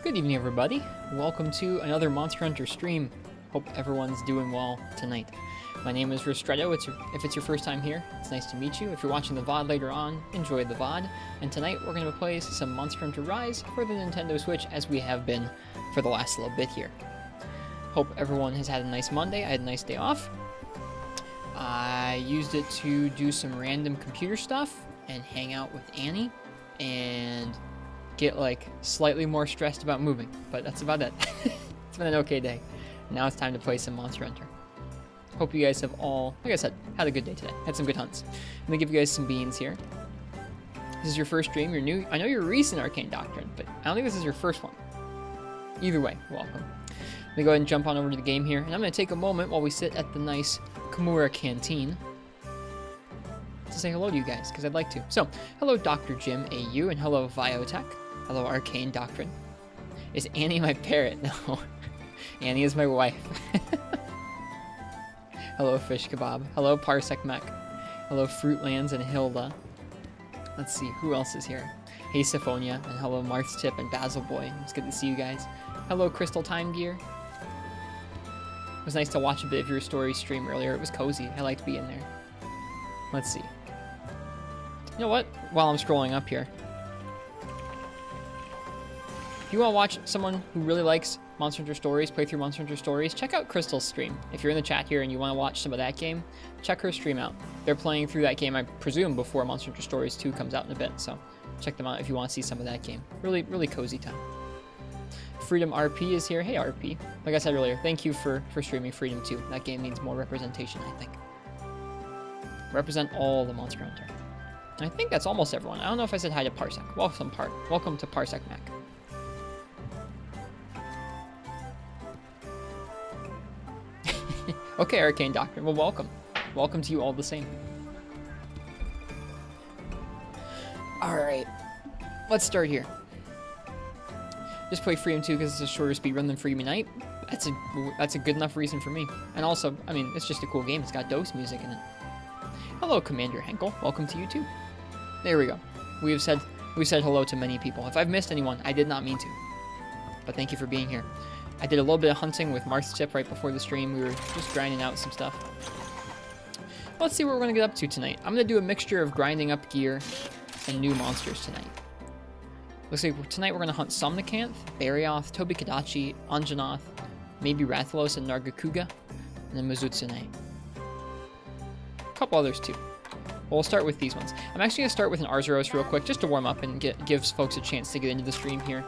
Good evening, everybody. Welcome to another Monster Hunter stream. Hope everyone's doing well tonight. My name is Ristretto. If it's your first time here, it's nice to meet you. If you're watching the VOD later on, enjoy the VOD. And tonight we're going to play some Monster Hunter Rise for the Nintendo Switch, as we have been for the last little bit here. Hope everyone has had a nice Monday. I had a nice day off. I used it to do some random computer stuff and hang out with Annie and get like slightly more stressed about moving, but that's about it. It's been an okay day. Now it's time to play some Monster Hunter. Hope you guys have all, like I said, had a good day today. Had some good hunts. I'm gonna give you guys some beans here. This is your first stream, you're new. I know you're recent Arcane Doctrine, but I don't think this is your first one. Either way, welcome. Let me go ahead and jump on over to the game here, and I'm gonna take a moment while we sit at the nice Kimura Canteen to say hello to you guys, because I'd like to. So, hello Dr. Jim AU, and hello Viotech. Hello Arcane Doctrine. Is Annie my parrot? No. Annie is my wife. Hello Fish Kebab. Hello Parsec Mech. Hello Fruitlands and Hilda. Let's see, who else is here? Hey Syphonia, and hello Marth's Tip and Basil Boy. It's good to see you guys. Hello Crystal Time Gear. It was nice to watch a bit of your story stream earlier. It was cozy. I liked being there. Let's see. You know what? While I'm scrolling up here, if you want to watch someone who really likes Monster Hunter Stories, play through Monster Hunter Stories, check out Crystal's stream. If you're in the chat here and you want to watch some of that game, check her stream out. They're playing through that game, I presume, before Monster Hunter Stories 2 comes out in a bit, so check them out if you want to see some of that game. Really, really cozy time. Freedom RP is here. Hey, RP. Like I said earlier, thank you for streaming Freedom 2. That game needs more representation, I think. Represent all the Monster Hunter. I think that's almost everyone. I don't know if I said hi to Parsec. Welcome to Parsec Mac. Okay, Arcane Doctrine. Well, welcome. Welcome to you all the same. Alright. Let's start here. Just play Freedom 2 because it's a shorter speedrun than Freedom Unite. That's a good enough reason for me. And also, I mean, it's just a cool game. It's got Dose music in it. Hello, Commander Henkel. Welcome to you too. There we go. We've said hello to many people. If I've missed anyone, I did not mean to. But thank you for being here. I did a little bit of hunting with Marth's Tip right before the stream. We were just grinding out some stuff. Let's see what we're going to get up to tonight. I'm going to do a mixture of grinding up gear and new monsters tonight. Looks like tonight we're going to hunt Somnicanth, Barioth, Tobi-Kadachi, Anjanath, maybe Rathalos and Nargacuga, and then Mizutsune. A couple others too. Well, we'll start with these ones. I'm actually going to start with an Arzuros real quick, just to warm up and gives folks a chance to get into the stream here.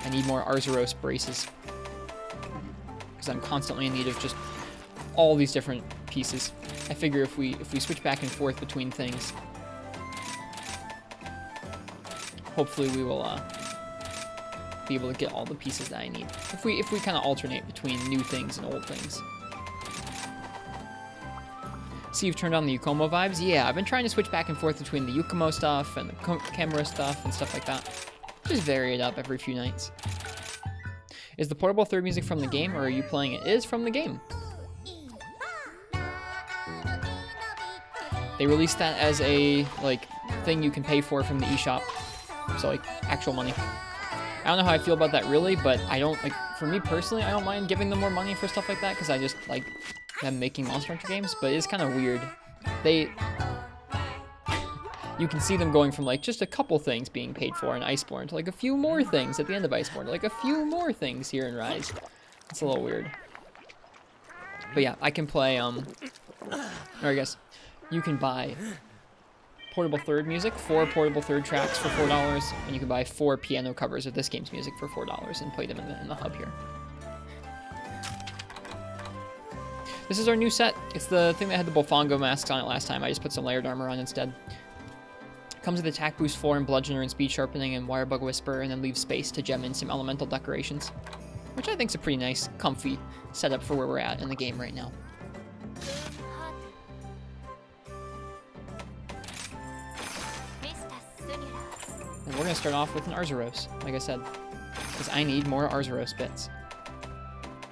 I need more Arzuros braces, because I'm constantly in need of just all these different pieces. I figure if we switch back and forth between things, hopefully we will be able to get all the pieces that I need. If we kind of alternate between new things and old things. See, you've turned on the Yukomo vibes? Yeah, I've been trying to switch back and forth between the Yukomo stuff and the camera stuff and stuff like that. Just vary it up every few nights. Is the portable third music from the game, or are you playing it? It is from the game. They released that as a like thing you can pay for from the eShop. So like actual money. I don't know how I feel about that really, but I don't like, for me personally, I don't mind giving them more money for stuff like that because I just like them making Monster Hunter games, but it's kind of weird. You can see them going from like just a couple things being paid for in Iceborne to like a few more things at the end of Iceborne, to like a few more things here in Rise. It's a little weird. But yeah, I can play, or I guess you can buy portable third music, 4 portable third tracks for $4, and you can buy 4 piano covers of this game's music for $4 and play them in the hub here. This is our new set. It's the thing that had the Bofongo masks on it last time. I just put some layered armor on instead. Comes with attack boost 4 and bludgeoner and speed sharpening and wirebug whisper, and then leaves space to gem in some elemental decorations, which I think is a pretty nice, comfy setup for where we're at in the game right now. And we're going to start off with an Arzuros, like I said, because I need more Arzuros bits.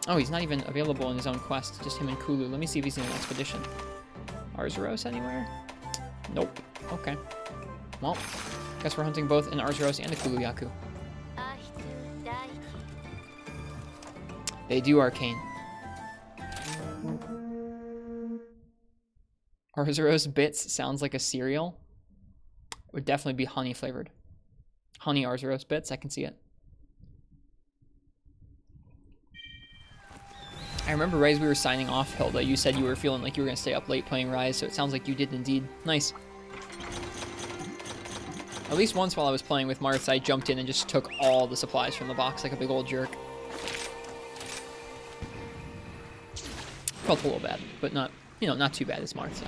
Oh, he's not even available in his own quest, just him and Kulu. Let me see if he's in an expedition. Arzuros anywhere? Nope. Okay. Well, guess we're hunting both an Arzuros and a Kuluyaku. They do arcane. Arzuros bits sounds like a cereal. It would definitely be honey flavored. Honey Arzuros bits, I can see it. I remember right as we were signing off, Hilda, you said you were feeling like you were going to stay up late playing Rise, so it sounds like you did indeed. Nice. At least once while I was playing with Marth, I jumped in and just took all the supplies from the box like a big old jerk. Felt a little bad, but not, you know, not too bad as Marth, you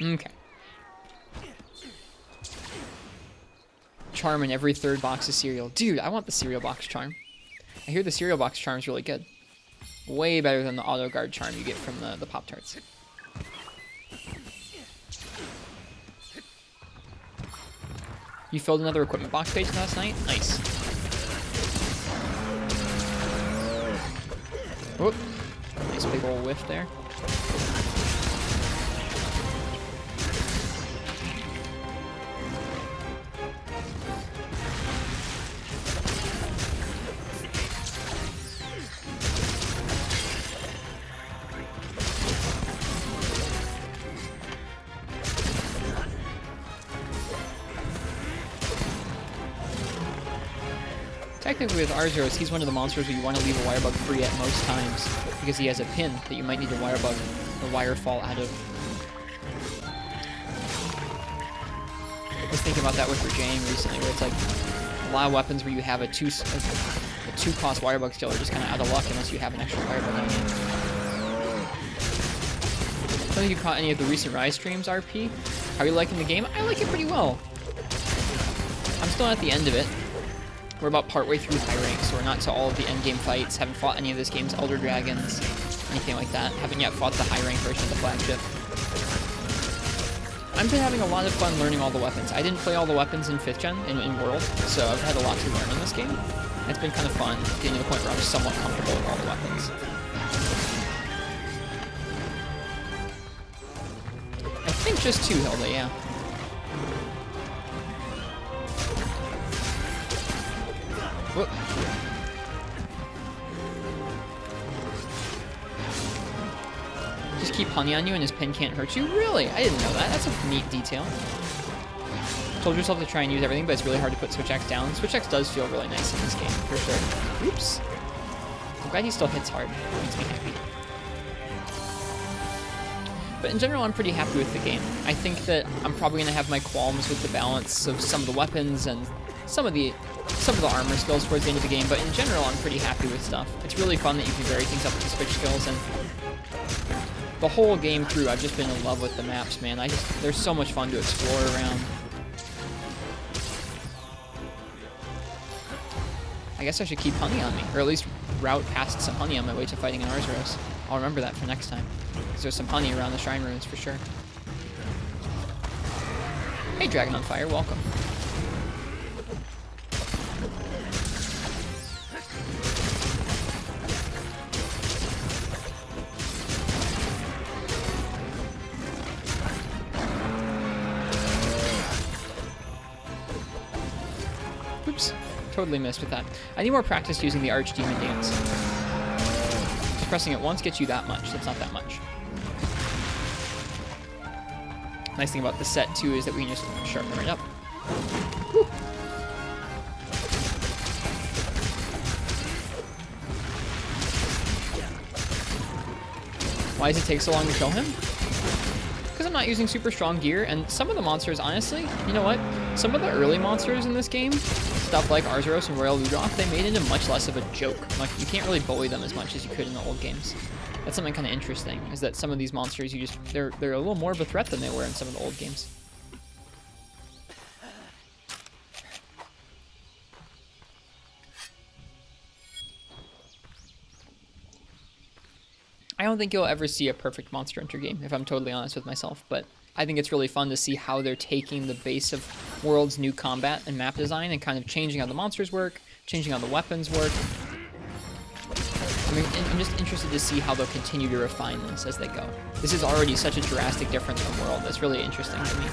know. Okay. Charm in every third box of cereal. Dude, I want the cereal box charm. I hear the cereal box charm is really good. Way better than the auto guard charm you get from the Pop-Tarts. You filled another equipment box page last night? Nice. Whoop. Nice big old whiff there. Technically with Arzuros, he's one of the monsters where you want to leave a wire bug free at most times, because he has a pin that you might need a wire bug or wire fall out of. I was thinking about that with Rajang recently, where it's like a lot of weapons where you have a two-cost wire bug skill are just kind of out of luck unless you have an extra wire bug on you. I don't think you caught any of the recent Rise streams, RP. How are you liking the game? I like it pretty well. I'm still at the end of it. We're about partway through high rank, so we're not to all of the endgame fights. Haven't fought any of this game's Elder Dragons, anything like that. Haven't yet fought the high rank version of the flagship. I've been having a lot of fun learning all the weapons. I didn't play all the weapons in 5th gen, in World, so I've had a lot to learn in this game. It's been kind of fun, getting to the point where I'm somewhat comfortable with all the weapons. I think just 2, Hilda, yeah. Whoop. Just keep honey on you and his pin can't hurt you? Really? I didn't know that. That's a neat detail. Told yourself to try and use everything, but it's really hard to put Switch Axe down. Switch Axe does feel really nice in this game, for sure. Oops. I'm glad he still hits hard. That makes me happy. But in general, I'm pretty happy with the game. I think that I'm probably going to have my qualms with the balance of some of the weapons and some of the armor skills towards the end of the game, but in general, I'm pretty happy with stuff. It's really fun that you can vary things up with the switch skills, and the whole game through, I've just been in love with the maps, man. They're so much fun to explore around. I guess I should keep honey on me, or at least route past some honey on my way to fighting an Arzuros. I'll remember that for next time, because there's some honey around the shrine ruins for sure. Hey, Dragon on Fire, welcome. Oops, totally missed with that. I need more practice using the Archdemon dance. Just pressing it once gets you that much. That's not that much. Nice thing about the set, too, is that we can just sharpen right up. Woo. Why does it take so long to kill him? Because I'm not using super strong gear, and some of the monsters, honestly, you know what? Some of the early monsters in this game, stuff like Arzuros and Royal Ludroth, they made into much less of a joke. Like, you can't really bully them as much as you could in the old games. That's something kind of interesting, is that some of these monsters, they're a little more of a threat than they were in some of the old games. I don't think you'll ever see a perfect Monster Hunter game, if I'm totally honest with myself, but I think it's really fun to see how they're taking the base of World's new combat and map design and kind of changing how the monsters work, changing how the weapons work. I mean, I'm just interested to see how they'll continue to refine this as they go. This is already such a drastic difference from World. That's really interesting to me.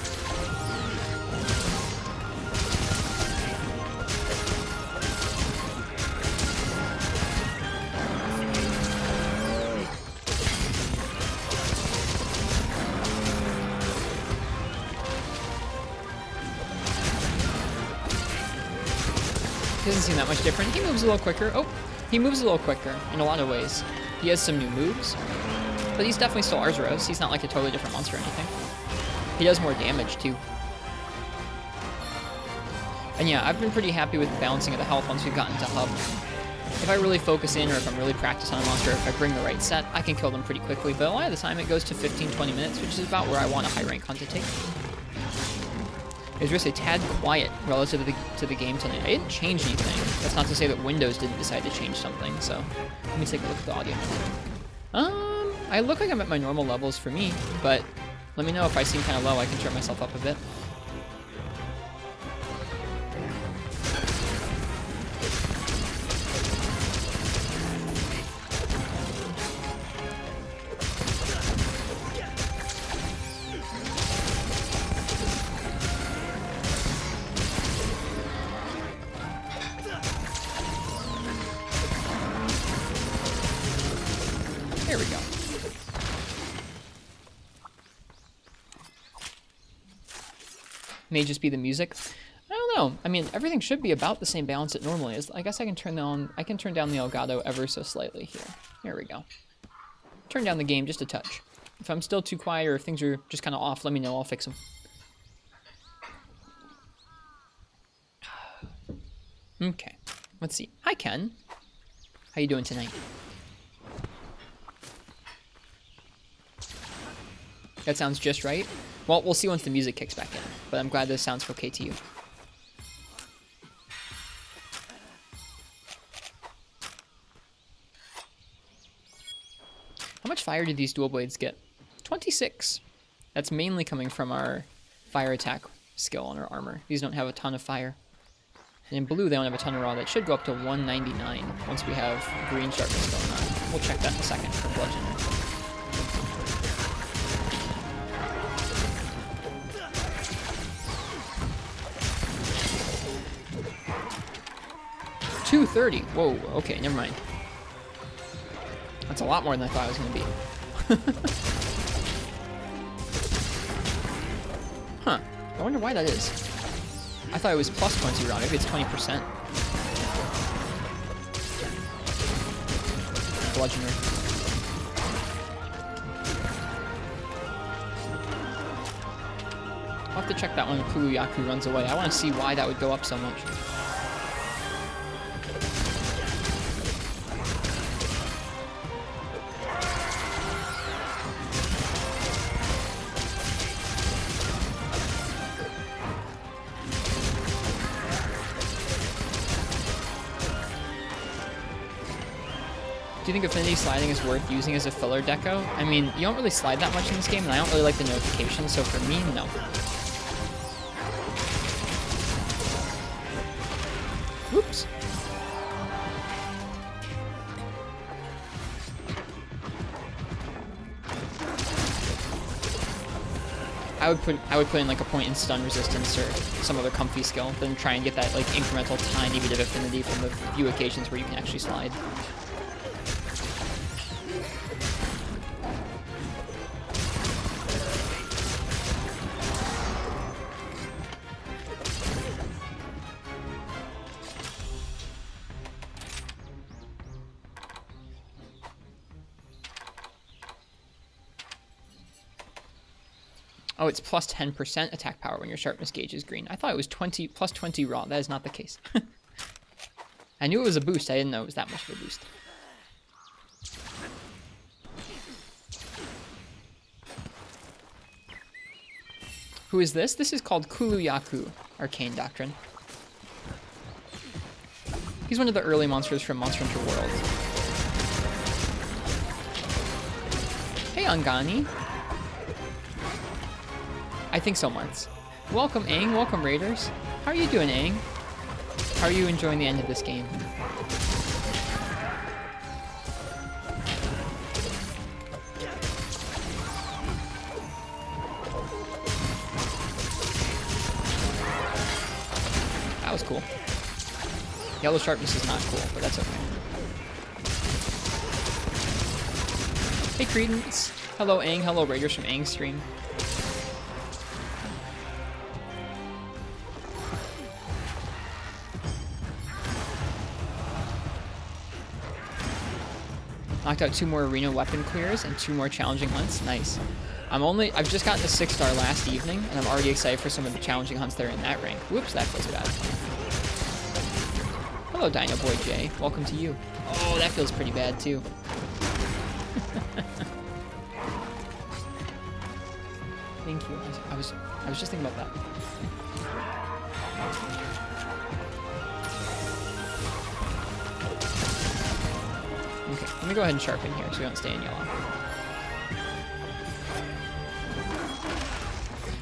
Doesn't seem that much different. He moves a little quicker. Oh, he moves a little quicker in a lot of ways. He has some new moves, but he's definitely still Arzuros. He's not like a totally different monster or anything. He does more damage too. And yeah, I've been pretty happy with the balancing of the health once we've gotten to Hub. If I really focus in, or if I'm really practicing on a monster, if I bring the right set, I can kill them pretty quickly. But a lot of the time it goes to 15-20 minutes, which is about where I want a high rank hunt to take. It was just a tad quiet relative to the game tonight. I didn't change anything. That's not to say that Windows didn't decide to change something, so let me take a look at the audio. I look like I'm at my normal levels for me, but let me know if I seem kind of low. I can turn myself up a bit. There we go. May just be the music. I don't know. I mean, everything should be about the same balance it normally is. I guess I can turn down the Elgato ever so slightly here. There we go. Turn down the game just a touch. If I'm still too quiet or if things are just kind of off, let me know. I'll fix them. Okay. Let's see. Hi, Ken. How you doing tonight? That sounds just right. Well, we'll see once the music kicks back in, but I'm glad this sounds okay to you. How much fire do these dual blades get? 26. That's mainly coming from our fire attack skill on our armor. These don't have a ton of fire. And in blue, they don't have a ton of raw. That should go up to 199 once we have green sharpness going on. We'll check that in a second for bludgeoning. $230. Whoa, okay, never mind. That's a lot more than I thought it was going to be. Huh. I wonder why that is. I thought it was plus 20 raw. Maybe it's 20%. Bludgeoner. I'll have to check that when Kuluyaku runs away. I want to see why that would go up so much. Do you think Affinity sliding is worth using as a filler deco? I mean, you don't really slide that much in this game, and I don't really like the notifications, so for me, no. Whoops. I would put in like a point in stun resistance or some other comfy skill, then try and get that like incremental tiny bit of affinity from the few occasions where you can actually slide. Oh, it's plus 10% attack power when your sharpness gauge is green. I thought it was plus 20 raw. That is not the case. I knew it was a boost. I didn't know it was that much of a boost. Who is this? This is called Kuluyaku, Arcane Doctrine. He's one of the early monsters from Monster Hunter World. Hey, Angani. I think so, Martz. Welcome, Aang. Welcome, Raiders. How are you doing, Aang? How are you enjoying the end of this game? That was cool. Yellow sharpness is not cool, but that's okay. Hey Credence! Hello Aang, hello Raiders from Aang's stream. Knocked out 2 more arena weapon clears and 2 more challenging hunts. Nice. I've just gotten to 6-star last evening, and I'm already excited for some of the challenging hunts that are in that rank. Whoops, that feels bad. Hello, Dino Boy J. Welcome to you. Oh, that feels pretty bad too. Thank you. I was just thinking about that. Okay, let me go ahead and sharpen here so we don't stay in yellow.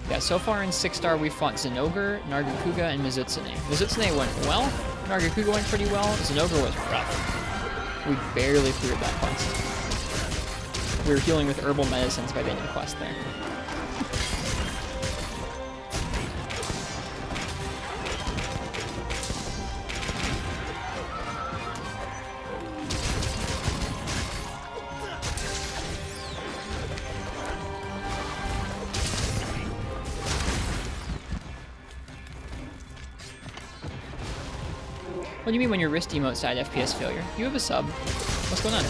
Yeah, so far in 6-star we've fought Zinogre, Nargacuga, and Mizutsune. Mizutsune went well, Nargacuga went pretty well, Zinogre was rough. We barely cleared that quest. We were healing with herbal medicines by the end of the quest there. What do you mean when your wrist emote side FPS failure? You have a sub. What's going on?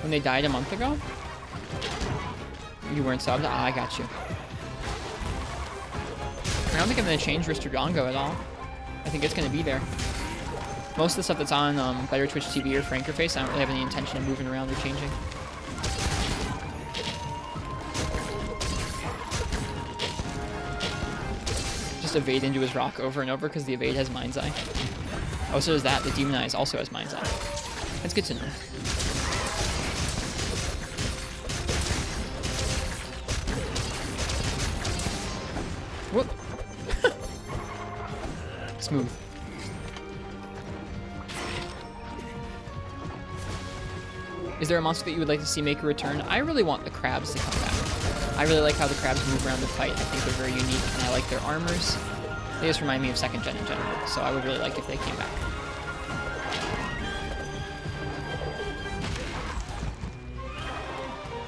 When they died a month ago? You weren't subbed? Ah, I got you. I don't think I'm going to change Ristretto at all. I think it's going to be there. Most of the stuff that's on Better Twitch TV or Frankerface, I don't really have any intention of moving around or changing. Just evade into his rock over and over because the evade has Mind's Eye. Oh, so does that. The Demonize also has Mind's Eye. That's good to know. Whoop. Smooth. Is there a monster that you would like to see make a return? I really want the crabs to come back. I really like how the crabs move around the fight. I think they're very unique, and I like their armors. They just remind me of 2nd gen in general, so I would really like if they came back.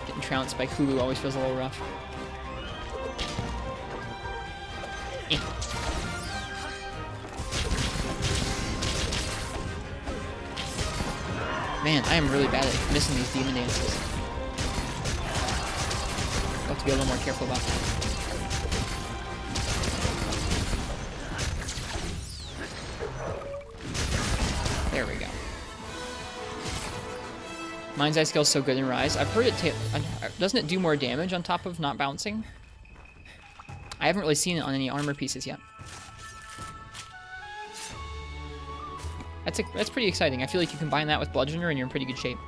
Getting trounced by Hulu always feels a little rough. Man, I am really bad at missing these demon dances. I'll have to be a little more careful about that. There we go. Mind's Eye skill's so good in Rise. I've heard it doesn't it do more damage on top of not bouncing? I haven't really seen it on any armor pieces yet. That's pretty exciting. I feel like you combine that with Bludgeoner and you're in pretty good shape.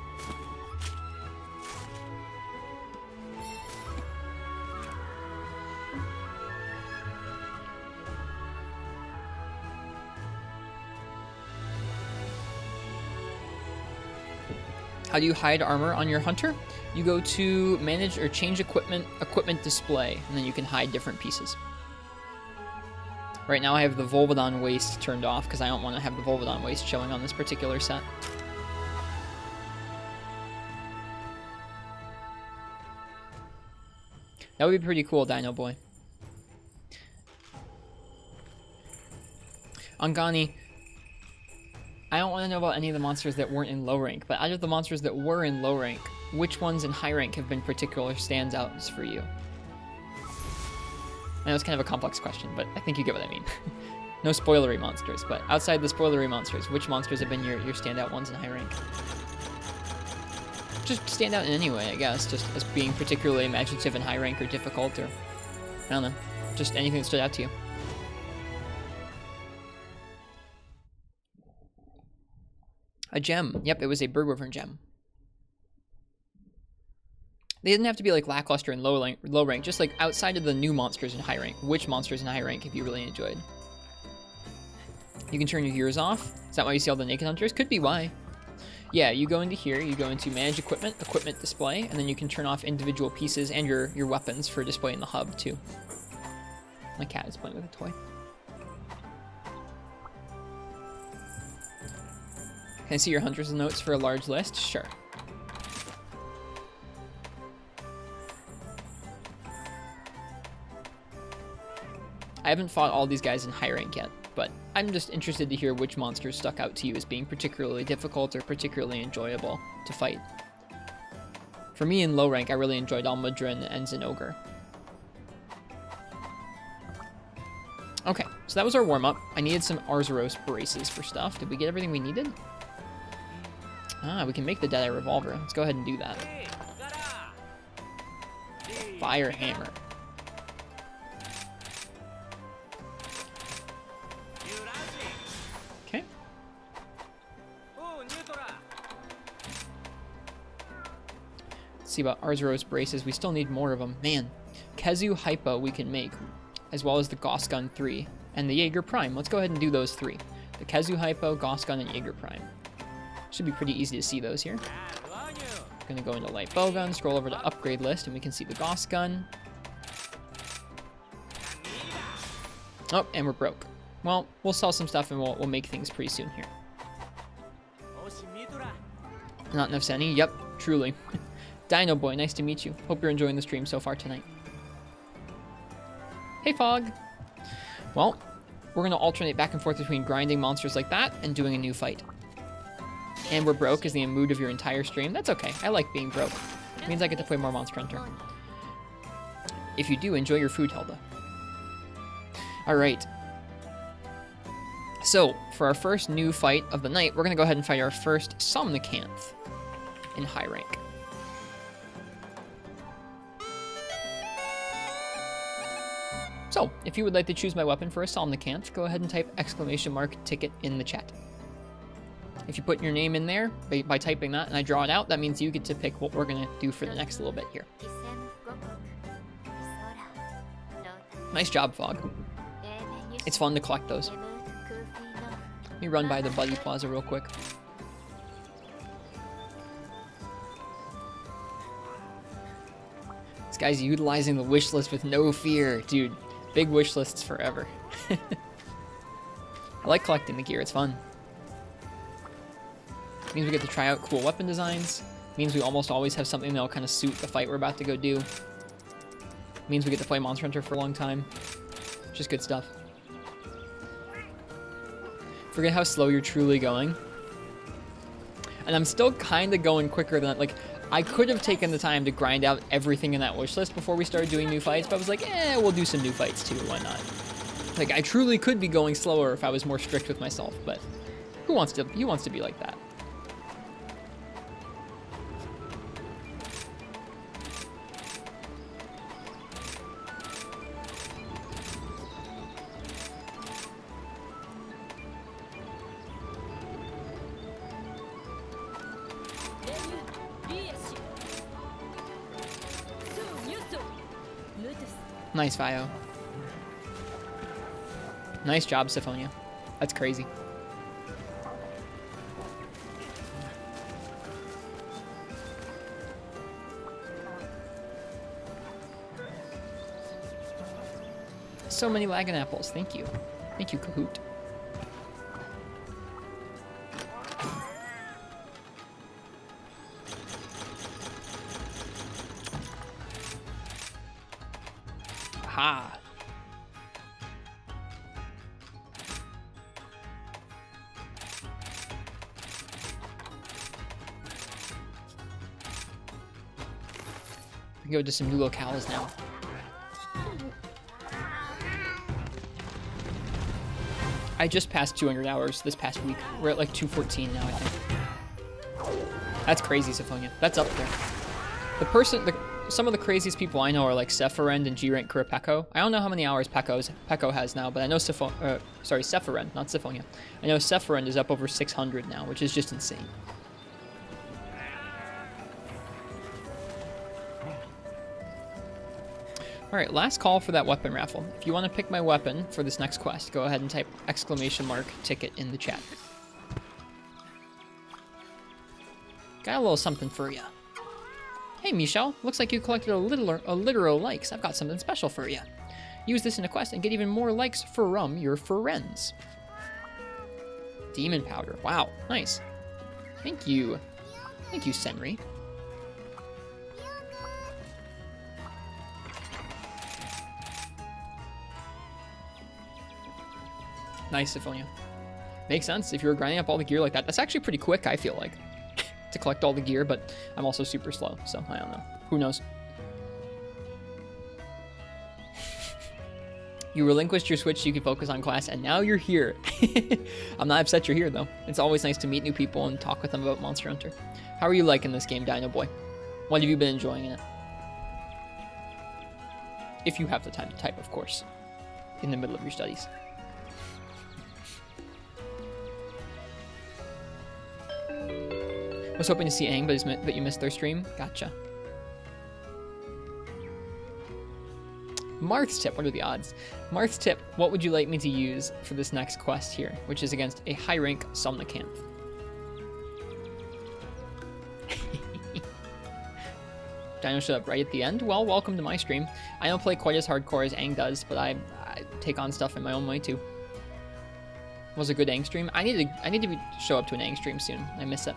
How do you hide armor on your hunter? You go to manage or change equipment display, and then you can hide different pieces. Right now I have the Volvodon waist turned off because I don't want to have the Volvodon waist showing on this particular set. That would be pretty cool, Dino Boy. Angani, I don't want to know about any of the monsters that weren't in low rank, but out of the monsters that were in low rank, which ones in high rank have been particular standouts for you? I know it's kind of a complex question, but I think you get what I mean. No spoilery monsters, but outside the spoilery monsters, which monsters have been your standout ones in high rank? Just stand out in any way, I guess, just as being particularly imaginative in high rank or difficult, or I don't know, just anything that stood out to you. A gem. Yep, it was a Bird Wyvern gem. They didn't have to be like lackluster and low rank, just like outside of the new monsters in high rank. Which monsters in high rank have you really enjoyed? You can turn your heroes off. Is that why you see all the naked hunters? Could be why. Yeah, you go into here, you go into manage equipment, equipment display, and then you can turn off individual pieces and your weapons for display in the hub too. My cat is playing with a toy. Can I see your hunters' notes for a large list? Sure. I haven't fought all these guys in high rank yet, but I'm just interested to hear which monsters stuck out to you as being particularly difficult or particularly enjoyable to fight. For me in low rank, I really enjoyed Almudra and Zinogre. Okay, so that was our warm-up. I needed some Arzuros braces for stuff. Did we get everything we needed? Ah, we can make the Deadeye Revolver. Let's go ahead and do that. Fire Hammer. Okay. Let's see about Arzuros braces. We still need more of them. Man, Kezu Hypo we can make, as well as the Gauss Gun 3 and the Jaeger Prime. Let's go ahead and do those three. The Kezu Hypo, Gauss Gun, and Jaeger Prime. Should be pretty easy to see those here. Gonna go into light bowgun, scroll over to upgrade list, and we can see the Gauss Gun. Oh, and we're broke. Well, we'll sell some stuff and we'll make things pretty soon here. Not enough Senny? Yep, truly. Dino Boy, nice to meet you. Hope you're enjoying the stream so far tonight. Hey, Fog. Well, we're gonna alternate back and forth between grinding monsters like that and doing a new fight. And we're broke is the mood of your entire stream. That's okay. I like being broke. It means I get to play more Monster Hunter. If you do, enjoy your food, Hilda. Alright. So, for our first new fight of the night, we're going to go ahead and fight our first Somnicanth in high rank. So, if you would like to choose my weapon for a Somnicanth, go ahead and type !ticket in the chat. If you put your name in there by typing that and I draw it out, that means you get to pick what we're going to do for the next little bit here. Nice job, Fog. It's fun to collect those. Let me run by the Buddy Plaza real quick. This guy's utilizing the wish list with no fear. Dude, big wish lists forever. I like collecting the gear, it's fun. Means we get to try out cool weapon designs. Means we almost always have something that'll kind of suit the fight we're about to go do. Means we get to play Monster Hunter for a long time. Just good stuff. Forget how slow you're truly going. And I'm still kind of going quicker than, like, I could have taken the time to grind out everything in that wish list before we started doing new fights, but I was like, we'll do some new fights too, why not? Like, I truly could be going slower if I was more strict with myself, but who wants to be like that? Nice, Vio. Nice job, Syphonia. That's crazy. So many lagging apples. Thank you. Thank you, Kahoot. Aha. We can go to some new locales now. I just passed 200 hours this past week. We're at like 214 now, I think. That's crazy, Syphonia. That's up there. The person, some of the craziest people I know are like Sephiroth and G-Rank Kurapeko. I don't know how many hours Peko has now, but I know Sephiroth, not Syphonia. I know Sephiroth is up over 600 now, which is just insane. Alright, last call for that weapon raffle. If you want to pick my weapon for this next quest, go ahead and type !ticket in the chat. Got a little something for you. Hey Michelle, looks like you collected a literal likes. I've got something special for you. Use this in a quest and get even more likes from your friends. Demon powder. Wow, nice. Thank you. Thank you, Senri. Nice, Syphonia. Makes sense if you're grinding up all the gear like that. That's actually pretty quick, I feel like, to collect all the gear, but I'm also super slow, so I don't know. Who knows? You relinquished your Switch so you could focus on class, and now you're here. I'm not upset you're here, though. It's always nice to meet new people and talk with them about Monster Hunter. How are you liking this game, Dino Boy? What have you been enjoying in it? If you have the time to type, of course, in the middle of your studies. I was hoping to see Aang, but you missed their stream. Gotcha. Marth's tip. What are the odds? Marth's tip. What would you like me to use for this next quest here, which is against a high-rank Somnicanth? Dino showed up right at the end. Well, welcome to my stream. I don't play quite as hardcore as Aang does, but I take on stuff in my own way too. Was a good Aang stream. I need to show up to an Aang stream soon. I miss it.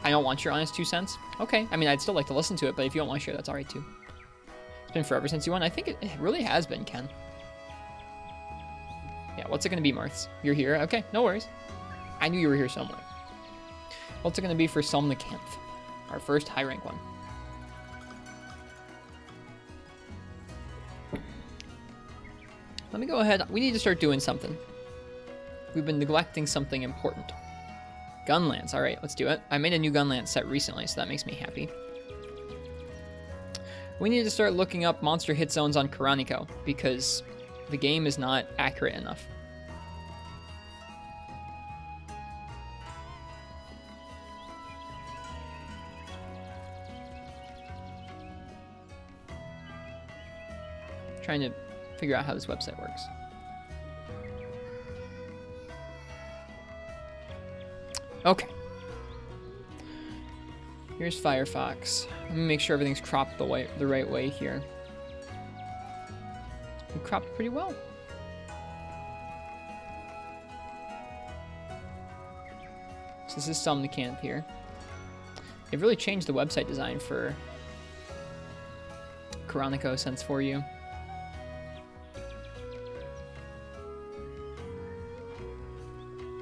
I don't want your honest 2 cents. Okay, I mean, I'd still like to listen to it, but if you don't want to share, that's alright too. It's been forever since you won. I think it really has been, Ken. Yeah, what's it going to be, Marths? You're here? Okay, no worries. I knew you were here somewhere. What's it going to be for Somnicanth? Our first high rank one. Let me go ahead. We need to start doing something. We've been neglecting something important. Gunlance. Alright, let's do it. I made a new Gunlance set recently, so that makes me happy. We need to start looking up monster hit zones on Karaniko, because the game is not accurate enough. Trying to figure out how this website works. Okay. Here's Firefox. Let me make sure everything's cropped the right way here. We cropped pretty well. So this is Somnicanth here. They've really changed the website design for Karaniko Sense for you.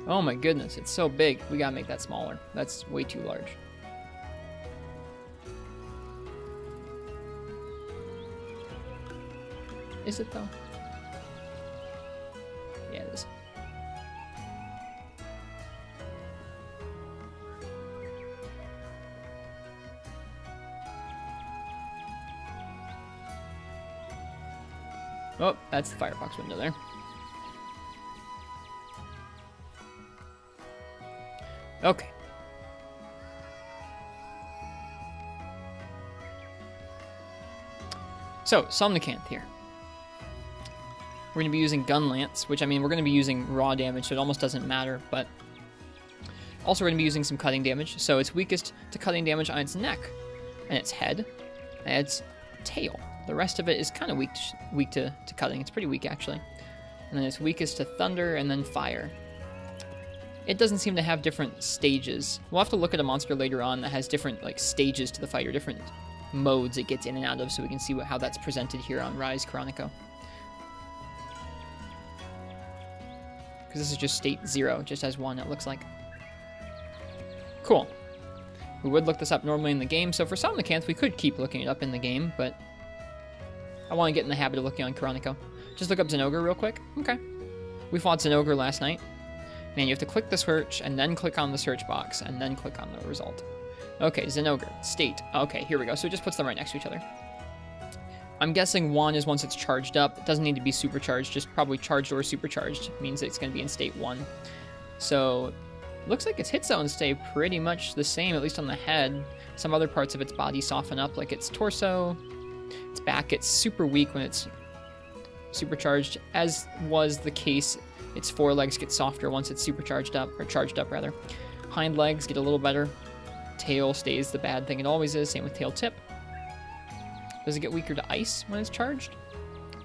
Oh my goodness, it's so big. We gotta make that smaller. That's way too large. Is it though? Yeah, it is. Oh, that's the Firefox window there. Okay. So, Somnicanth here. We're going to be using Gunlance, which, I mean, we're going to be using raw damage, so it almost doesn't matter, but also we're going to be using some cutting damage. So it's weakest to cutting damage on its neck and its head and its tail. The rest of it is kind of weak to cutting. It's pretty weak, actually. And then it's weakest to thunder and then fire. It doesn't seem to have different stages. We'll have to look at a monster later on that has different like stages to the fight, or different modes it gets in and out of, so we can see how that's presented here on Rise Karaniko. Because this is just state 0, it just has 1, it looks like. Cool. We would look this up normally in the game, so for Somnicanth we could keep looking it up in the game, but I want to get in the habit of looking on Karaniko. Just look up Zinogre real quick. Okay. We fought Zinogre last night. Man, you have to click the search, and then click on the search box, and then click on the result. Okay, Zenogre, state. Okay, here we go. So it just puts them right next to each other. I'm guessing 1 is once it's charged up. It doesn't need to be supercharged, just probably charged or supercharged. Means it's going to be in state 1. So, looks like its hit zones stay pretty much the same, at least on the head. Some other parts of its body soften up, like its torso. Its back gets super weak when it's supercharged, as was the case. Its forelegs get softer once it's supercharged up, or charged up rather. Hind legs get a little better. Tail stays the bad thing it always is, same with tail tip. Does it get weaker to ice when it's charged?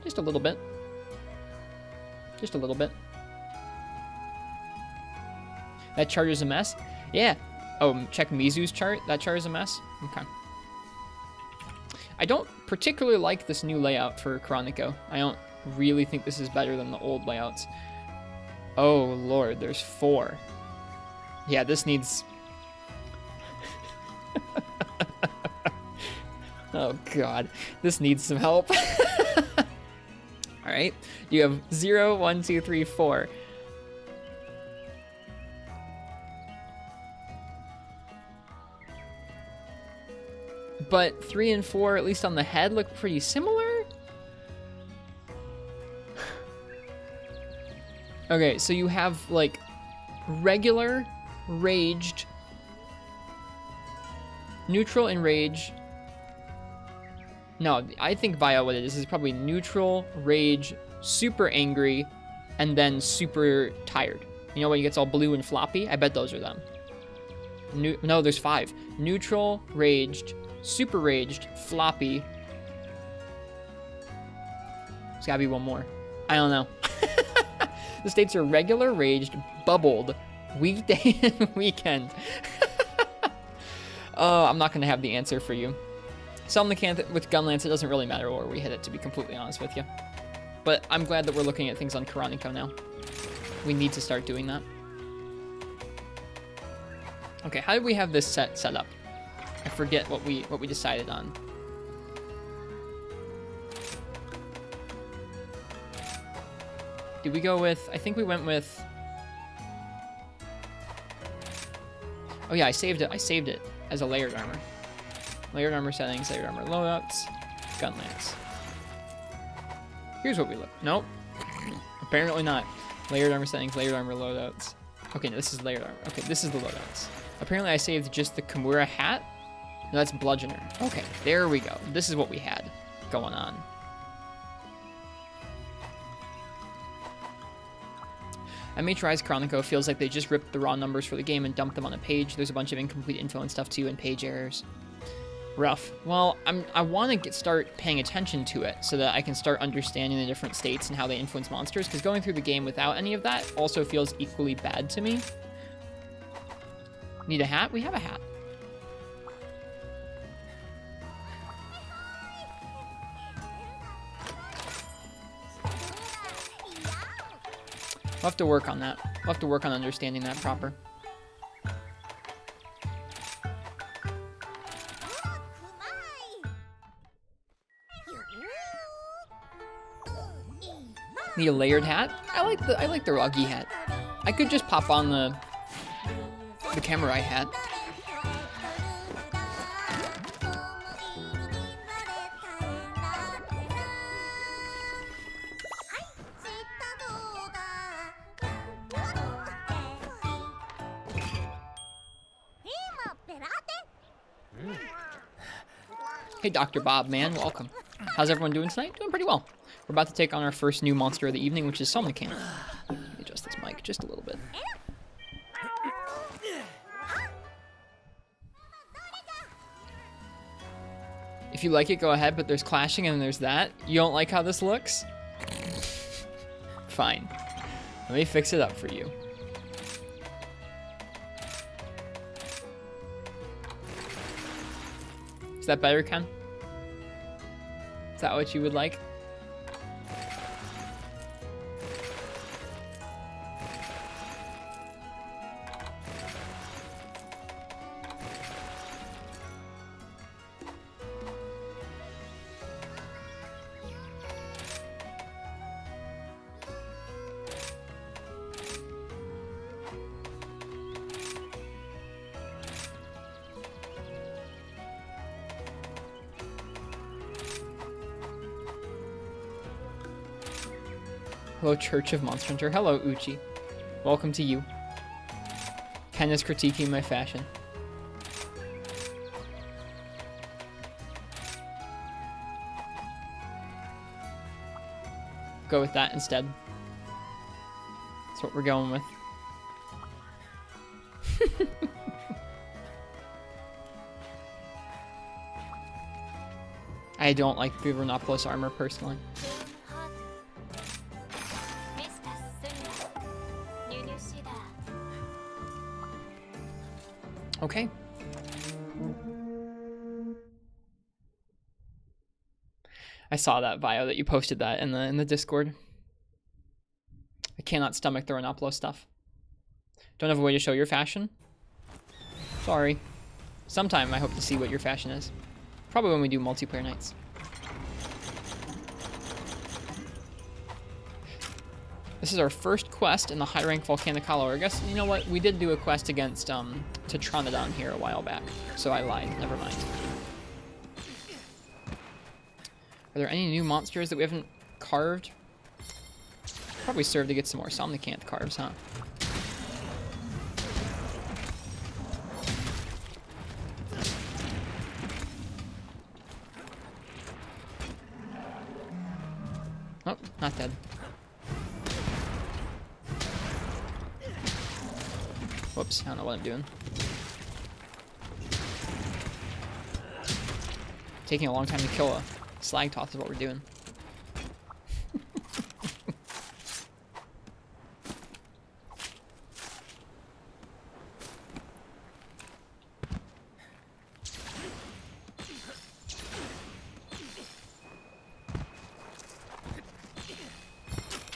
Just a little bit. Just a little bit. That chart is a mess? Yeah. Oh, check Mizu's chart. That chart is a mess? Okay. I don't particularly like this new layout for Chronico. I don't really think this is better than the old layouts. Oh, Lord, there's 4. Yeah, this needs... Oh, God. This needs some help. Alright. You have 0, 1, 2, 3, 4. But 3 and 4, at least on the head, look pretty similar. Okay, so you have, like, regular, raged, neutral, and rage. No, I think via what it is probably neutral, rage, super angry, and then super tired. You know when it gets all blue and floppy? I bet those are them. No, there's 5. Neutral, raged, super raged, floppy. There's gotta be one more. I don't know. The states are regular, raged, bubbled, weekday, and weekend. Oh, I'm not gonna have the answer for you. Somnicanth with Gunlance, it doesn't really matter where we hit it, to be completely honest with you. But I'm glad that we're looking at things on Chronico now. We need to start doing that. Okay, how did we have this set up? I forget what we decided on. Did we go with... I think we went with... Oh yeah, I saved it as a layered armor. Layered armor settings, layered armor loadouts, Gunlance. Here's what we look. Nope. Apparently not. Layered armor settings, layered armor loadouts. Okay, no, this is layered armor. Okay, this is the loadouts. Apparently I saved just the Kimura hat. No, that's Bludgeoner. Okay, there we go. This is what we had going on. MHRI's Chronico feels like they just ripped the raw numbers for the game and dumped them on a page. There's a bunch of incomplete info and stuff too, and page errors. Rough. Well, I want to start paying attention to it so that I can start understanding the different states and how they influence monsters, because going through the game without any of that also feels equally bad to me. Need a hat? We have a hat. We'll have to work on that. We'll have to work on understanding that proper. Need a layered hat? I like the Ruggy hat. I could just pop on the Camurai hat. Hey, Dr. Bob, man, welcome. How's everyone doing tonight? Doing pretty well. We're about to take on our first new monster of the evening, which is Somnicanth. Let me adjust this mic just a little bit. If you like it, go ahead, but there's clashing and there's that. You don't like how this looks? Fine. Let me fix it up for you. Is that better, Ken? Is that what you would like? Hello, Church of Monster Hunter. Hello, Uchi. Welcome to you. Ken is critiquing my fashion. Go with that instead. That's what we're going with. I don't like the Rhinopolis armor personally. Okay. I saw that bio that you posted that in the Discord. I cannot stomach the Rhinopolis stuff. Don't have a way to show your fashion? Sorry. Sometime I hope to see what your fashion is. Probably when we do multiplayer nights. This is our first quest in the high rank Volcanic Hollow. I guess, you know what? We did do a quest against Tetranodon here a while back. So I lied. Never mind. Are there any new monsters that we haven't carved? Probably serve to get some more Somnicanth carves, huh? Oh, not dead. Whoops, I don't know what I'm doing. Taking a long time to kill a slag toss is what we're doing.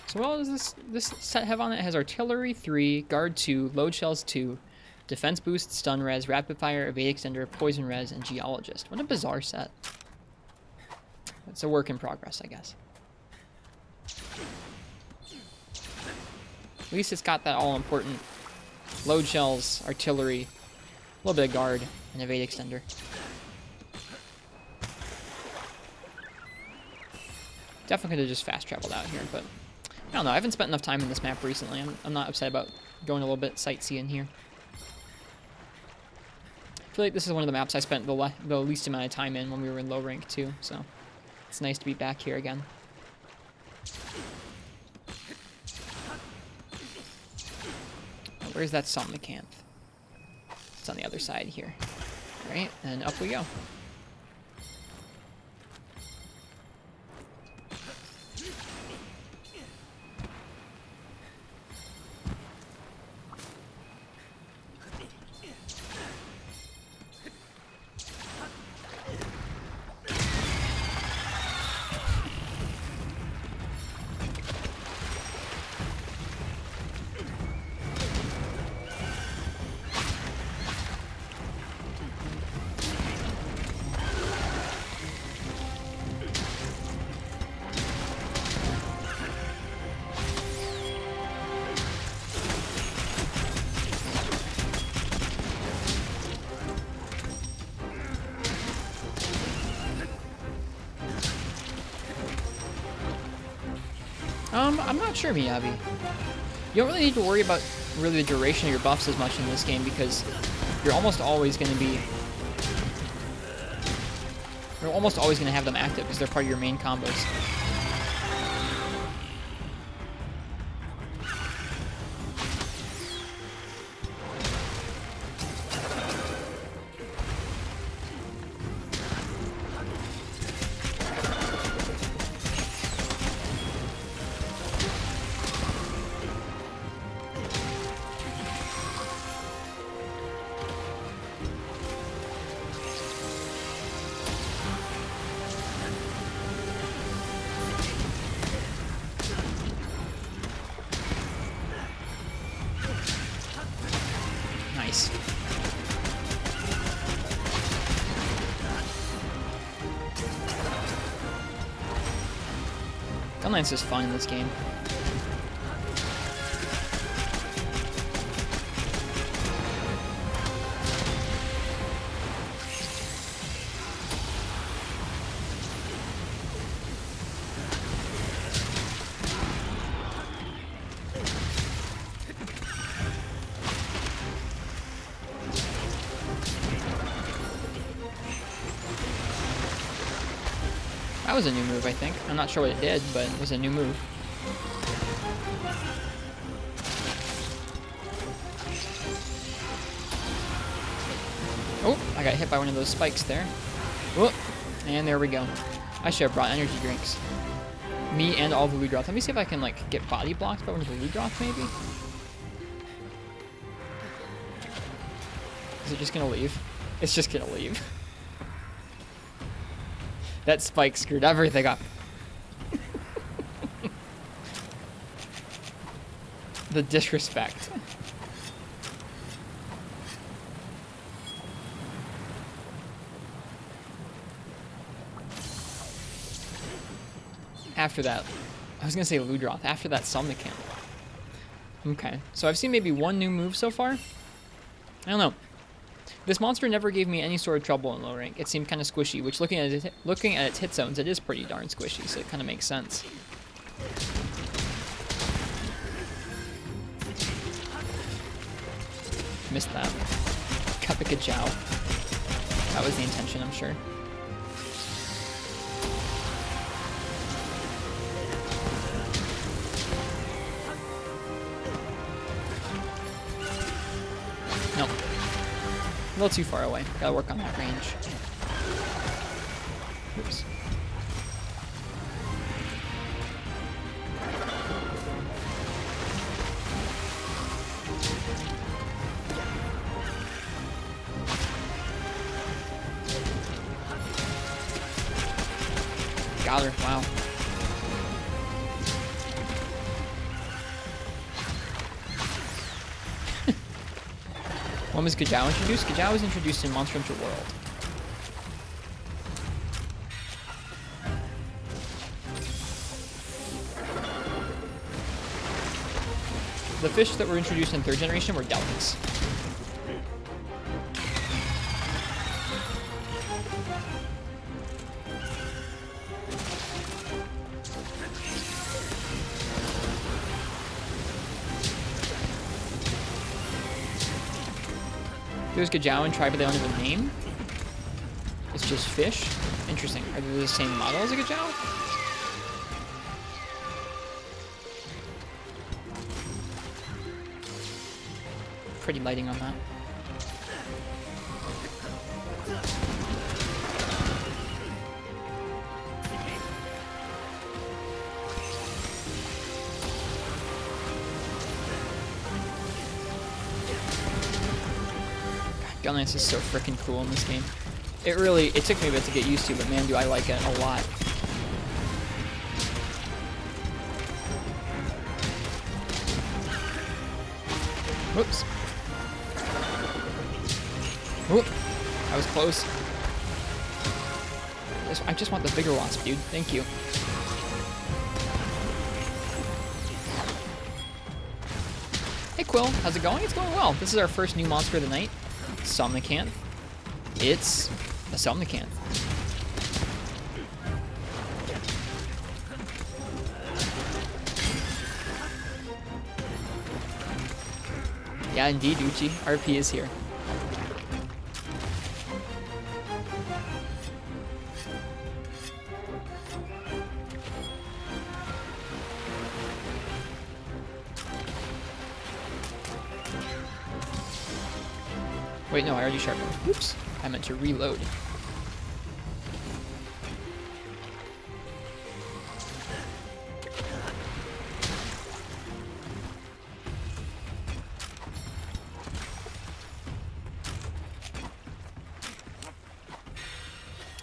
So what does this set have on it? It has Artillery 3, Guard 2, Load Shells 2, Defense Boost, Stun Res, Rapid Fire, Evade Extender, Poison Res, and Geologist. What a bizarre set. It's a work in progress, I guess. At least it's got that all-important Load Shells, Artillery, a little bit of Guard, and Evade Extender. Definitely could have just fast traveled out here, but I don't know. I haven't spent enough time in this map recently. I'm not upset about going a little bit sightseeing here. I feel like this is one of the maps I spent the least amount of time in when we were in low rank too, so it's nice to be back here again. Oh, where's that Somnicanth? It's on the other side here. Alright, and up we go. I'm not sure, Miyabi. You don't really need to worry about really the duration of your buffs as much in this game because you're almost always going to have them active because they're part of your main combos. Nice. Gunlance is fun in this game. That was a new move, I think. I'm not sure what it did, but it was a new move. Oh, I got hit by one of those spikes there. Whoop. And there we go. I should have brought energy drinks. Me and all the Ludroth. Let me see if I can, like, get body blocked by one of the Ludroth, maybe? Is it just gonna leave? It's just gonna leave. That spike screwed everything up. The disrespect. After that, I was gonna say Ludroth. After that, Somnicant. Okay, so I've seen maybe one new move so far. I don't know. This monster never gave me any sort of trouble in low rank. It seemed kind of squishy, which looking at its hit zones, it is pretty darn squishy, so it kind of makes sense. Missed that. Kapikajow. That was the intention, I'm sure. No. A little too far away. Gotta work on that range. Oops. Got her. Wow. When was Gajiao introduced? Gajiao was introduced in Monster Hunter World. The fish that were introduced in 3rd generation were delics. There's Gajiao and Tribe, but they don't have a name. It's just fish. Interesting. Are they the same model as a Gajiao? Pretty lighting on that. Gunlance is so freaking cool in this game. It took me a bit to get used to, but man, do I like it a lot. Whoops. Whoop. I was close. I just want the bigger wasp, dude. Thank you. Hey Quill, how's it going? It's going well. This is our first new monster of the night. Somnicant. It's a Somnicant. Yeah, indeed, Uchi. RP is here. Wait, no, I already sharpened. Oops. I meant to reload.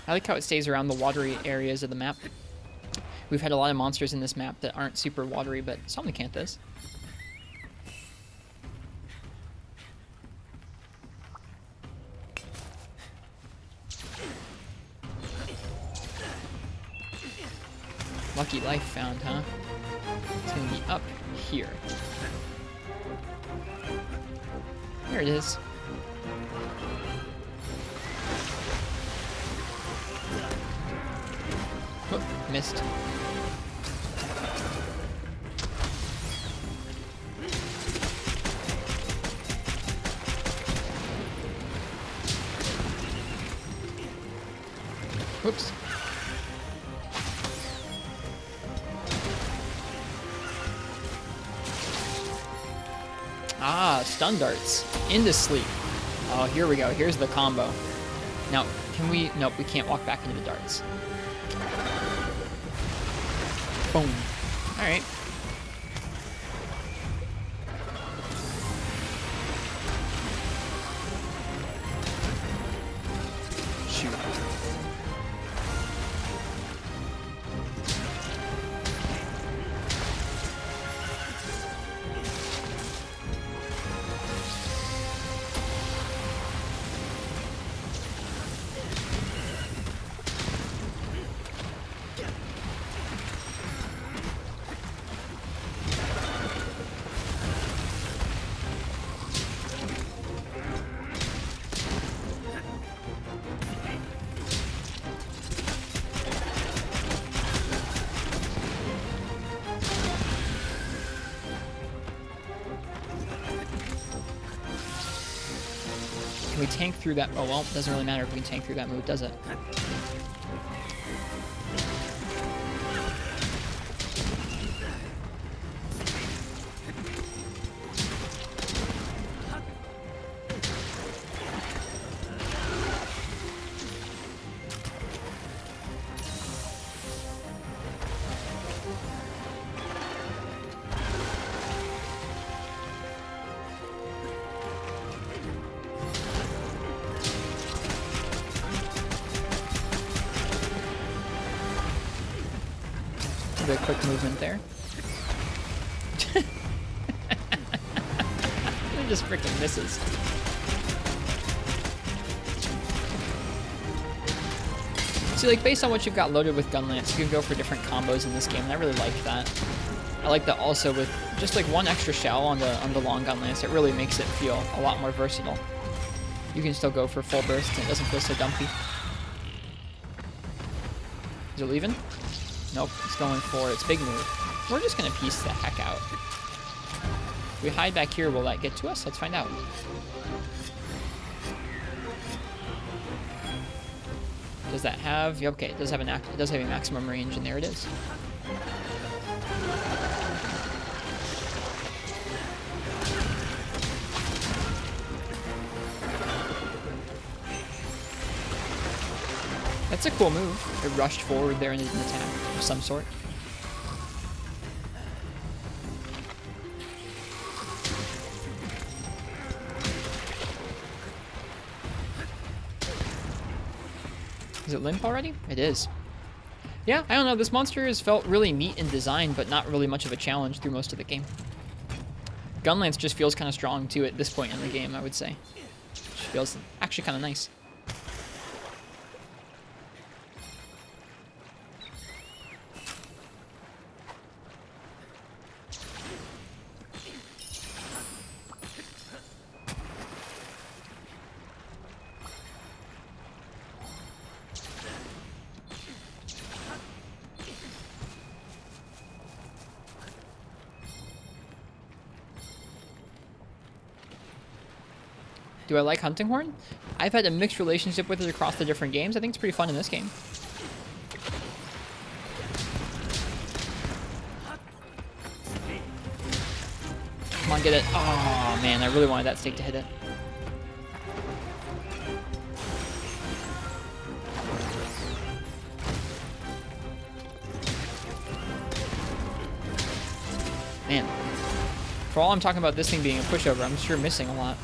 I like how it stays around the watery areas of the map. We've had a lot of monsters in this map that aren't super watery, but Somnicant is. Lucky life found, huh? It's gonna be up here. There it is. Oh, missed. Whoops. Ah, stun darts. Into sleep. Oh, here we go. Here's the combo. Now, can we... Nope, we can't walk back into the darts. Boom. Alright. Shoot. Can we tank through that? Oh, well, it doesn't really matter if we can tank through that move, does it? A quick movement there. It just freaking misses. See, like, based on what you've got loaded with Gun Lance, you can go for different combos in this game, and I really like that. I like that also with just like one extra shell on the long Gun Lance, it really makes it feel a lot more versatile. You can still go for full burst, and it doesn't feel so dumpy. Is it leaving? Nope, it's going for its big move. We're just going to piece the heck out. If we hide back here, will that get to us? Let's find out. Does that have... Okay, it does have a maximum range, and there it is. That's a cool move. It rushed forward there and did an attack of some sort. Is it limp already? It is. Yeah, I don't know. This monster has felt really neat in design, but not really much of a challenge through most of the game. Gunlance just feels kind of strong, too, at this point in the game, I would say. Which feels actually kind of nice. Do I like Hunting Horn? I've had a mixed relationship with it across the different games. I think it's pretty fun in this game. Come on, get it. Oh, man, I really wanted that stake to hit it. Man. For all I'm talking about this thing being a pushover, I'm sure missing a lot.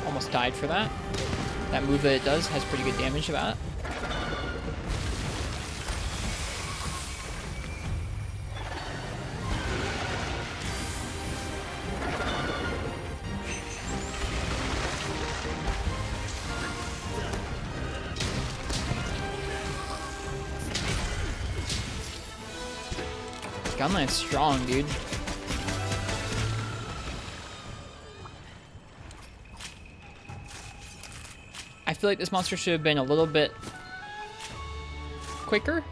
Almost died for that. That move that it does has pretty good damage to that. Gunland's strong, dude. I feel like this monster should have been a little bit quicker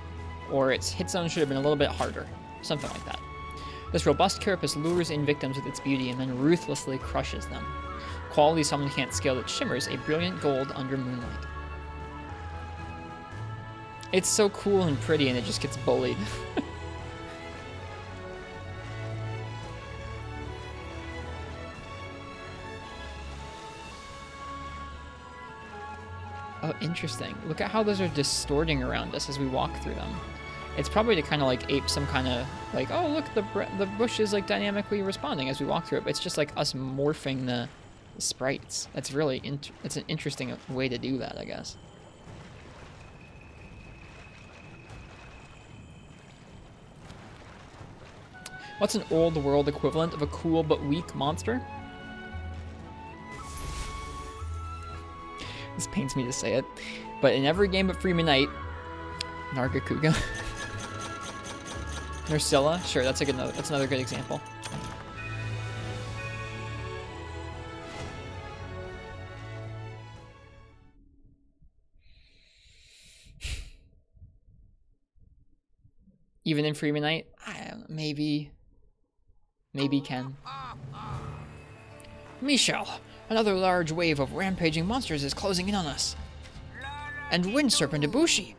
or its hit zone should have been a little bit harder. Something like that. This robust carapace lures in victims with its beauty and then ruthlessly crushes them. Quality someone can't scale that shimmers a brilliant gold under moonlight. It's so cool and pretty, and it just gets bullied. Oh, interesting. Look at how those are distorting around us as we walk through them. It's probably to kind of like ape some kind of like, oh look, the bush is like dynamically responding as we walk through it. But it's just like us morphing the sprites. That's really it's an interesting way to do that, I guess. What's an old world equivalent of a cool but weak monster? This pains me to say it, but in every game but Freeman Knight, Nargacuga. Nursilla, sure, that's another good example. Even in Freeman Knight, I don't know, maybe Ken. Michel, another large wave of rampaging monsters is closing in on us. And Wind Serpent Ibushi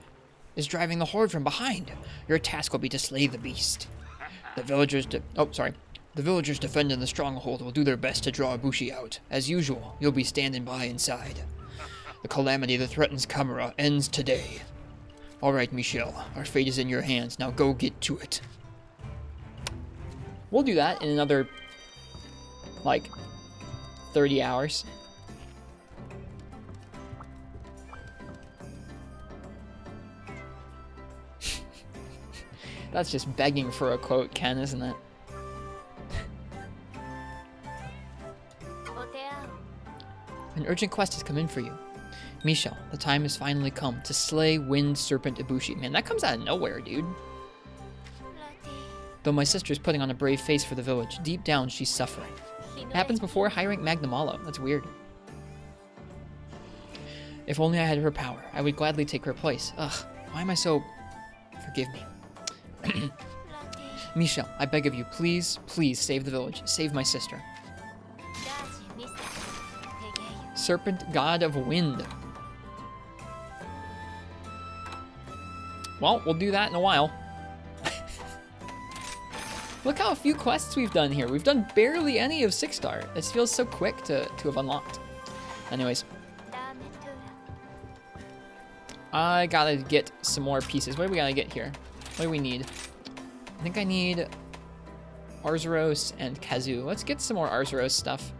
is driving the horde from behind. Your task will be to slay the beast. The villagers defending the stronghold will do their best to draw Ibushi out. As usual, you'll be standing by inside. The calamity that threatens Kamura ends today. Alright, Michel, our fate is in your hands. Now go get to it. We'll do that in another, like, 30 hours. That's just begging for a quote, Ken, isn't it? An urgent quest has come in for you. Michel, the time has finally come to slay Wind Serpent Ibushi. Man, that comes out of nowhere, dude. Though my sister is putting on a brave face for the village, deep down she's suffering. It happens before high-rank Magnamalo. That's weird. If only I had her power, I would gladly take her place. Ugh, why am I so... Forgive me. Michel, I beg of you, please, please save the village. Save my sister. Serpent God of Wind. Well, we'll do that in a while. Look how few quests we've done here. We've done barely any of 6-star. It feels so quick to have unlocked. Anyways. I gotta get some more pieces. What do we gotta get here? What do we need? I think I need Arzuros and Kazoo. Let's get some more Arzuros stuff.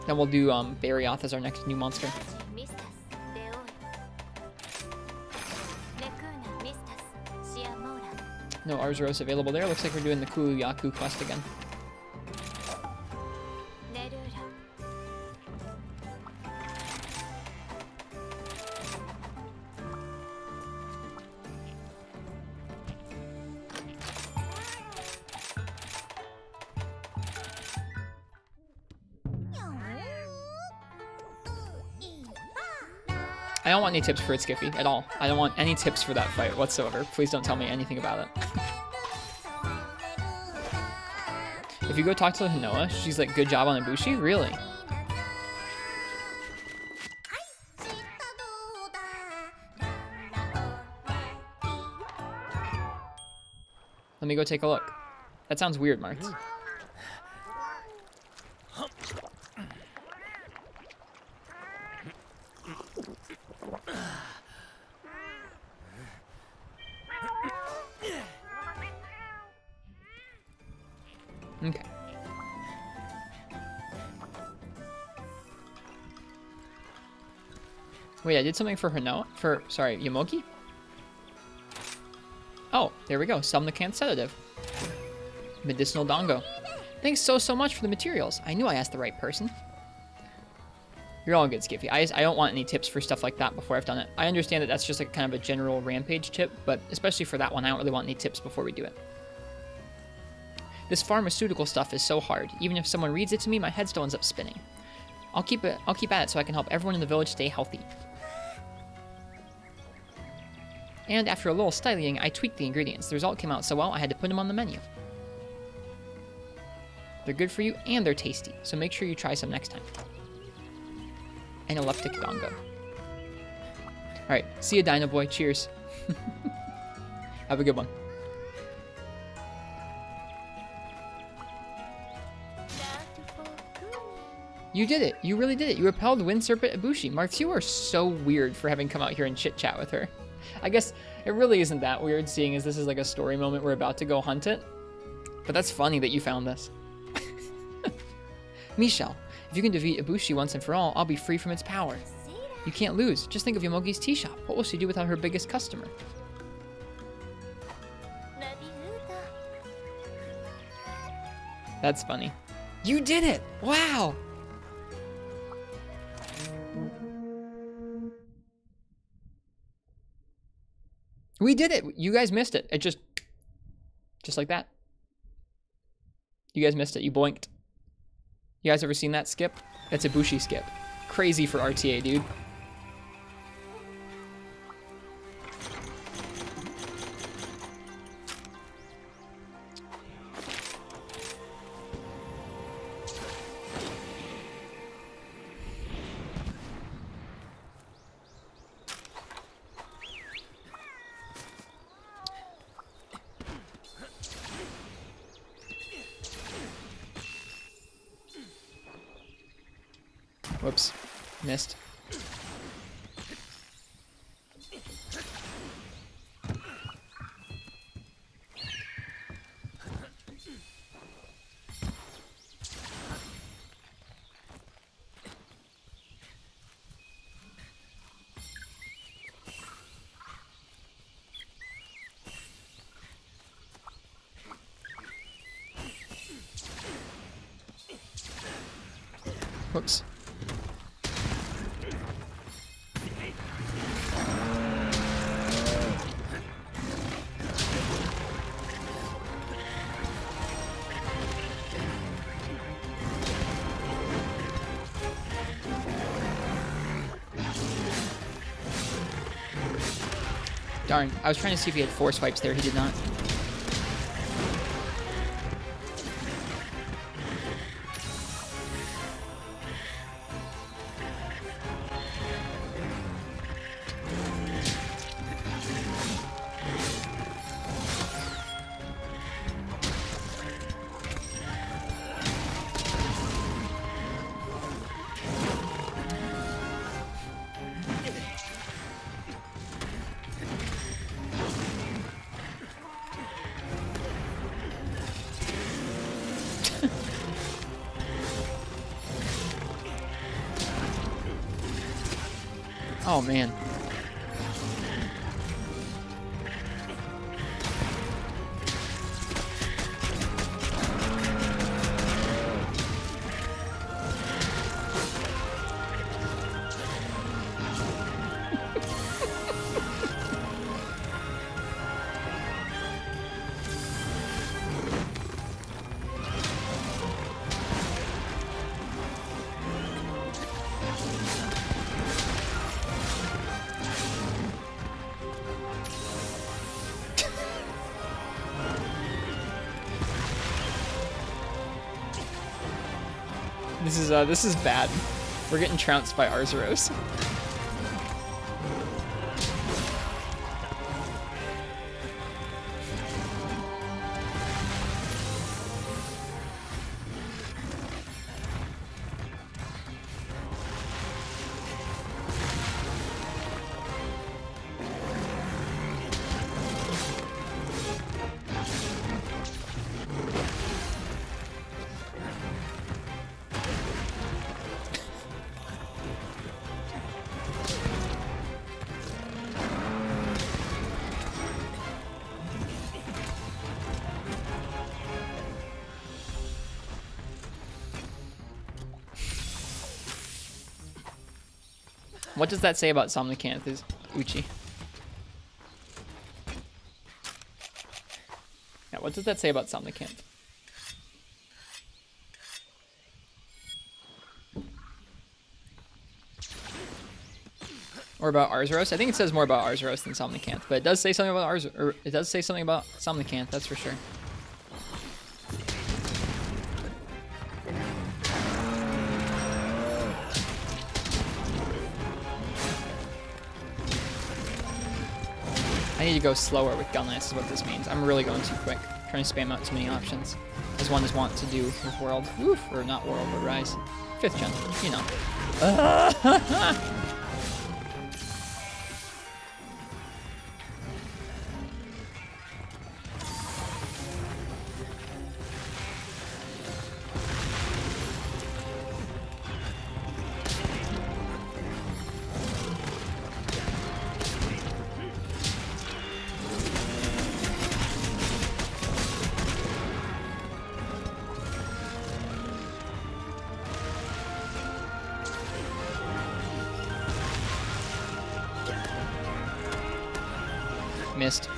Then we'll do Barioth as our next new monster. No Arzuros available there. Looks like we're doing the Kuluyaku quest again. I don't want any tips for it, Skiffy, at all. I don't want any tips for that fight whatsoever. Please don't tell me anything about it. If you go talk to Hinoa, she's like, good job on Ibushi? Really? Let me go take a look. That sounds weird, Martz. Okay. Wait, I did something for Hinoa? Sorry, Yamoki? Oh, there we go. Somnicant sedative. Medicinal dongo. Thanks so much for the materials. I knew I asked the right person. You're all good, Skiffy. I don't want any tips for stuff like that before I've done it. I understand that that's just like kind of a general rampage tip, but especially for that one, I don't really want any tips before we do it. This pharmaceutical stuff is so hard. Even if someone reads it to me, my head still ends up spinning. I'll keep at it so I can help everyone in the village stay healthy. And after a little studying, I tweaked the ingredients. The result came out so well, I had to put them on the menu. They're good for you, and they're tasty, so make sure you try some next time. An epileptic dongo. Alright, see you, Dino Boy. Cheers. Have a good one. You did it. You really did it. You repelled Wind Serpent Ibushi. Marks, you are so weird for having come out here and chit-chat with her. I guess it really isn't that weird, seeing as this is like a story moment. We're about to go hunt it. But that's funny that you found this. Michelle, if you can defeat Ibushi once and for all, I'll be free from its power. You can't lose. Just think of Yomogi's tea shop. What will she do without her biggest customer? That's funny. You did it! Wow! We did it! You guys missed it. It just like that. You guys missed it. You boinked. You guys ever seen that skip? That's a Ibushi skip. Crazy for RTA, dude. Whoops. Missed. Whoops. Darn, I was trying to see if he had force wipes there. He did not. Oh, man. This is bad. We're getting trounced by Arzuros. What does that say about Somnicanth, Uchi? Yeah, what does that say about Somnicanth? Or about Arzuros. I think it says more about Arzuros than Somnicanth, but it does say something about or it does say something about Somnicanth, that's for sure. I need to go slower with Gunlance is what this means. I'm really going too quick. Trying to spam out too many options. As one is wont to do with World. Oof, or not World, but Rise. 5th gen, you know. Missed.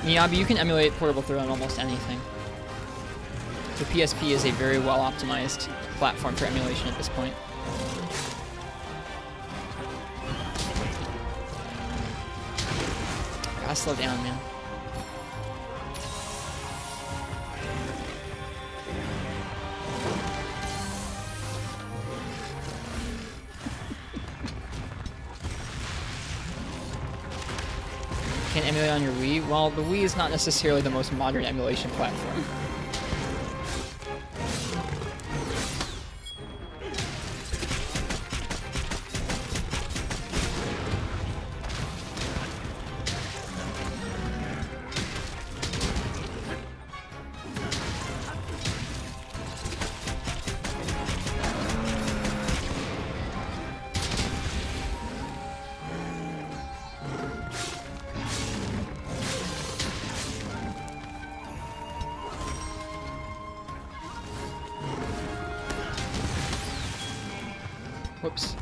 Miyabi, you can emulate portable throw on almost anything. The PSP is a very well optimized platform for emulation at this point. Gotta slow down, man. Can emulate on your Wii? Well, the Wii is not necessarily the most modern emulation platform. Whoops.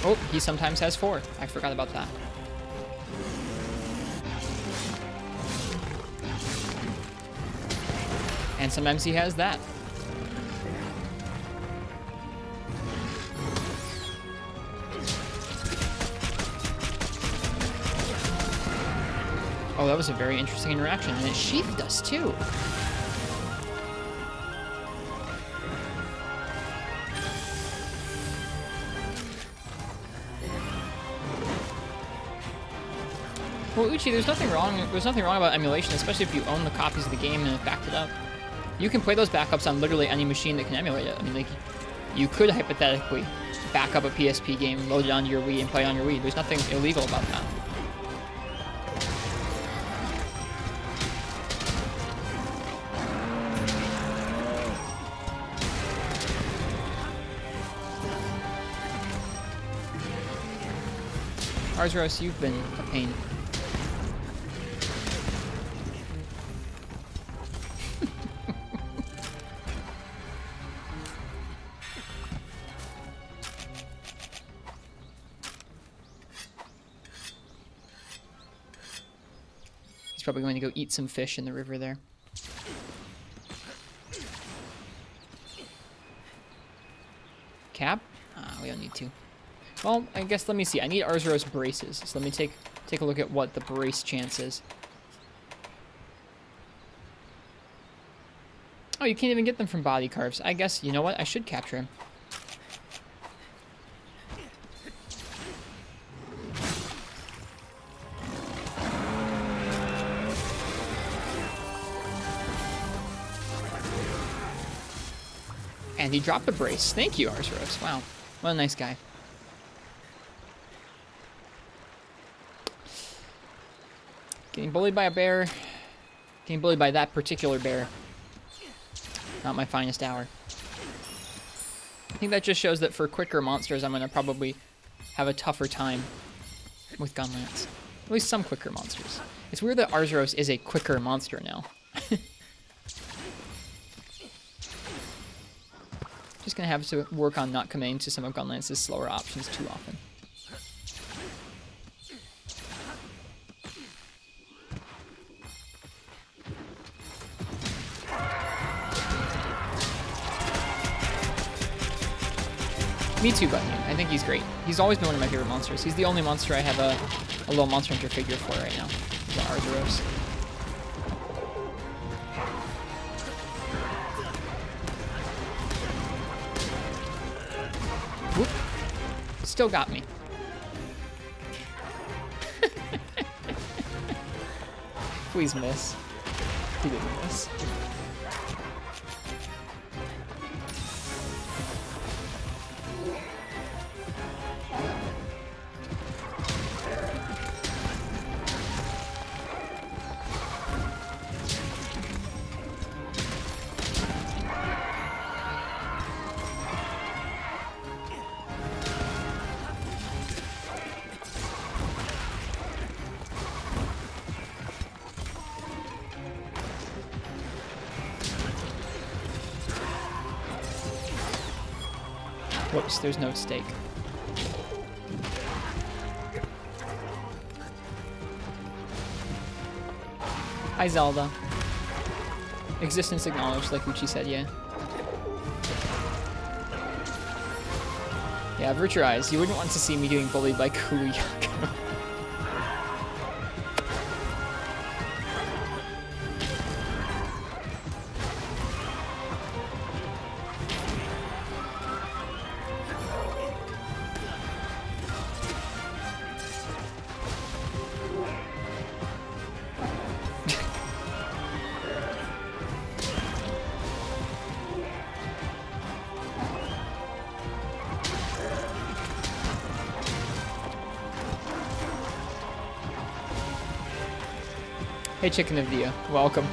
Oh, he sometimes has 4. I forgot about that. And sometimes he has that. Oh, that was a very interesting interaction, and it sheathed us too. Well, Uchi, there's nothing wrong about emulation, especially if you own the copies of the game and have backed it up. You can play those backups on literally any machine that can emulate it. I mean, like, you could hypothetically back up a PSP game, load it onto your Wii, and play on your Wii. There's nothing illegal about that. Arzuros, you've been a pain. He's probably going to go eat some fish in the river there. Cap? We don't need to. Well, I guess, let me see. I need Arzuros braces. So let me take a look at what the brace chance is. Oh, you can't even get them from body carves. I guess, you know what? I should capture him. And he dropped the brace. Thank you, Arzuros. Wow. What a nice guy. Getting bullied by a bear. Getting bullied by that particular bear. Not my finest hour. I think that just shows that for quicker monsters, I'm going to probably have a tougher time with Gunlance. At least some quicker monsters. It's weird that Arzuros is a quicker monster now. Just going to have to work on not committing to some of Gunlance's slower options too often. Me too, Bunyan. I think he's great. He's always been one of my favorite monsters. He's the only monster I have a little Monster Hunter figure for right now. The Argyros. Whoop. Still got me. Please miss. He didn't miss. Whoops, there's no stake. Hi, Zelda. Existence acknowledged, like Uchi said, yeah. Yeah, avert your eyes. You wouldn't want to see me getting bullied by Kuruyako. Hey, Chicken of Dia. Welcome.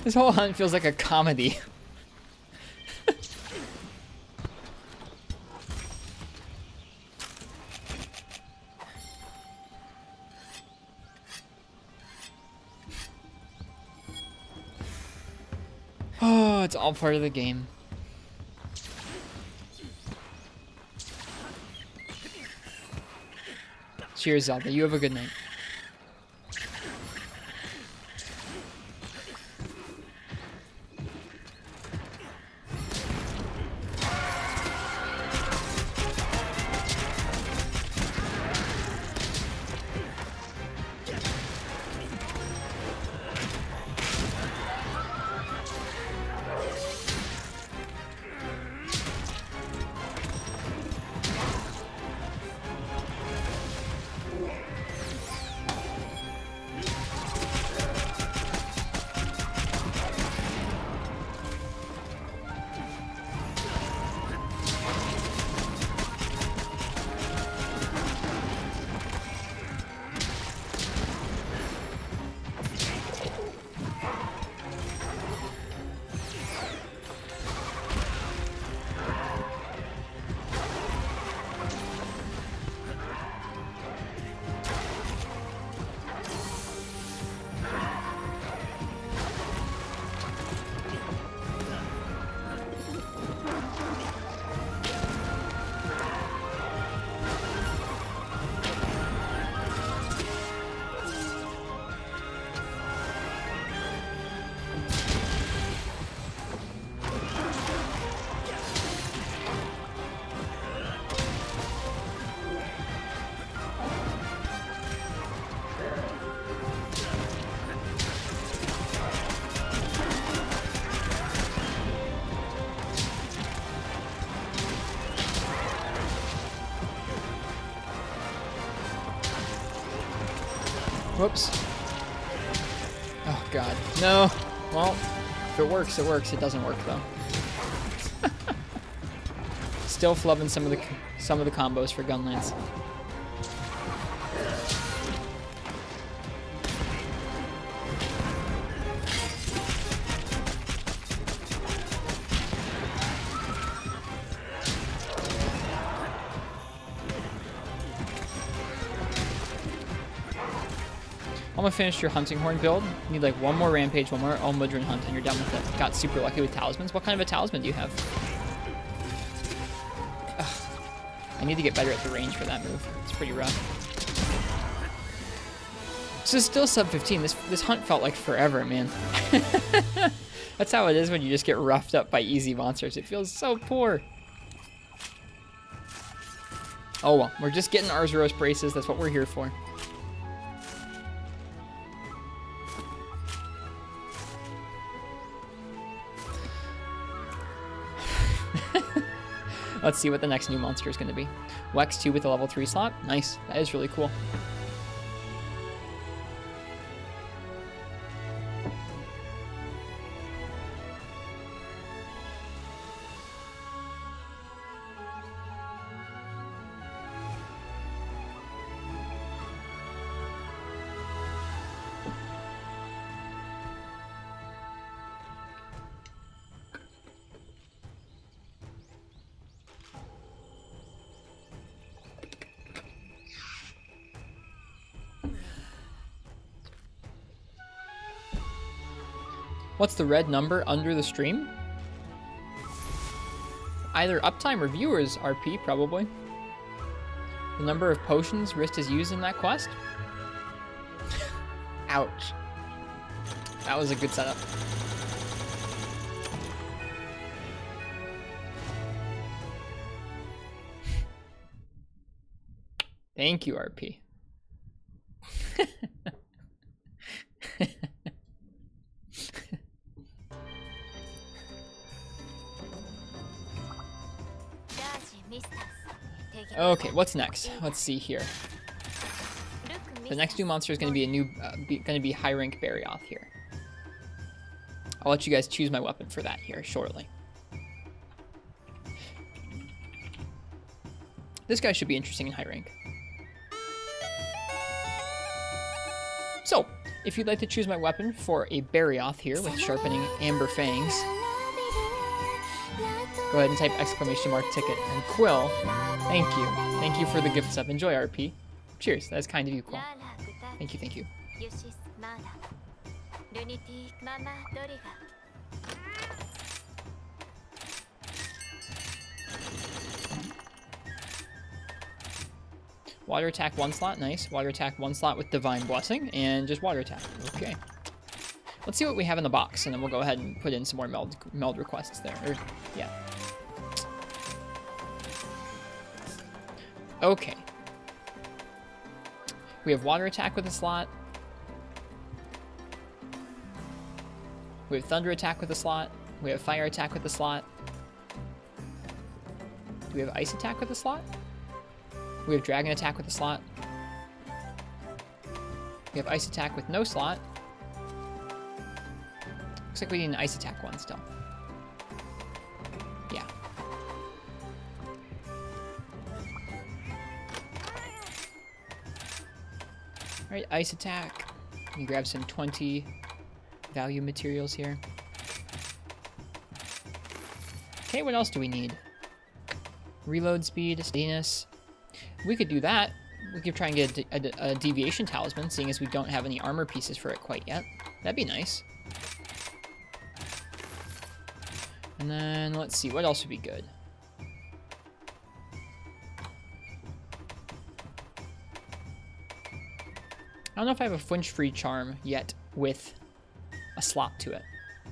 This whole hunt feels like a comedy. Oh, it's all part of the game. Cheers, Zelda. You have a good night. Whoops. Oh, God. No. Well, if it works, it works. It doesn't work, though. Still flubbing some of the combos for Gunlance. Almost finished your hunting horn build. You need like one more rampage, one more Almudron hunt, and you're done with it. Got super lucky with talismans. What kind of a talisman do you have? Ugh. I need to get better at the range for that move. It's pretty rough. So still sub 15. This hunt felt like forever, man. That's how it is when you just get roughed up by easy monsters. It feels so poor. Oh well, we're just getting Arzuros braces. That's what we're here for. Let's see what the next new monster is going to be. Wex 2 with a level 3 slot. Nice. That is really cool. What's the red number under the stream? Either uptime or viewers RP, probably. The number of potions Rist has used in that quest? Ouch. That was a good setup. Thank you, RP. Okay, what's next? Let's see here. The next new monster is going to be a new, going to be high rank Barioth here. I'll let you guys choose my weapon for that here shortly. This guy should be interesting in high rank. So, if you'd like to choose my weapon for a Barioth here with sharpening amber fangs, go ahead and type !ticket and Quill. Thank you. Thank you for the gift sub. Enjoy, RP. Cheers. That's kind of you, Quill. Thank you, thank you. Water attack 1 slot. Nice. Water attack 1 slot with Divine Blessing. And just water attack. Okay. Let's see what we have in the box, and then we'll go ahead and put in some more meld requests there. Or, yeah. Okay. We have water attack with a slot. We have thunder attack with a slot. We have fire attack with a slot. Do we have ice attack with a slot? We have dragon attack with a slot. We have ice attack with no slot. Looks like we need an ice attack one still. Yeah. Alright, ice attack. Let me grab some 20 value materials here. Okay, what else do we need? Reload speed, steadiness. We could do that. We could try and get a deviation talisman, seeing as we don't have any armor pieces for it quite yet. That'd be nice. And then, let's see, what else would be good? I don't know if I have a flinch-free charm yet with a slot to it.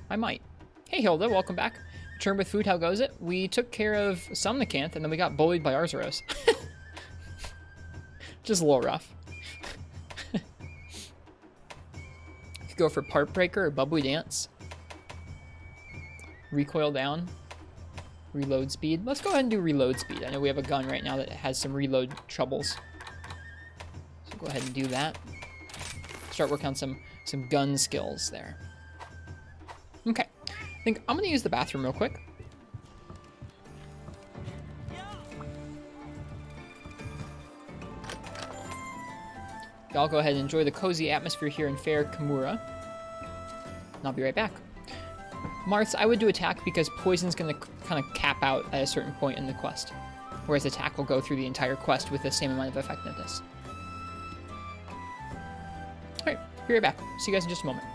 I might. Hey Hilda, welcome back. Return with food, how goes it? We took care of Somnicanth, and then we got bullied by Arzuros. Just a little rough. Could go for Part Breaker or Bubbly Dance. Recoil down. Reload speed. Let's go ahead and do reload speed. I know we have a gun right now that has some reload troubles. So go ahead and do that. Start working on some gun skills there. Okay. I think I'm going to use the bathroom real quick. I'll go ahead and enjoy the cozy atmosphere here in fair Kimura. And I'll be right back. Marth, I would do attack because poison's going to kind of cap out at a certain point in the quest. Whereas attack will go through the entire quest with the same amount of effectiveness. Alright, Be right back. See you guys in just a moment.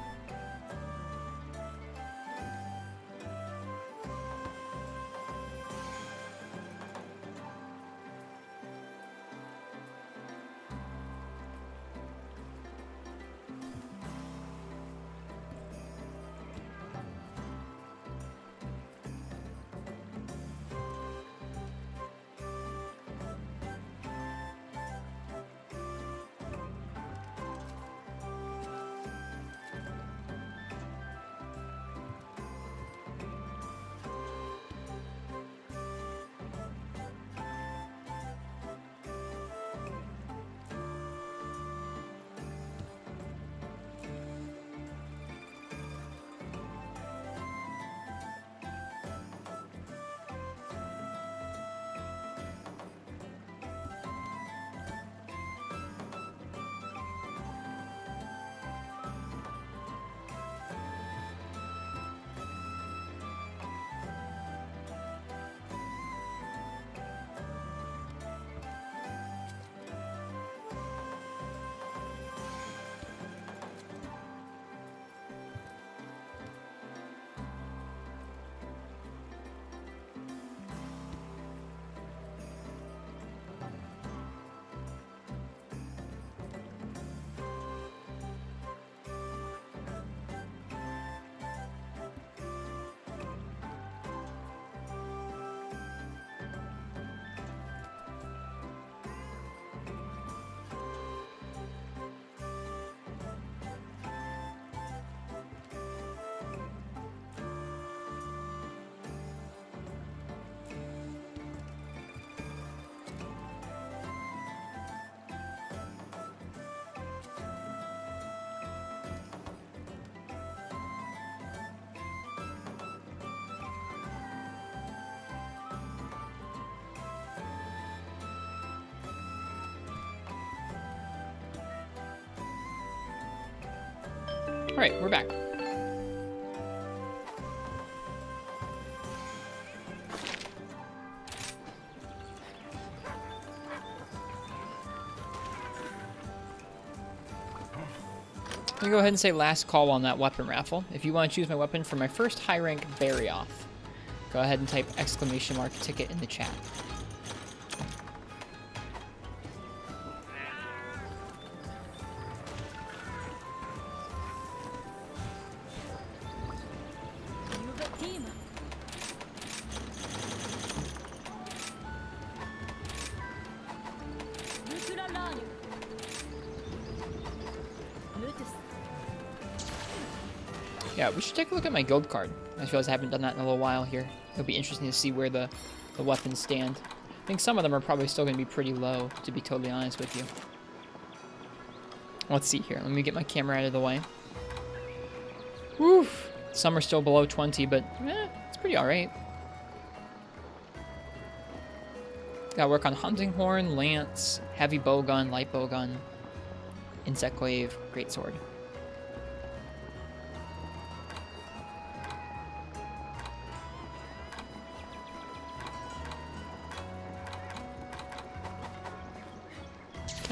Alright, we're back. I'm gonna go ahead and say last call on that weapon raffle. If you want to choose my weapon for my first high rank Barioth, go ahead and type ! ticket in the chat. Yeah, we should take a look at my guild card. I realize I haven't done that in a little while here. It'll be interesting to see where the weapons stand. I think some of them are probably still going to be pretty low, to be totally honest with you. Let's see here. Let me get my camera out of the way. Woof! Some are still below 20, but it's pretty alright. Gotta work on Hunting Horn, Lance, Heavy Bowgun, Light Bowgun, Insect Wave, Greatsword.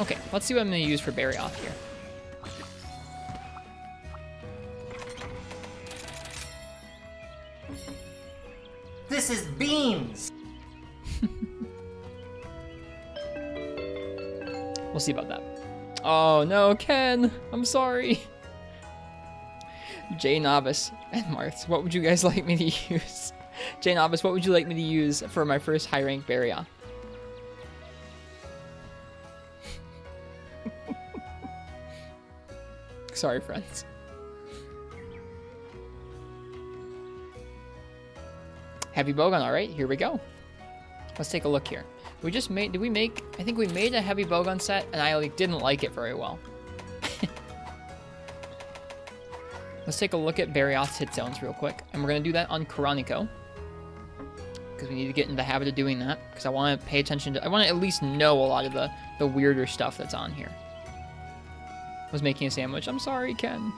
Okay, let's see what I'm going to use for Barioth here. This is beans! We'll see about that. Oh no, Ken! I'm sorry. J Novice and Marth, what would you guys like me to use? J Novice, what would you like me to use for my first high rank Barioth? Sorry, friends. Heavy Bowgun, alright, here we go. Let's take a look here. We just made, I think we made a Heavy Bowgun set, and I didn't like it very well. Let's take a look at Barioth's hit zones real quick, and we're going to do that on Koronico. Because we need to get in the habit of doing that, because I want to pay attention to, I want to at least know a lot of the weirder stuff that's on here. Was making a sandwich. I'm sorry, Ken.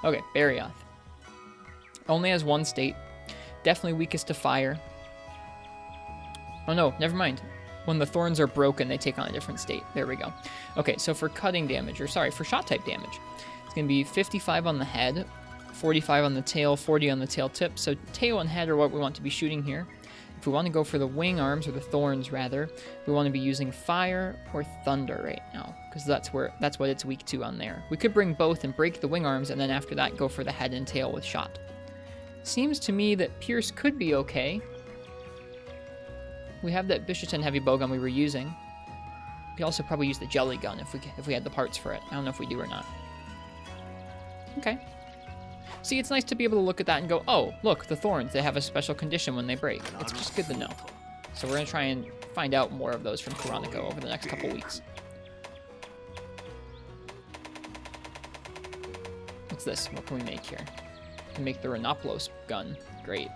Okay, Barioth. Only has one state. Definitely weakest to fire. Oh no, never mind. When the thorns are broken, they take on a different state. There we go. Okay, so for cutting damage, or sorry, for shot type damage, it's going to be 55 on the head, 45 on the tail, 40 on the tail tip. So tail and head are what we want to be shooting here. If we want to go for the wing arms, or the thorns rather, we want to be using fire or thunder right now, because that's what it's weak to on there. We could bring both and break the wing arms, and then after that go for the head and tail with shot. Seems to me that Pierce could be okay. We have that Bishaten heavy bowgun we were using. We could also probably use the jelly gun if we had the parts for it. I don't know if we do or not. Okay. See, it's nice to be able to look at that and go, oh, look, the thorns, they have a special condition when they break. It's just good to know. So we're going to try and find out more of those from Kuroniko over the next couple weeks. What's this? What can we make here? We can make the Renoplos gun. Great.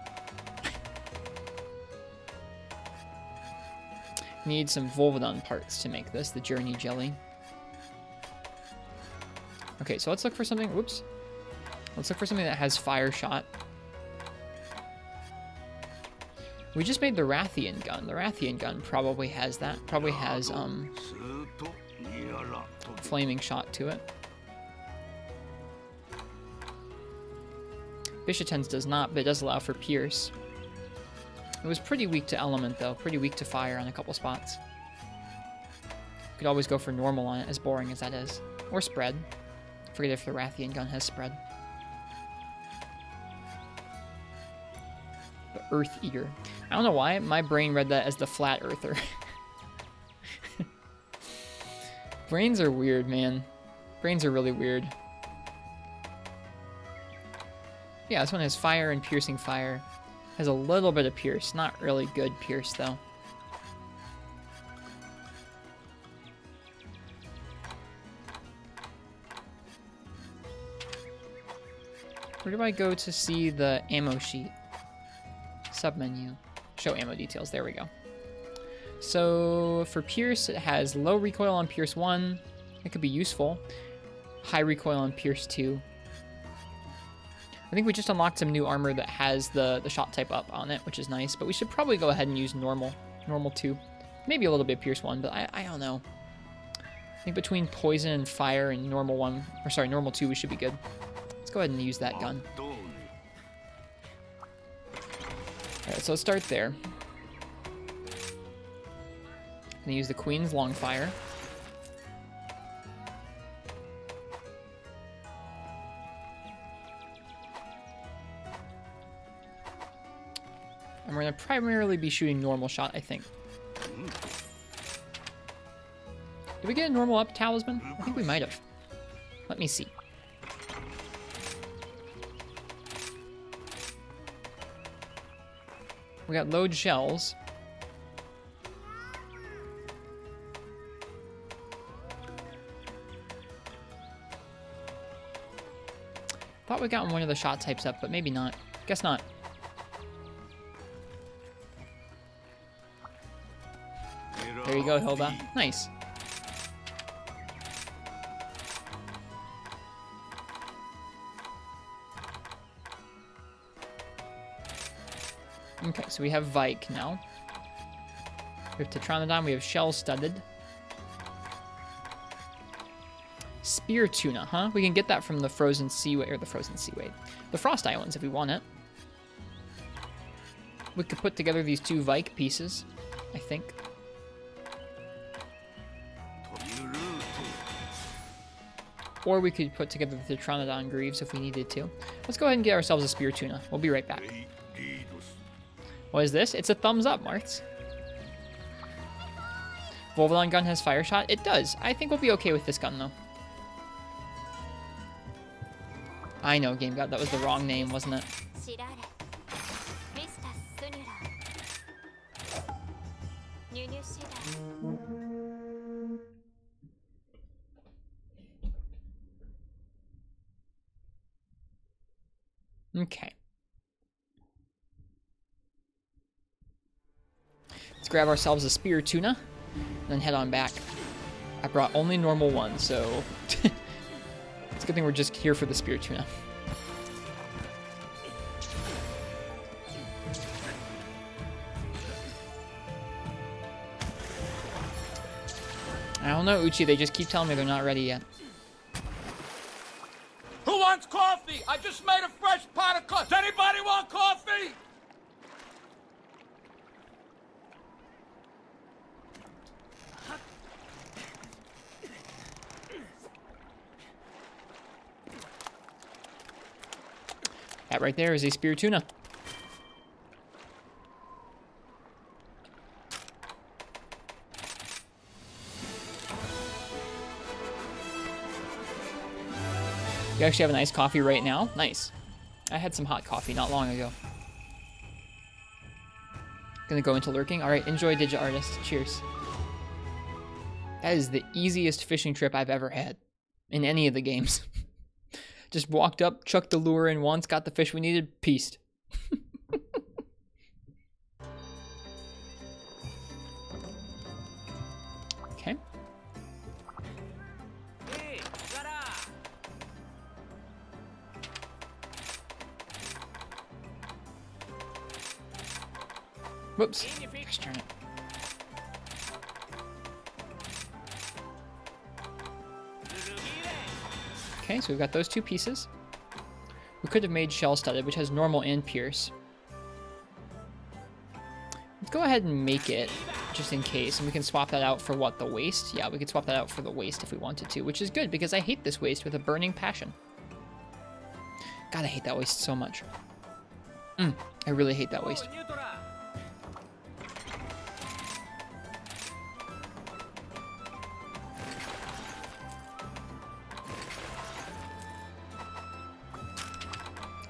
Need some Volvodon parts to make this, the Journey Jelly. Okay, so let's look for something. Whoops. Let's look for something that has fire shot. We just made the Rathian gun. The Rathian gun probably has that. Probably has flaming shot to it. Bishaten's does not, but it does allow for Pierce. It was pretty weak to element though, pretty weak to fire on a couple spots. Could always go for normal on it, as boring as that is. Or spread. Forget if the Rathian gun has spread. The Earth Eater. I don't know why, my brain read that as the Flat Earther. Brains are weird, man. Brains are really weird. Yeah, this one has fire and piercing fire. Has a little bit of pierce, not really good pierce though. Where do I go to see the ammo sheet? Submenu. Show ammo details. There we go. So for Pierce, it has low recoil on Pierce 1. It could be useful. High recoil on Pierce 2. I think we just unlocked some new armor that has the shot type up on it, which is nice. But we should probably go ahead and use normal. Normal 2. Maybe a little bit Pierce 1, but I don't know. I think between poison and fire and normal 1, or sorry, normal 2, we should be good. Let's go ahead and use that gun. Alright, so let's start there. I'm gonna use the Queen's Longfire. And we're gonna primarily be shooting normal shot, I think. Did we get a normal up talisman? I think we might have. Let me see. We got load shells. Thought we got one of the shot types up, but maybe not. Guess not. There you go, Hilda. Nice. Okay, so we have Vike now. We have Tetranodon, we have Shell Studded. Spear Tuna, huh? We can get that from the Frozen Seaway, or the Frozen Seaway. The Frost Islands, if we want it. We could put together these two Vike pieces, I think. Or we could put together the Tetranodon Greaves if we needed to. Let's go ahead and get ourselves a Spear Tuna. We'll be right back. What is this? It's a thumbs up, Marks. Volvodon gun has fire shot? It does. I think we'll be okay with this gun, though. I know, Game God. That was the wrong name, wasn't it? Okay. Let's grab ourselves a Spear Tuna, and then head on back. I brought only normal one, so it's a good thing we're just here for the Spear Tuna. I don't know, Uchi. They just keep telling me they're not ready yet. Who wants coffee? I just made a fresh pot of coffee. Does anybody want coffee? That right there is a spear tuna. You actually have an iced coffee right now? Nice. I had some hot coffee not long ago. Gonna go into lurking. Alright, enjoy Digit Artist. Cheers. That is the easiest fishing trip I've ever had. In any of the games. Just walked up, chucked the lure in once, got the fish we needed, peaced. Okay. Whoops. Gosh darn it. Okay, so we've got those two pieces. We could have made shell studded, which has normal and pierce. Let's go ahead and make it, just in case, and we can swap that out for what, the waist? Yeah, we could swap that out for the waist if we wanted to, which is good, because I hate this waist with a burning passion. God, I hate that waist so much. I really hate that waist.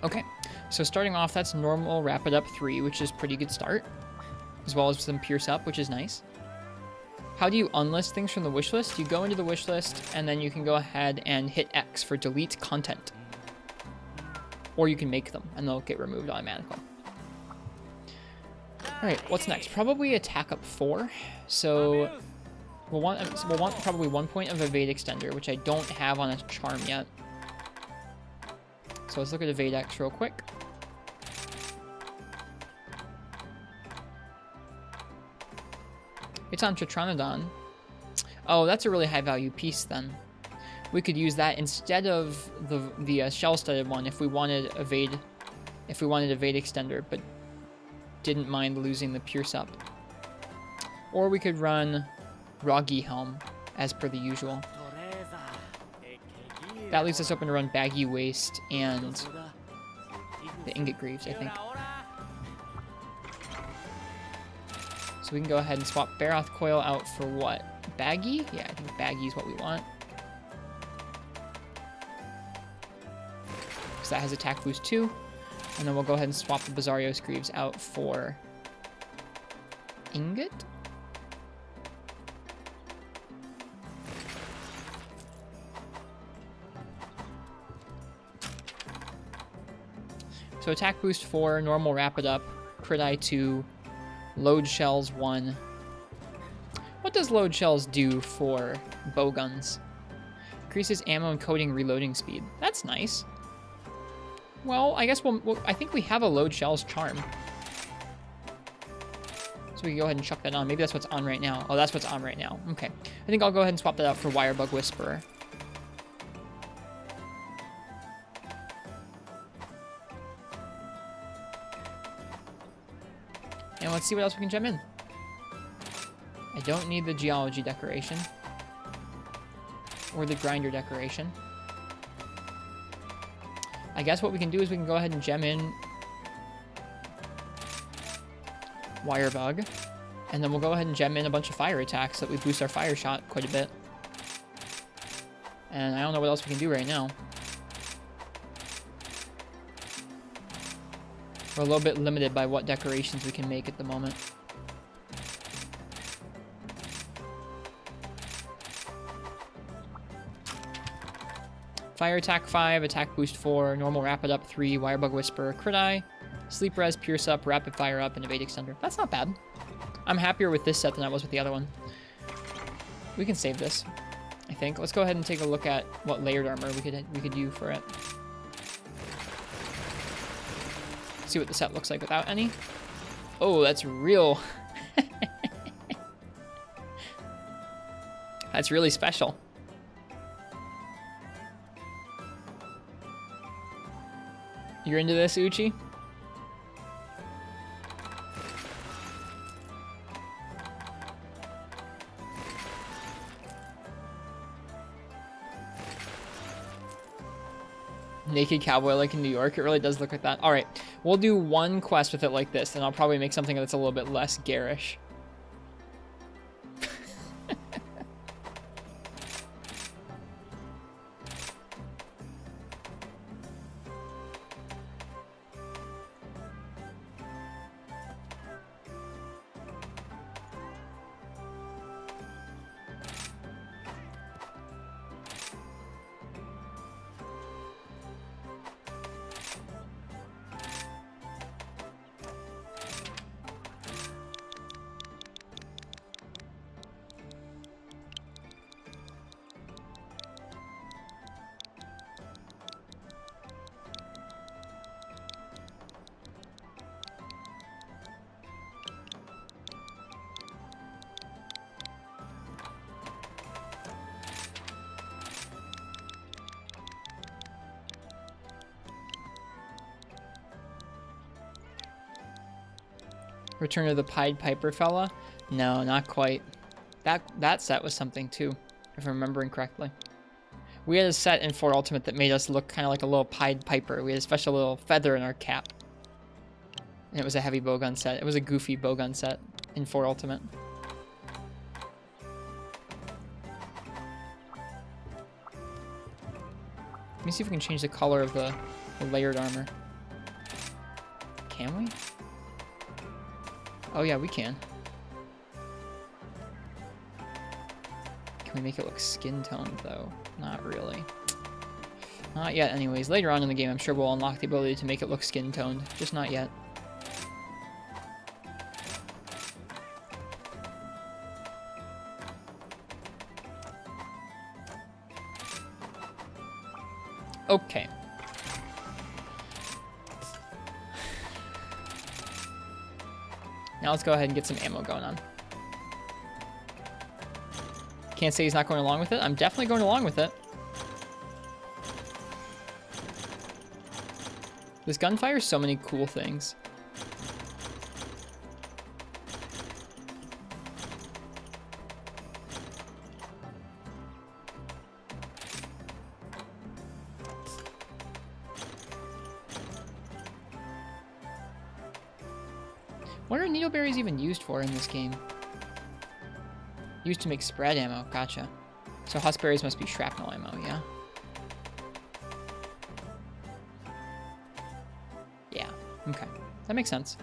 Okay, so starting off, that's normal wrap it up 3, which is pretty good start, as well as some pierce up, which is nice. How do you unlist things from the wish list? You go into the wish list, and then you can go ahead and hit X for delete content. Or you can make them, and they'll get removed automatically. Alright, what's next? Probably attack up 4. So we'll want probably 1 point of evade extender, which I don't have on a charm yet. So let's look at Evade X real quick. It's on Tetranodon. Oh, that's a really high value piece then. We could use that instead of the shell-studded one if we wanted evade extender, but didn't mind losing the pierce up. Or we could run Roggy Helm as per the usual. That leaves us open to run Baggy Waist and the Ingot Greaves, I think. So we can go ahead and swap Baroth Coil out for what? Baggy? Yeah, I think Baggy is what we want. Because that has attack boost 2. And then we'll go ahead and swap the Bizarrios Greaves out for Ingot? So attack boost 4, normal wrap it up, crit eye 2, load shells 1. What does load shells do for bow guns? Increases ammo and coating reloading speed. That's nice. Well, I guess I think we have a load shells charm. So we can go ahead and chuck that on. Maybe that's what's on right now. Oh, that's what's on right now. Okay. I think I'll go ahead and swap that out for Wirebug Whisperer. And let's see what else we can gem in. I don't need the Geology decoration. Or the Grinder decoration. I guess what we can do is we can go ahead and gem in Wirebug. And then we'll go ahead and gem in a bunch of fire attacks so that we boost our fire shot quite a bit. And I don't know what else we can do right now. We're a little bit limited by what decorations we can make at the moment. Fire attack 5, attack boost 4, normal rapid up 3, Wirebug Whisper, crit eye, sleep res, pierce up, rapid fire up, and evade extender. That's not bad. I'm happier with this set than I was with the other one. We can save this, I think. Let's go ahead and take a look at what layered armor we could do for it. See what the set looks like without any. Oh, that's real. That's really special. You're into this, Uchi? Naked cowboy like in New York. It really does look like that. All right, we'll do one quest with it like this, and I'll probably make something that's a little bit less garish. Return of the Pied Piper fella? No, not quite. That set was something too, if I'm remembering correctly. We had a set in 4 Ultimate that made us look kind of like a little Pied Piper. We had a special little feather in our cap. And it was a heavy bowgun set. It was a goofy bowgun set in 4 Ultimate. Let me see if we can change the color of the layered armor. Can we? Oh yeah, we can. Can we make it look skin toned though? Not really. Not yet anyways. Later on in the game, I'm sure we'll unlock the ability to make it look skin toned. Just not yet. Okay. Now let's go ahead and get some ammo going on. Can't say he's not going along with it. I'm definitely going along with it. This gun fires so many cool things. What are needleberries even used for in this game? Used to make spread ammo. Gotcha. So huskberries must be shrapnel ammo, yeah? Yeah. Okay. That makes sense.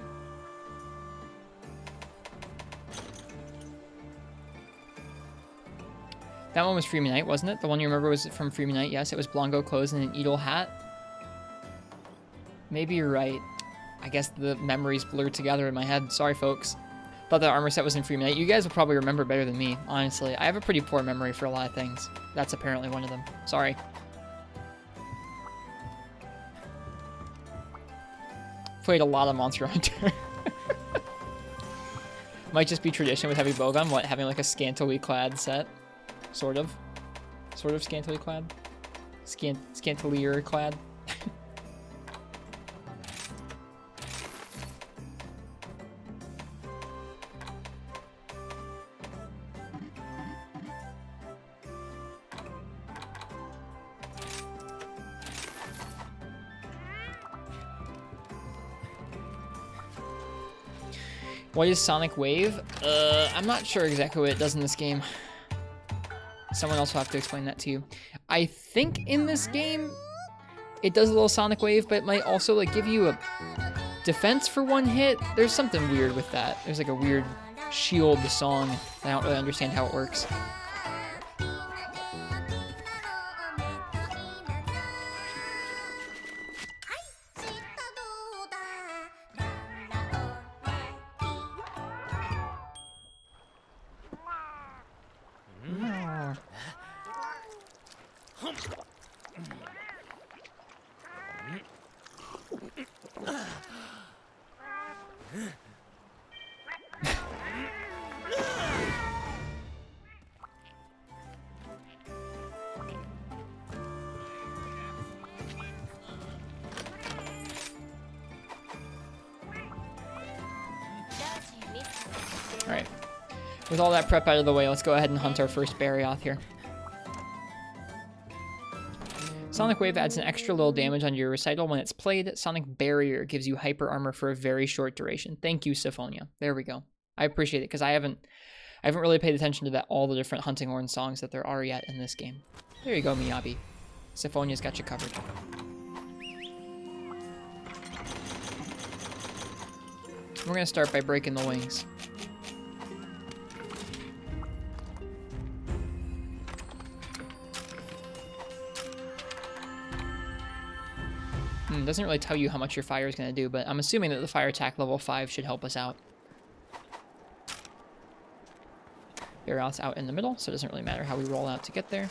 That one was Freeman Knight, wasn't it? The one you remember was from Freeman Knight? Yes, it was Blongo clothes and an Eagle hat. Maybe you're right. I guess the memories blurred together in my head. Sorry, folks. Thought that armor set was in Freeman Knight. You guys will probably remember better than me, honestly. I have a pretty poor memory for a lot of things. That's apparently one of them. Sorry. Played a lot of Monster Hunter. Might just be tradition with heavy bowgun. What, having like a scantily clad set? Sort of. Sort of scantily clad? Scantilier clad? What is Sonic Wave? I'm not sure exactly what it does in this game. Someone else will have to explain that to you. I think in this game, it does a little Sonic Wave, but it might also like give you a defense for 1 hit. There's something weird with that. There's like a weird shield song. I don't really understand how it works. With all that prep out of the way, let's go ahead and hunt our first Barioth here. Sonic Wave adds an extra little damage onto your recital when it's played. Sonic Barrier gives you hyper armor for a very short duration. Thank you, Symphonia. There we go. I appreciate it because I haven't really paid attention to all the different Hunting Horn songs that there are yet in this game. There you go, Miyabi. Symphonia's got you covered. We're gonna start by breaking the wings. Doesn't really tell you how much your fire is going to do, but I'm assuming that the fire attack level 5 should help us out. Barioth's out in the middle, so it doesn't really matter how we roll out to get there.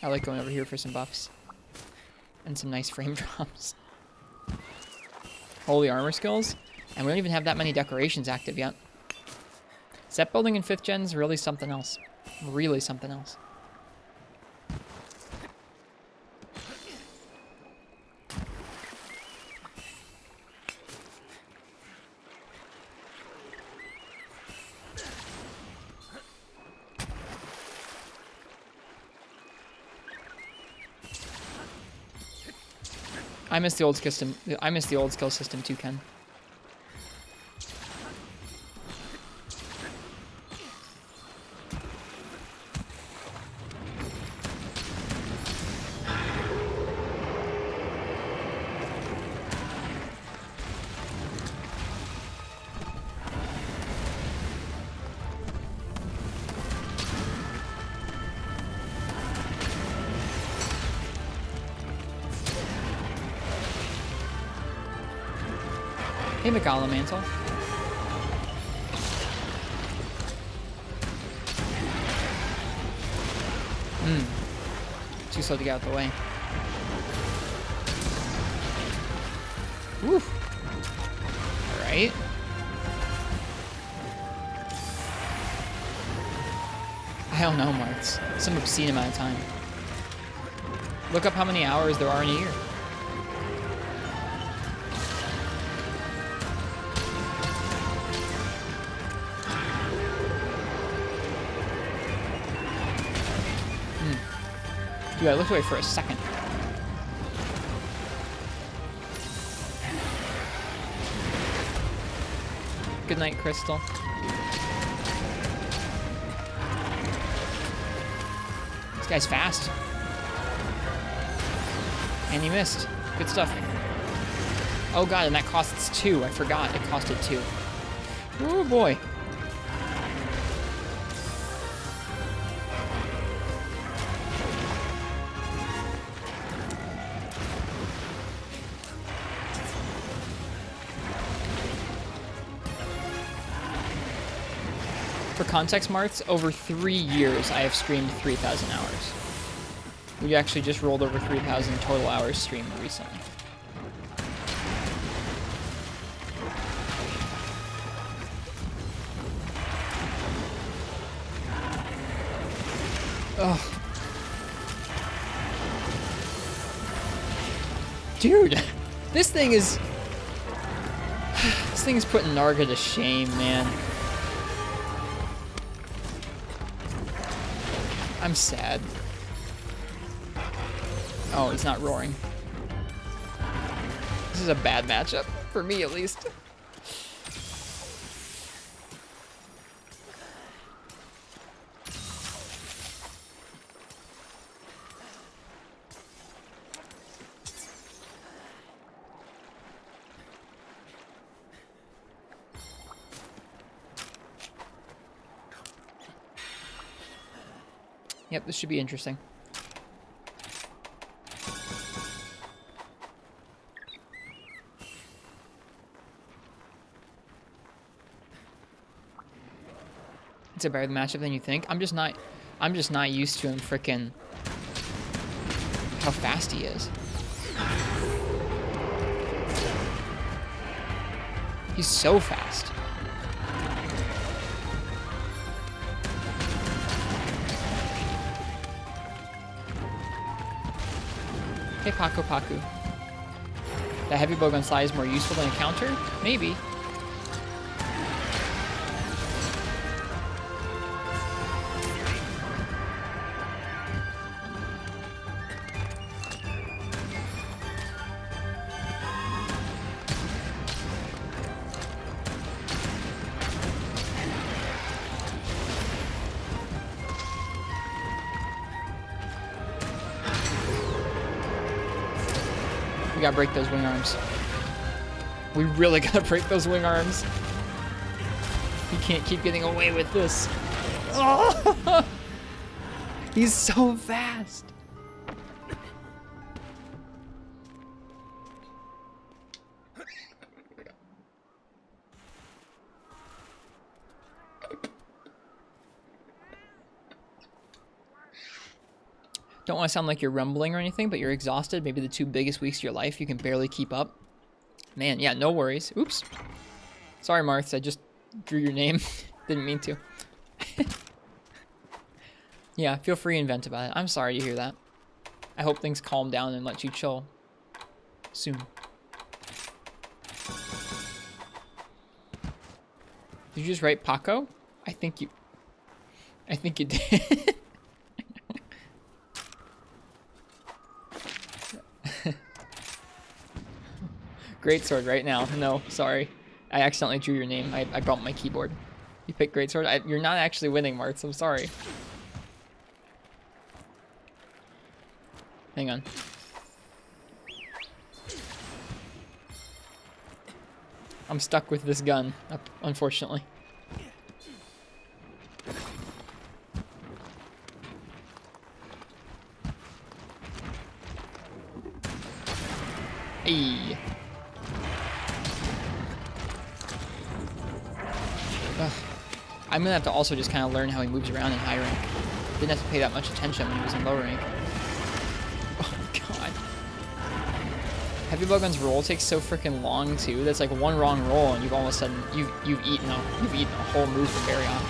I like going over here for some buffs. And some nice frame drops. Holy armor skills. And we don't even have that many decorations active yet. Set building in 5th gen is really something else. Really something else. I miss the old system. I miss the old skill system too, Ken. Hey, McAllimantle. Too slow to get out of the way. Woof. Alright. I don't know, Marks. Some obscene amount of time. Look up how many hours there are in a year. Dude, I looked away for a second. Good night, Crystal. This guy's fast. And he missed. Good stuff. Oh god, and that costs 2. I forgot it costed 2. Oh boy. For context marks, over 3 years I have streamed 3,000 hours. We actually just rolled over 3,000 total hours streamed recently. Ugh. Dude, this thing is putting Narga to shame, man. I'm sad. Oh, he's not roaring. This is a bad matchup, for me at least. Yep, this should be interesting. It's a better matchup than you think. I'm just not used to him frickin' how fast he is. He's so fast. Hey, Paku Paku. That heavy bowgun slide is more useful than a counter? Maybe. We gotta break those wing arms. We really gotta break those wing arms. He can't keep getting away with this. Oh! He's so fast. Don't want to sound like you're rumbling or anything, but you're exhausted. Maybe the 2 biggest weeks of your life, you can barely keep up. Man, yeah, no worries. Oops. Sorry, Marths, I just drew your name. Didn't mean to. Yeah, feel free and vent about it. I'm sorry to hear that. I hope things calm down and let you chill soon. Did you just write Paco? I think you did. Greatsword right now. No, sorry. I accidentally drew your name. I bumped my keyboard. You picked Greatsword. You're not actually winning, Martz. I'm sorry. Hang on. I'm stuck with this gun, unfortunately. Hey. Ugh. I'm gonna have to also just kind of learn how he moves around in high rank. Didn't have to pay that much attention when he was in low rank. Oh god. Heavy Bowgun's roll takes so freaking long too. That's like one wrong roll and you've all of a sudden you've eaten a whole move from Baryon.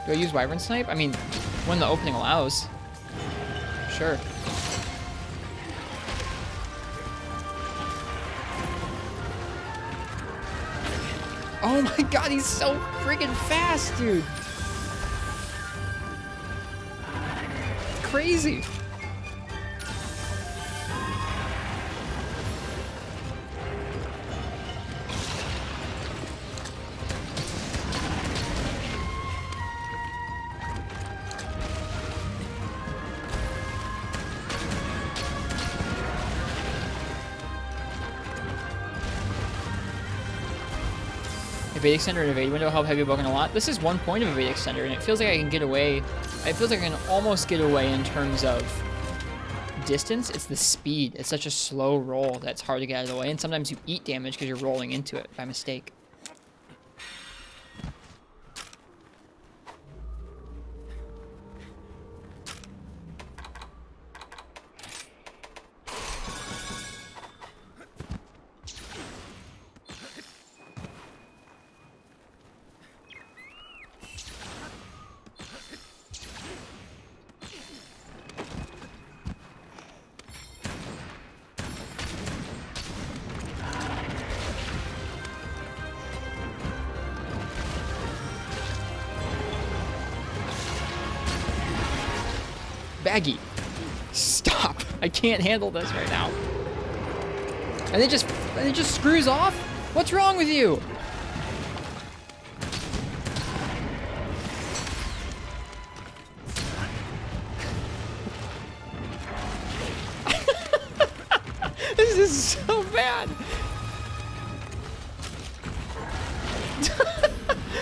Do I use Wyvern Snipe? I mean, when the opening allows. Sure. Oh my god, he's so freaking fast, dude! Crazy! Evade Extender and Evade Window help Heavy Bowgun a lot. This is 1 point of Evade Extender, and it feels like I can get away. It feels like I can almost get away in terms of distance. It's the speed. It's such a slow roll that's hard to get out of the way, and sometimes you eat damage because you're rolling into it by mistake. Baggy, stop! I can't handle this right now. And it just screws off? What's wrong with you? This is so bad.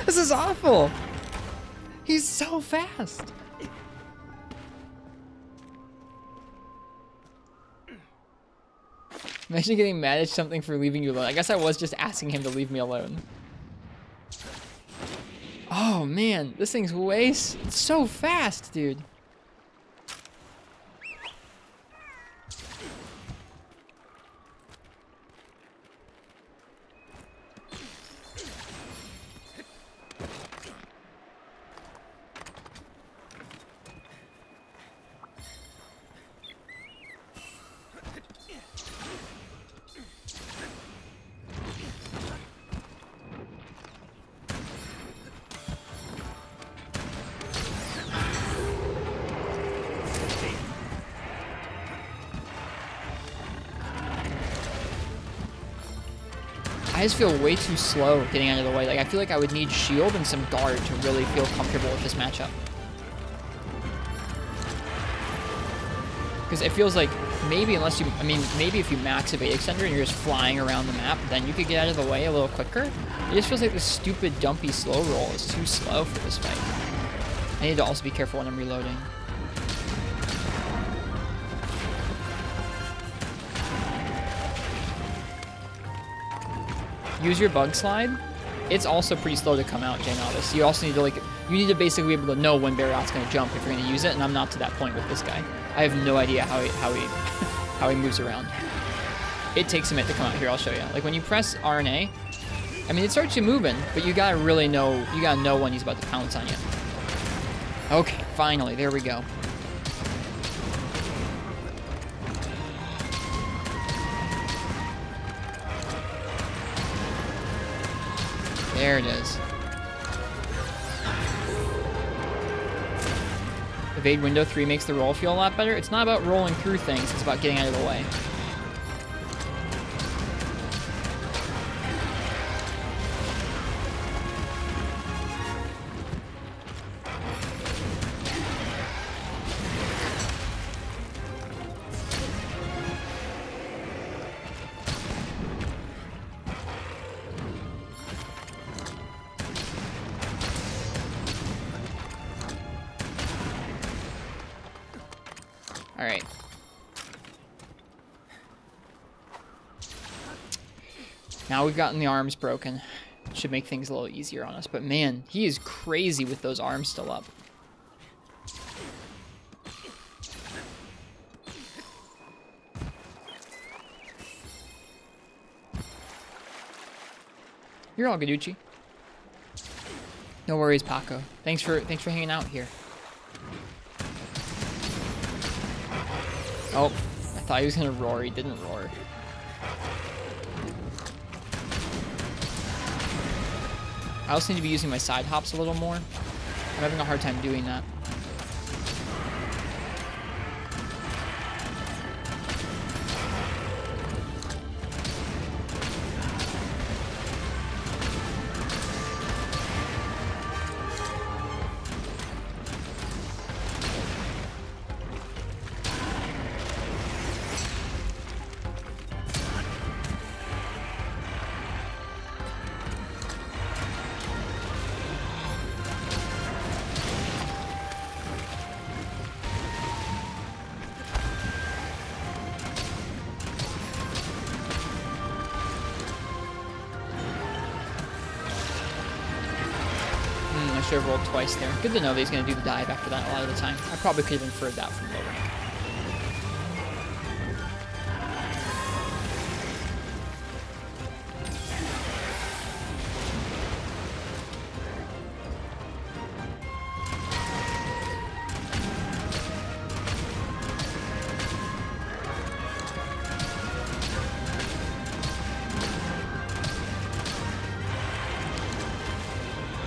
This is awful. He's so fast. Imagine getting mad at something for leaving you alone. I guess I was just asking him to leave me alone. Oh man, this thing's it's so fast, dude. I just feel way too slow getting out of the way. Like, I feel like I would need shield and some guard to really feel comfortable with this matchup. Because it feels like maybe unless you, I mean, maybe if you max evade extender and you're just flying around the map, then you could get out of the way a little quicker. It just feels like this stupid dumpy slow roll is too slow for this fight. I need to also be careful when I'm reloading. Use your bug slide. It's also pretty slow to come out, J Novice. You also need to you need to basically be able to know when Barriot's going to jump if you're going to use it, and I'm not to that point with this guy. I have no idea how he moves around. It takes a minute to come out here. I'll show you. Like when you press RNA, I mean it starts you moving, but you gotta really know. You gotta know when he's about to pounce on you. Okay, finally, there we go. There it is. Evade window 3 makes the roll feel a lot better. It's not about rolling through things, it's about getting out of the way. Alright. Now we've gotten the arms broken. Should make things a little easier on us. But man, he is crazy with those arms still up. You're all good, Uchi. No worries, Paco. Thanks for hanging out here. Oh, I thought he was gonna roar. He didn't roar. I also need to be using my side hops a little more. I'm having a hard time doing that. I should have rolled twice there. Good to know that he's going to do the dive after that a lot of the time. I probably could have inferred that from low rank.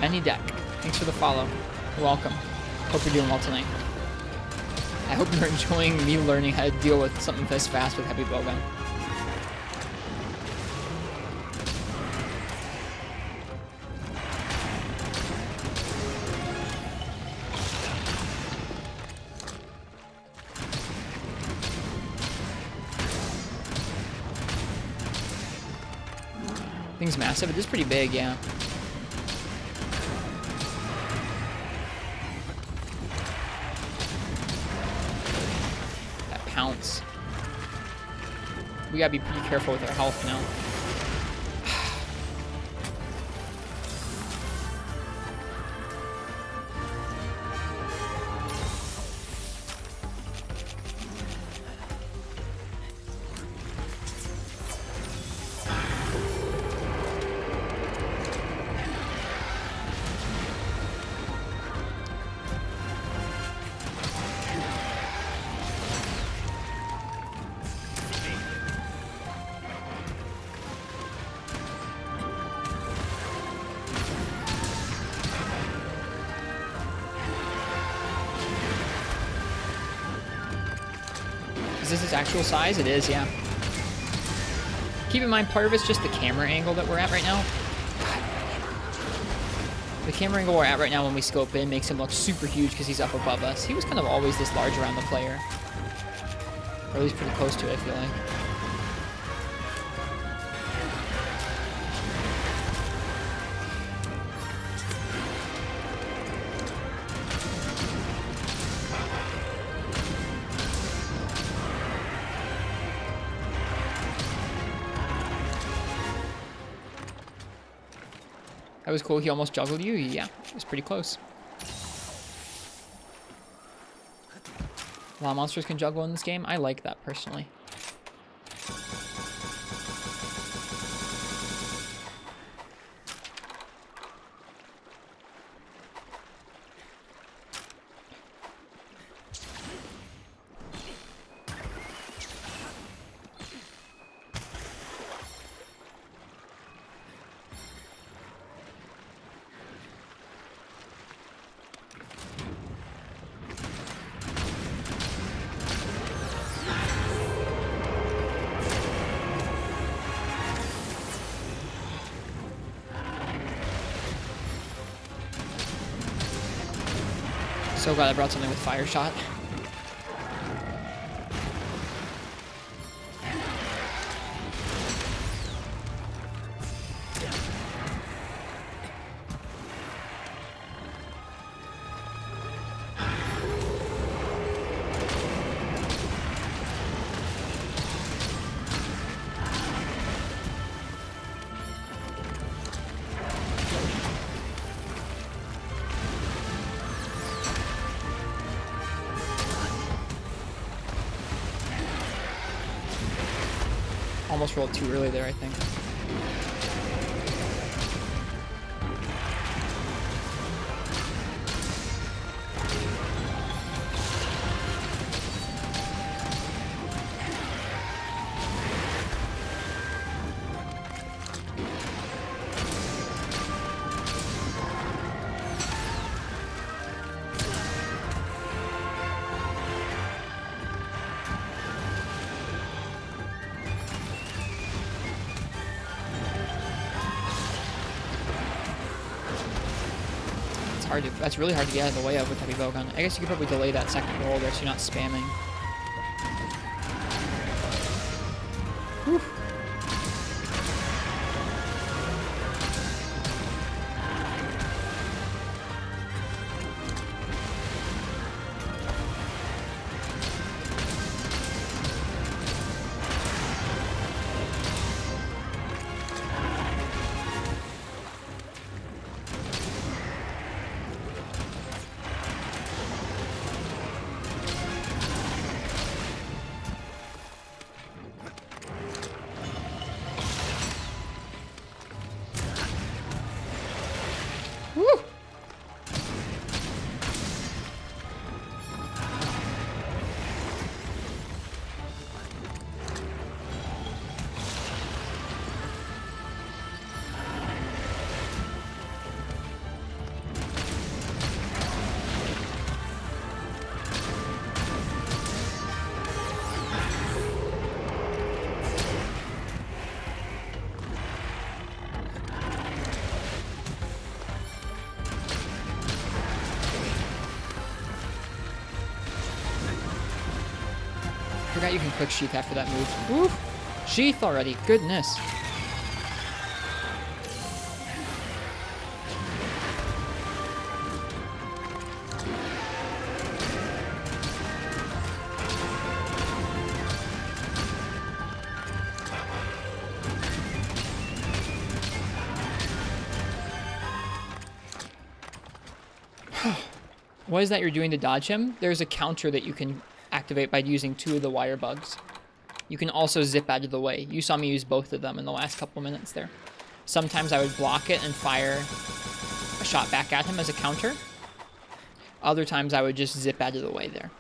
Any deck. Thanks for the follow. You're welcome. Hope you're doing well tonight. I hope you're enjoying me learning how to deal with something this fast with heavy bowgun. Thing's massive. It is pretty big, yeah. Pounce. We gotta be pretty careful with our health now. Is this its actual size? It is, yeah. Keep in mind, part of it's just the camera angle that we're at right now. The camera angle we're at right now when we scope in makes him look super huge because he's up above us. He was kind of always this large around the player. Or at least pretty close to it, I feel like. That was cool. He almost juggled you. Yeah, it was pretty close. A lot of monsters can juggle in this game. I like that personally. So glad I brought something with fire shot. Almost rolled too early there, I think. That's really hard to get out of the way of with heavy bowgun. I guess you could probably delay that second roll there so you're not spamming. Whew. Forgot you can quick sheath after that move. Woo! Sheath already. Goodness. What is that you're doing to dodge him? There's a counter that you can activate by using 2 of the wire bugs. You can also zip out of the way. You saw me use both of them in the last couple minutes there. Sometimes I would block it and fire a shot back at him as a counter. Other times I would just zip out of the way there.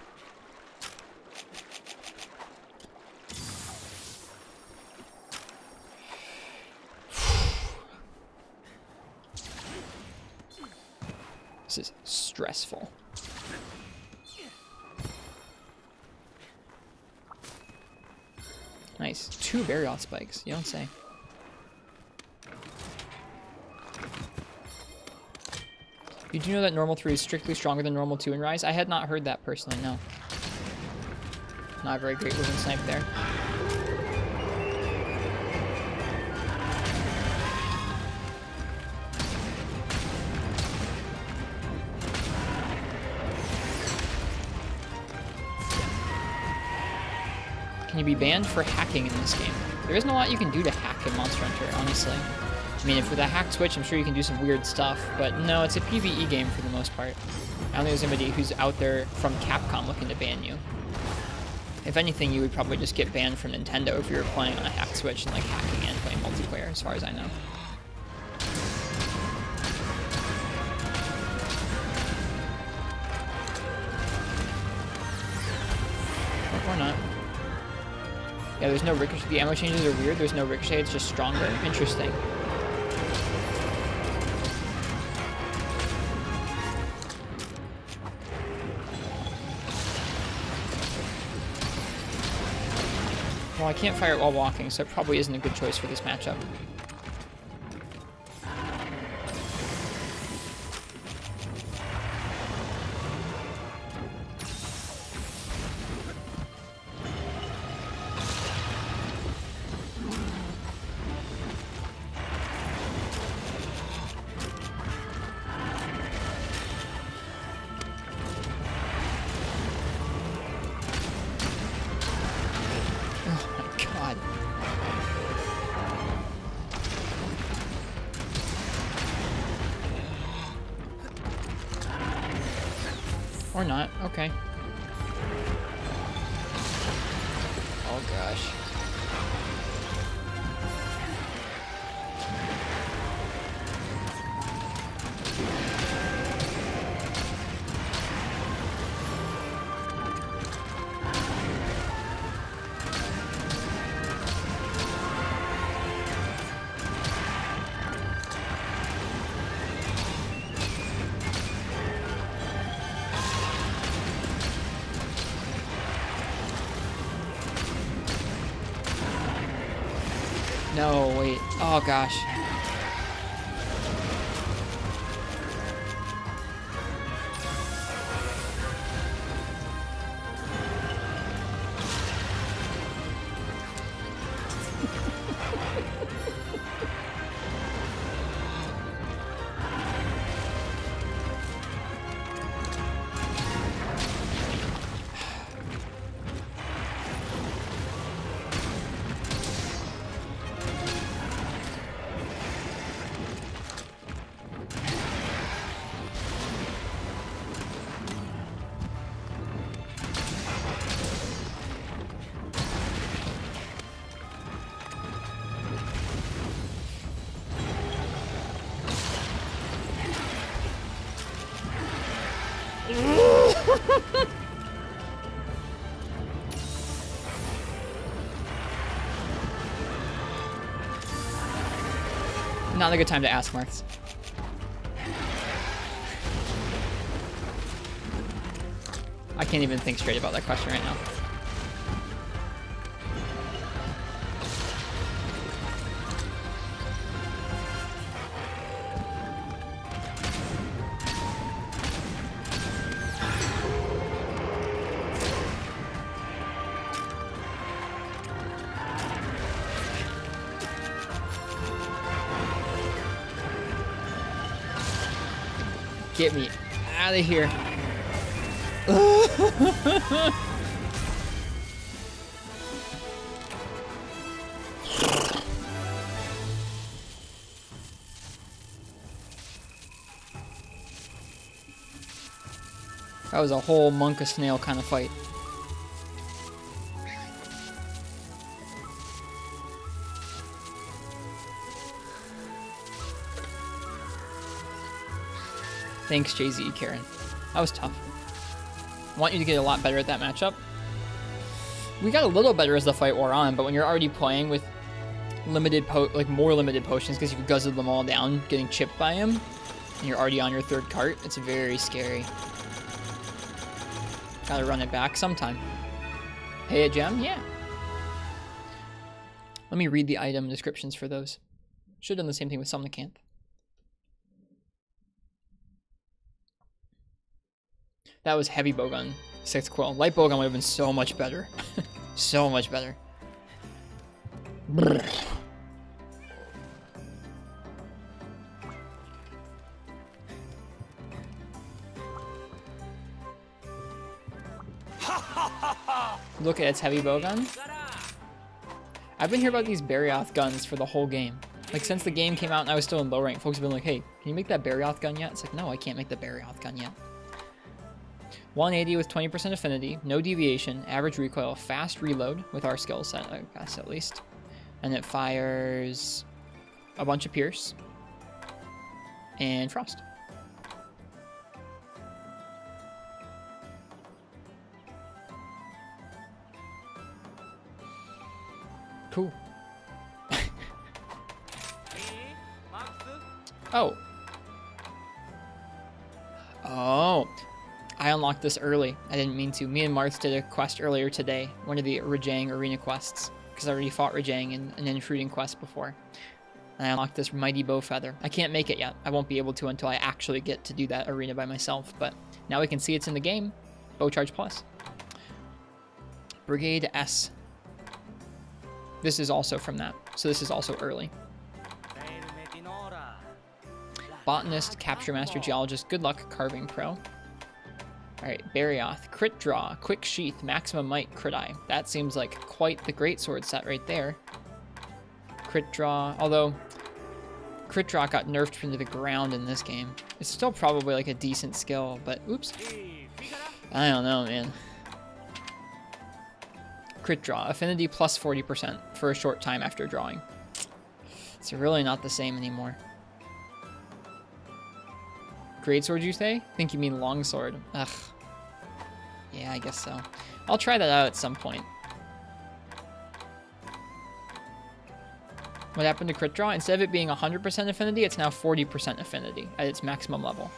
This is stressful. Nice. 2 burial spikes. You don't say. You do know that normal 3 is strictly stronger than normal 2 in Rise? I had not heard that personally, no. Not a very great moving snipe there. Can you be banned for hacking in this game? There isn't a lot you can do to hack in Monster Hunter, honestly. I mean, if with a hacked switch, I'm sure you can do some weird stuff, but no, it's a PvE game for the most part. I don't think there's anybody who's out there from Capcom looking to ban you. If anything, you would probably just get banned from Nintendo if you were playing on a hacked switch and like hacking and playing multiplayer, as far as I know. Or not. Yeah, there's no ricochet. The ammo changes are weird. There's no ricochet. It's just stronger. Interesting. Well, I can't fire it while walking, so it probably isn't a good choice for this matchup. Or not. Okay. Oh gosh. No, wait. Oh, gosh. Not a good time to ask, Marks. I can't even think straight about that question right now. Get me out of here. That was a whole monk a snail kind of fight. Thanks, Jay-Z, Karen. That was tough. I want you to get a lot better at that matchup. We got a little better as the fight wore on, but when you're already playing with more limited potions because you've guzzled them all down, getting chipped by him, and you're already on your 3rd cart, it's very scary. Gotta run it back sometime. Hey, a gem? Yeah. Let me read the item descriptions for those. Should have done the same thing with Somnicanth. That was heavy bowgun, 6th quill. Light bowgun would have been so much better. So much better. Look at its heavy bowgun. I've been hearing about these Barioth guns for the whole game. Like, since the game came out and I was still in low rank, folks have been like, hey, can you make that Barioth gun yet? It's like, no, I can't make the Barioth gun yet. 180 with 20% affinity, no deviation, average recoil, fast reload with our skill set, I guess at least. And it fires a bunch of Pierce and Frost. Cool. Oh. Oh. I unlocked this early. I didn't mean to. Me and Marth did a quest earlier today. One of the Rajang arena quests. Because I already fought Rajang in an intruding quest before. And I unlocked this mighty bow feather. I can't make it yet. I won't be able to until I actually get to do that arena by myself. But now we can see it's in the game. Bow charge plus. Brigade S. This is also from that. So this is also early. Botanist, Capture Master, Geologist, Good Luck, Carving Pro. Alright, Barioth, Crit Draw, Quick Sheath, Maximum Might, Crit Eye. That seems like quite the greatsword set right there. Crit Draw, although Crit Draw got nerfed into the ground in this game. It's still probably like a decent skill, but oops. I don't know, man. Crit Draw, Affinity plus 40% for a short time after drawing. It's really not the same anymore. Greatsword, you say? I think you mean longsword. Ugh. Yeah, I guess so. I'll try that out at some point. What happened to Crit Draw? Instead of it being 100% affinity, it's now 40% affinity at its maximum level.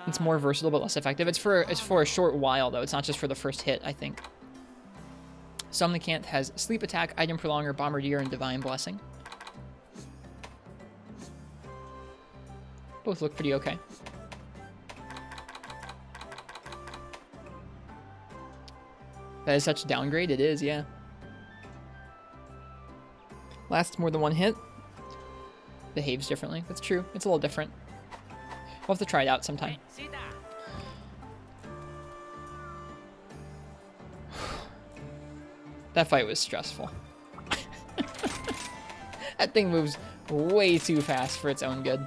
It's more versatile but less effective. It's for a short while though. It's not just for the first hit, I think. Somnicanth has Sleep Attack, Item Prolonger, Bombardier, and Divine Blessing. Both look pretty okay. That is such a downgrade. It is, yeah. Lasts more than one hit. Behaves differently. That's true. It's a little different. We'll have to try it out sometime. That fight was stressful. That thing moves way too fast for its own good.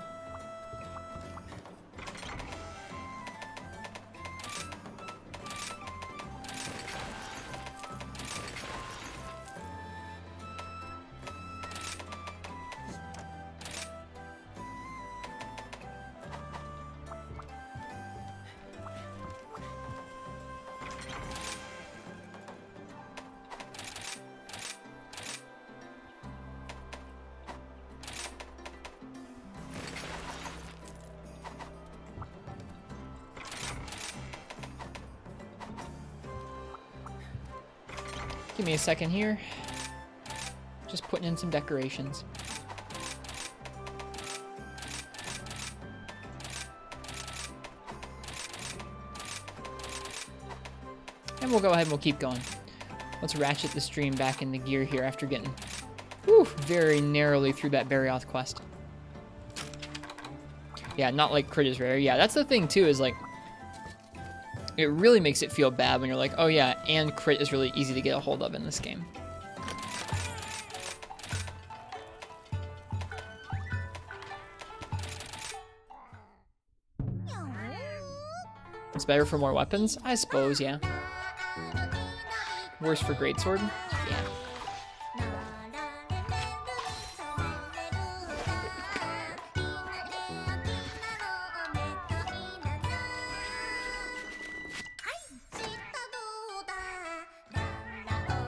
Give me a second here. Just putting in some decorations. And we'll go ahead and we'll keep going. Let's ratchet the stream back into gear here after getting very narrowly through that Barioth quest. Yeah, not like crit is rare. Yeah, that's the thing too, is like, it really makes it feel bad when you're like, oh yeah, and crit is really easy to get a hold of in this game. It's better for more weapons? I suppose, yeah. Worse for greatsword? Yeah.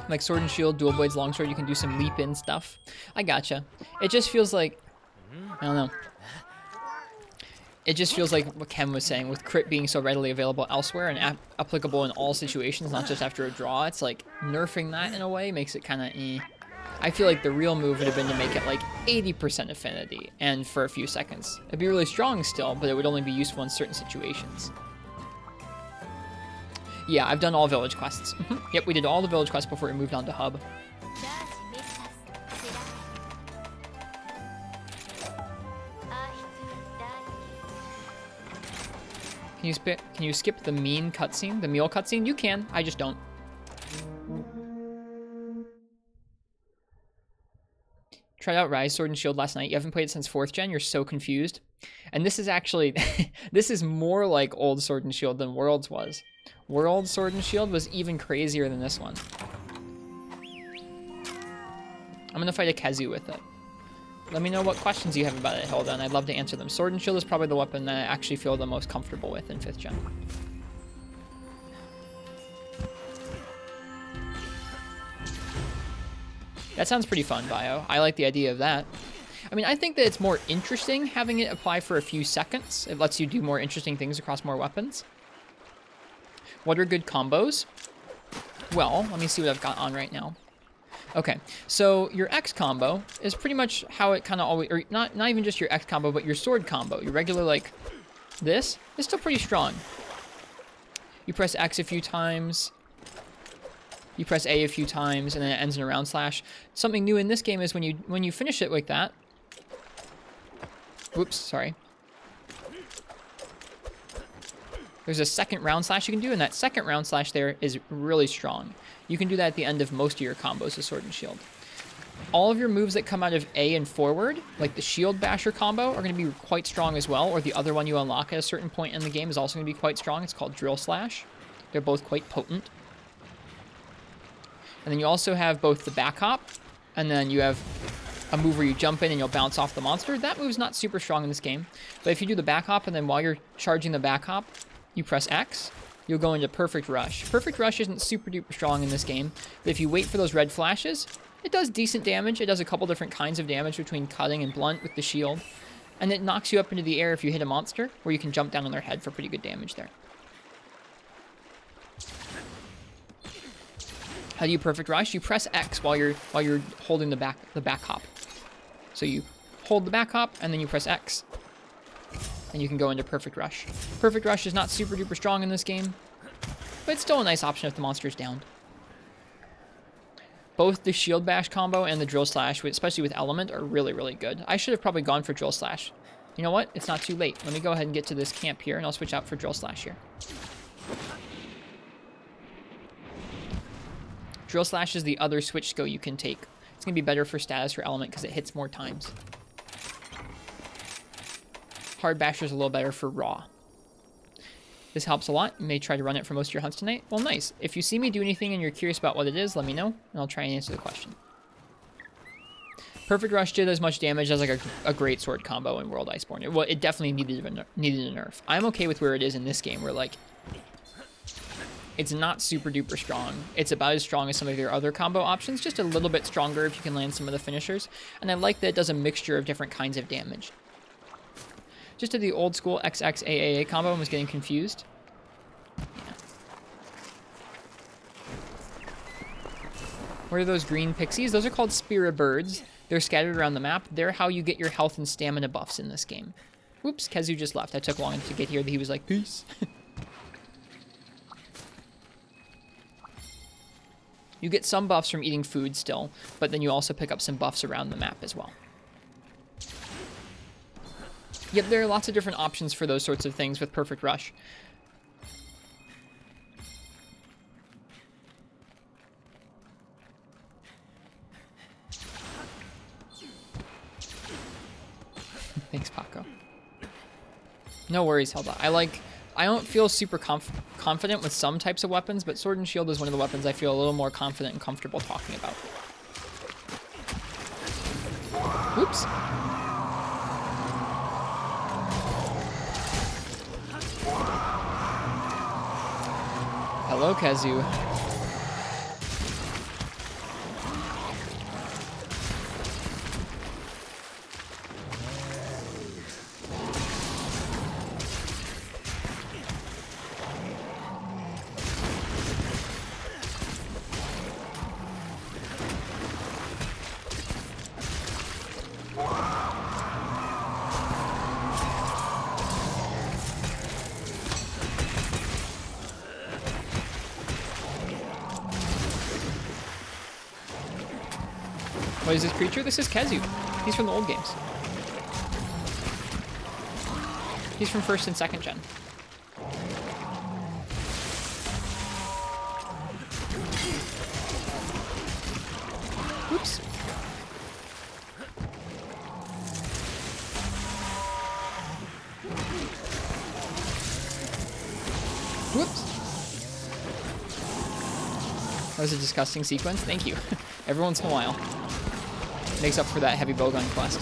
Like sword and shield, dual blades, longsword, you can do some leap in stuff. I gotcha. It just feels like, I don't know. it just feels like what Ken was saying, with crit being so readily available elsewhere and applicable in all situations, not just after a draw. It's like nerfing that in a way makes it kind of eh. I feel like the real move would have been to make it like 80% affinity and for a few seconds. It'd be really strong still, but it would only be useful in certain situations. Yeah, I've done all village quests. Yep, we did all the village quests before we moved on to hub. Can you skip the mean cutscene? The meal cutscene? You can. I just don't. Tried out Rise Sword and Shield last night. You haven't played it since 4th gen. You're so confused. And this is actually... this is more like old Sword and Shield than Worlds was. World Sword and Shield was even crazier than this one. I'm going to fight a Kezu with it. Let me know what questions you have about it, Hilda, and I'd love to answer them. Sword and Shield is probably the weapon that I actually feel the most comfortable with in 5th gen. That sounds pretty fun, Bio. I like the idea of that. I mean, I think that it's more interesting having it apply for a few seconds. It lets you do more interesting things across more weapons. What are good combos? Well, let me see what I've got on right now. Okay, so your X combo is pretty much how it kind of always, or not even just your X combo, but your sword combo. Your regular, like, this is still pretty strong. You press X a few times, you press A a few times, and then it ends in a round slash. Something new in this game is when you finish it like that, whoops, sorry. There's a second round slash you can do, and that second round slash there is really strong. You can do that at the end of most of your combos with Sword and Shield. All of your moves that come out of A and forward, like the Shield Basher combo, are going to be quite strong as well, or the other one you unlock at a certain point in the game is also going to be quite strong. It's called Drill Slash. They're both quite potent. And then you also have both the back hop, and then you have a move where you jump in and you'll bounce off the monster. That move's not super strong in this game, but if you do the back hop, and then while you're charging the back hop, you press X, you'll go into Perfect Rush. Perfect Rush isn't super duper strong in this game, but if you wait for those red flashes, it does decent damage. It does a couple different kinds of damage between cutting and blunt with the shield, and it knocks you up into the air if you hit a monster, where you can jump down on their head for pretty good damage there. How do you Perfect Rush? You press X while you're holding the back hop. So you hold the back hop, and then you press X, and you can go into Perfect Rush. Perfect Rush is not super duper strong in this game, but it's still a nice option if the monster's downed. Both the Shield Bash combo and the Drill Slash, especially with Element, are really, really good. I should have probably gone for Drill Slash. You know what? It's not too late. Let me go ahead and get to this camp here, and I'll switch out for Drill Slash here. Drill Slash is the other switch skill you can take. It's going to be better for status for Element because it hits more times. Hard Basher is a little better for raw. This helps a lot. You may try to run it for most of your hunts tonight. Well, nice. If you see me do anything and you're curious about what it is, let me know, and I'll try and answer the question. Perfect Rush did as much damage as like a great sword combo in World Iceborne. Well, it definitely needed a nerf. I'm okay with where it is in this game, where like it's not super duper strong. It's about as strong as some of your other combo options, just a little bit stronger if you can land some of the finishers. And I like that it does a mixture of different kinds of damage. Just did the old school XXAAA combo and was getting confused. Yeah. What are those green pixies? Those are called Spirit Birds. They're scattered around the map. They're how you get your health and stamina buffs in this game. Whoops, Kezu just left. I took long to get here. He was like, peace. You get some buffs from eating food still, but then you also pick up some buffs around the map as well. Yep, there are lots of different options for those sorts of things with Perfect Rush. Thanks, Paco. No worries, Hilda. I don't feel super confident with some types of weapons, but Sword and Shield is one of the weapons I feel a little more confident and comfortable talking about. Oops. Hello, Kezu. What is this creature? This is Kezu. He's from the old games. He's from 1st and 2nd gen. Oops. Whoops. That was a disgusting sequence. Thank you. Every once in a while. Makes up for that heavy bowgun quest.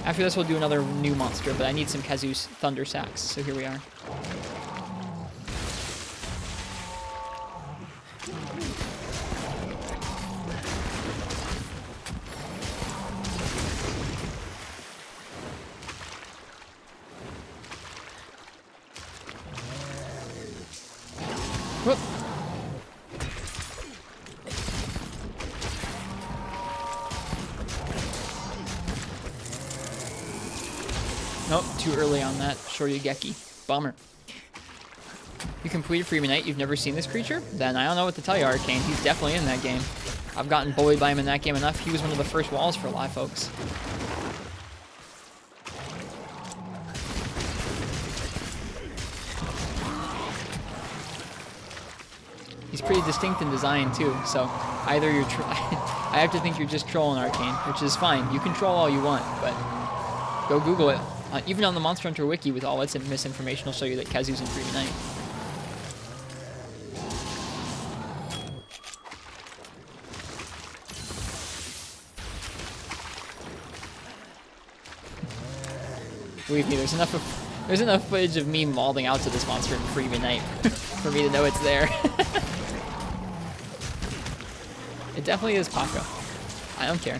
After this, we'll do another new monster, but I need some Kazu's Thunder Sacks, so here we are. Whoop. Nope, too early on that Shoryugeki. Bummer. You completed Freeman Knight, you've never seen this creature? Then I don't know what to tell you, Arcane. He's definitely in that game. I've gotten bullied by him in that game enough. He was one of the first walls for a lot of folks. He's pretty distinct in design too, so either you're I have to think you're just trolling, Arcane, which is fine. You can troll all you want, but go Google it. Even on the Monster Hunter Wiki with all its misinformation will show you that Kazu's in Freeman Knight. Believe me, there's enough footage of me mauling out to this monster in Freeman Knight for me to know it's there. It definitely is Paco. I don't care.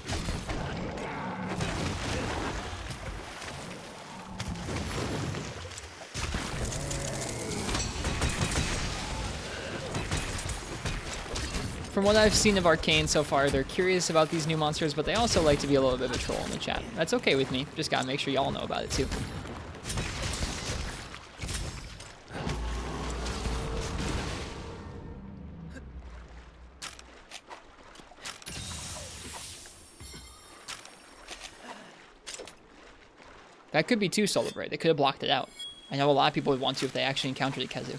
From what I've seen of Arcane so far, they're curious about these new monsters, but they also like to be a little bit of a troll in the chat. That's okay with me. Just gotta make sure y'all know about it too. That could be too Solar Bright. They could have blocked it out. I know a lot of people would want to if they actually encountered a Kazu.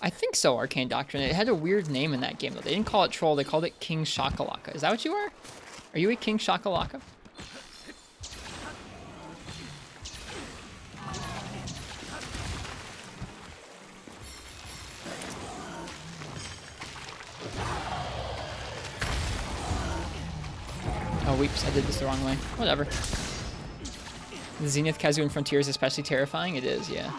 I think so, Arcane Doctrine. It had a weird name in that game, though. They didn't call it Troll, they called it King Shakalaka. Is that what you are? Are you a King Shakalaka? Oh, whoops, I did this the wrong way. Whatever. The Zenith Kazu in Frontier is especially terrifying? It is, yeah.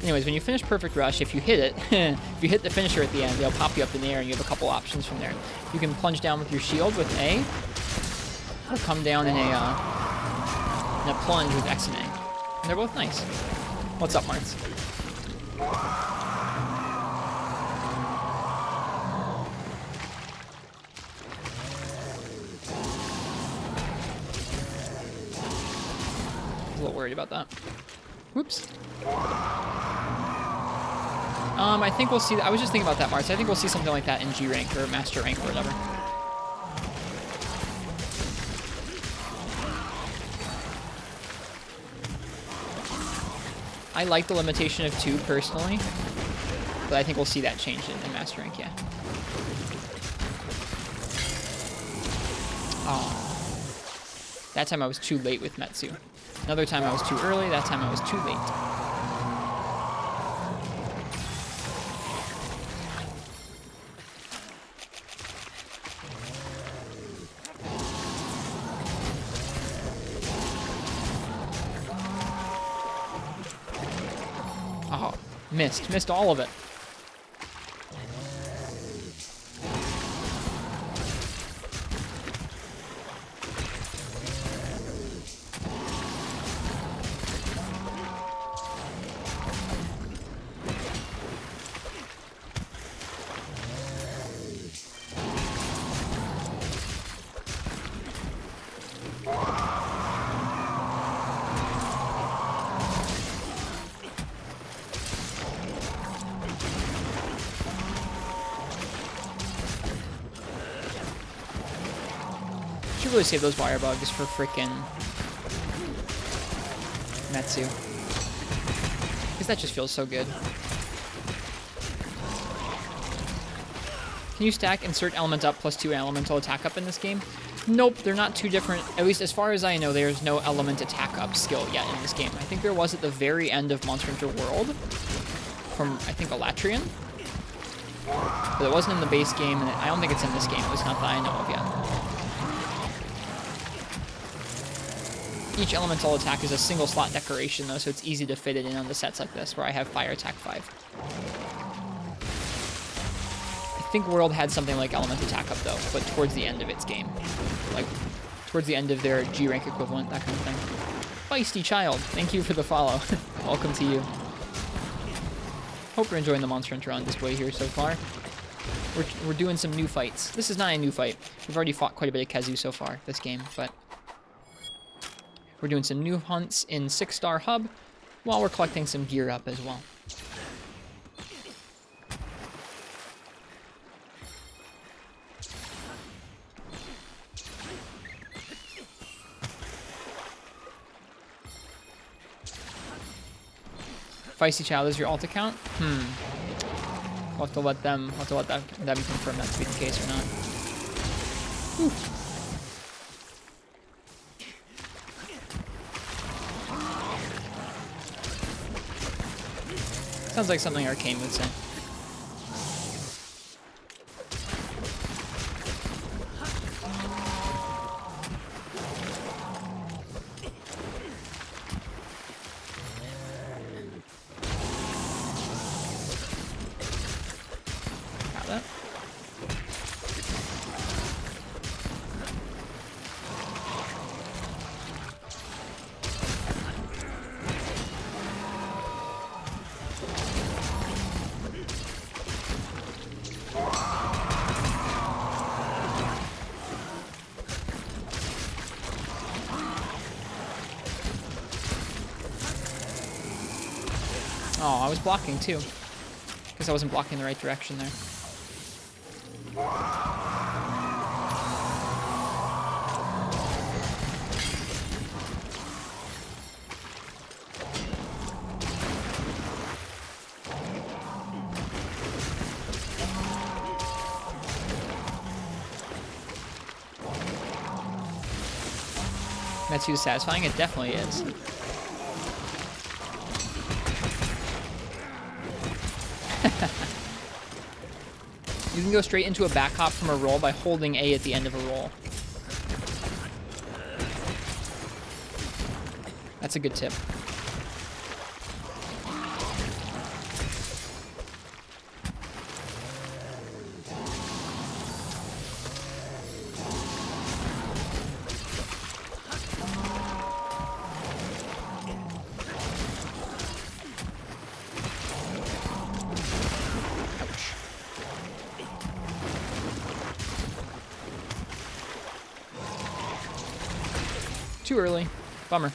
Anyways, when you finish Perfect Rush, if you hit it, if you hit the finisher at the end, they'll pop you up in the air and you have a couple options from there. You can plunge down with your shield with A, or come down in a plunge with X and A. And they're both nice. What's up, Martz? I was a little worried about that. Whoops. I think we'll see. I was just thinking about that, Martz. I think we'll see something like that in G rank or Master rank or whatever. I like the limitation of 2 personally, but I think we'll see that change in Master rank, yeah. Oh. That time I was too late with Metsu. Another time I was too early, that time I was too late. Missed all of it. Should really save those wire bugs for frickin' Metsu. Because that just feels so good. Can you stack insert element up plus 2 elemental attack up in this game? Nope, they're not too different. At least as far as I know, there's no element attack up skill yet in this game. I think there was at the very end of Monster Hunter World from, I think, Elatrian. But it wasn't in the base game, and I don't think it's in this game, at least not that I know of yet. Each elemental attack is a single slot decoration though, so it's easy to fit it in on the sets like this, where I have Fire Attack 5. I think World had something like Element Attack Up though, but towards the end of its game. Like, towards the end of their G rank equivalent, that kind of thing. Feisty Child, thank you for the follow. Welcome to you. Hope you're enjoying the Monster Hunter on display here so far. We're doing some new fights. This is not a new fight. We've already fought quite a bit of Kezu so far, this game, but we're doing some new hunts in 6-star hub while we're collecting some gear up as well. Feisty Child is your alt account? We'll have to let them confirm that to be the case or not. Whew. Sounds like something Arcane would say. Got that. Oh, I was blocking too. Because I wasn't blocking the right direction there. Metsu is satisfying? It definitely is. You can go straight into a back hop from a roll by holding A at the end of a roll. That's a good tip. Too early. Bummer.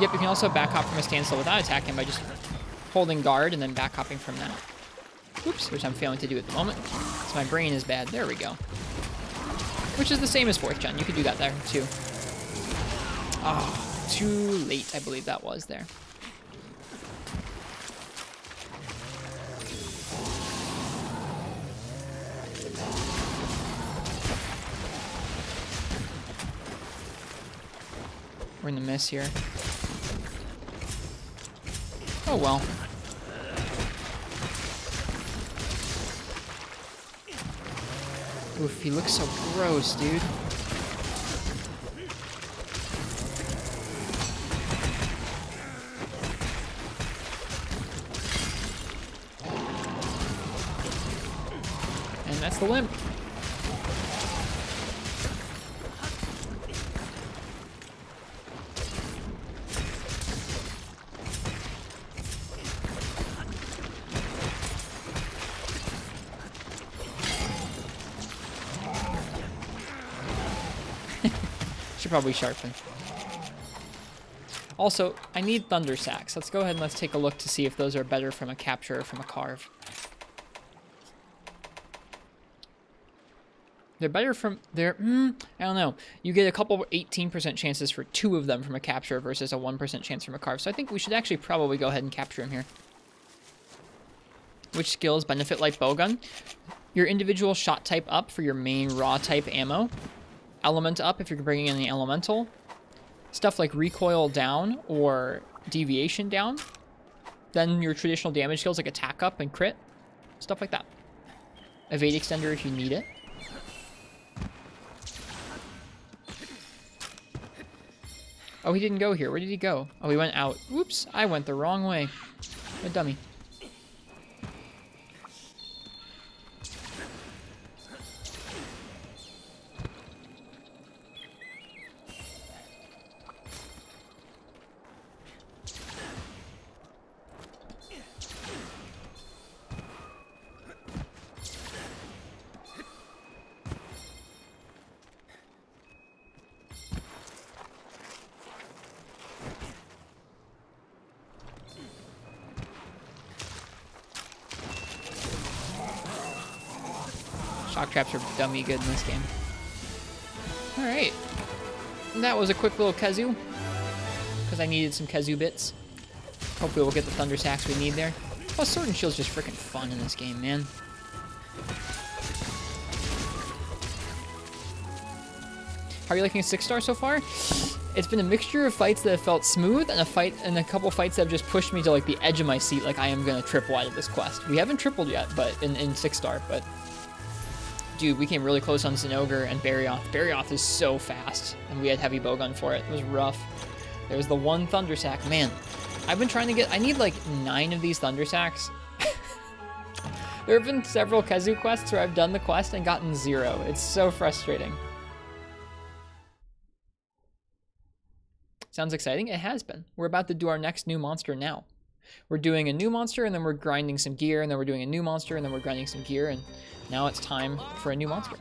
Yep, you can also back hop from a standstill without attacking by just holding guard and then back hopping from that. Oops, which I'm failing to do at the moment. So my brain is bad. There we go. Which is the same as 4th gen. You could do that there too. Ah, too late, I believe that was there. We're in the miss here. Oh well. Oof, he looks so gross, dude. And that's the limp. Should probably sharpen. Also, I need thunder sacks. Let's go ahead and let's take a look to see if those are better from a capture or from a carve. They're better from... I don't know. You get a couple 18% chances for 2 of them from a capture versus a 1% chance from a carve. So I think we should actually probably go ahead and capture him here. Which skills benefit like bowgun? Your individual shot type up for your main raw type ammo. Element up if you're bringing in the elemental. Stuff like recoil down or deviation down. Then your traditional damage skills like attack up and crit. Stuff like that. Evade extender if you need it. Oh, he didn't go here. Where did he go? Oh, he went out. Whoops, I went the wrong way. A dummy. Shock traps are dummy good in this game. Alright. That was a quick little kazoo. Because I needed some kazoo bits. Hopefully we'll get the thunder sacks we need there. Oh, sword and shield's just freaking fun in this game, man. How are you liking a 6-star so far? It's been a mixture of fights that have felt smooth and a couple fights that have just pushed me to like the edge of my seat, like I am gonna triple out of this quest. We haven't tripled yet, but in 6-star, but dude, we came really close on Zinogre and Barioth. Barioth is so fast, and we had heavy bowgun for it. It was rough. There was the one thunder sack. Man, I've been trying to get... I need like 9 of these thunder sacks. There have been several Kazoo quests where I've done the quest and gotten 0. It's so frustrating. Sounds exciting? It has been. We're about to do our next new monster now. We're doing a new monster, and then we're grinding some gear, and then we're doing a new monster, and then we're grinding some gear, and now it's time for a new monster.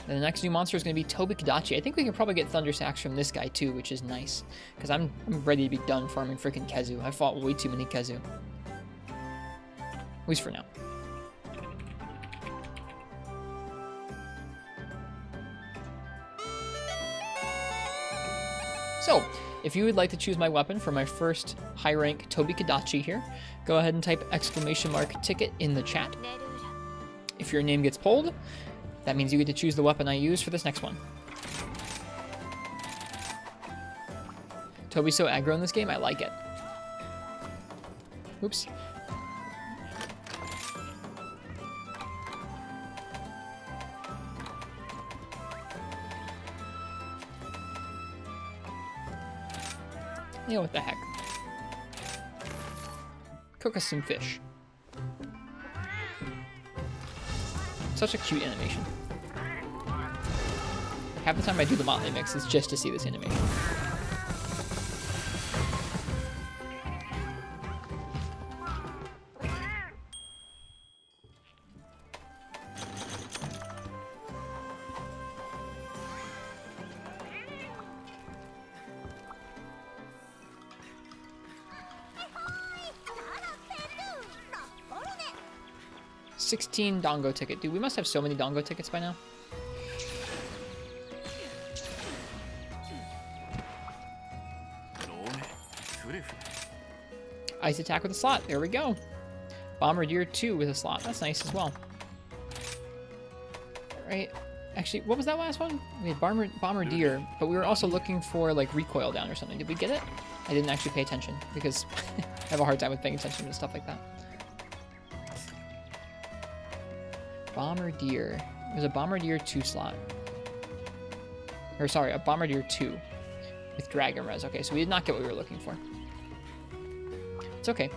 And the next new monster is going to be Toby Kadachi. I think we can probably get Thunder Sacks from this guy too, which is nice. Because I'm ready to be done farming freaking Kazoo. I fought way too many Kazoo. At least for now. So, if you would like to choose my weapon for my first high rank Toby Kadachi here, go ahead and type !ticket in the chat. If your name gets pulled, that means you get to choose the weapon I use for this next one. Toby's so aggro in this game, I like it. Oops. Yeah, what the heck. Cook us some fish. Such a cute animation. Half the time I do the Motley mix is just to see this animation. $16 Dongo ticket. Dude, we must have so many Dongo tickets by now. Ice attack with a slot. There we go. Bombardier 2 with a slot. That's nice as well. Alright. Actually, what was that last one? We had Bombardier, but we were also looking for like recoil down or something. Did we get it? I didn't actually pay attention because I have a hard time with paying attention to stuff like that. Bombardier. There's a Bombardier 2 slot. Or sorry, a Bombardier 2 with Dragon Res. Okay, so we did not get what we were looking for. It's okay.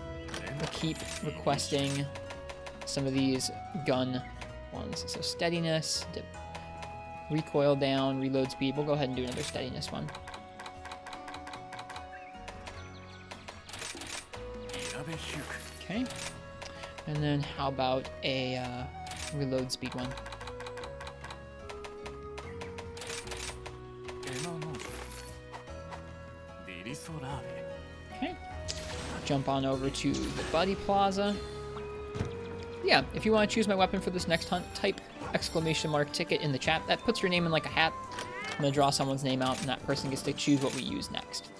We'll keep requesting some of these gun ones. So steadiness, recoil down, reload speed. We'll go ahead and do another steadiness one. Okay. And then how about a reload speed one? Okay. Jump on over to the Buddy Plaza. Yeah, if you want to choose my weapon for this next hunt, type exclamation mark ticket in the chat. That puts your name in like a hat. I'm going to draw someone's name out, and that person gets to choose what we use next.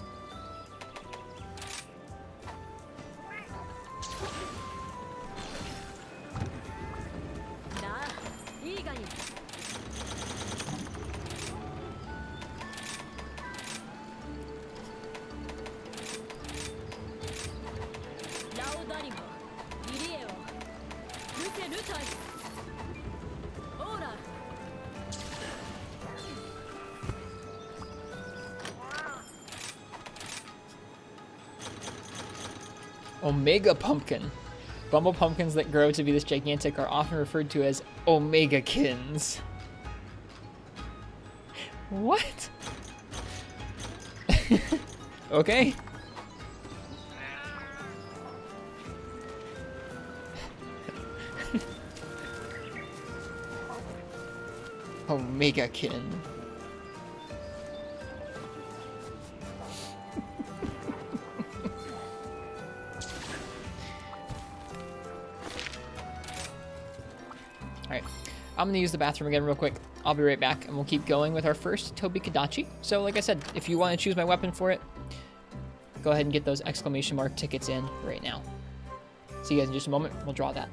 Omega Pumpkin. Bumble pumpkins that grow to be this gigantic are often referred to as Omega-kins. What? Okay. Omega-kin. Alright, I'm going to use the bathroom again real quick. I'll be right back, and we'll keep going with our first Tobi Kadachi. So, like I said, if you want to choose my weapon for it, go ahead and get those exclamation mark tickets in right now. See you guys in just a moment. We'll draw that.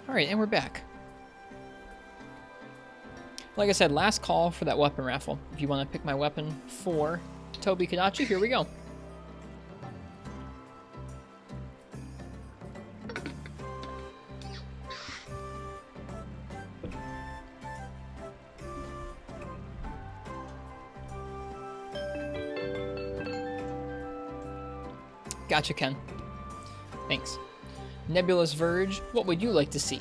Alright, and we're back. Like I said, last call for that weapon raffle. If you want to pick my weapon for Tobi Kadachi, here we go. Gotcha, Ken. Thanks. Nebulous Verge, what would you like to see?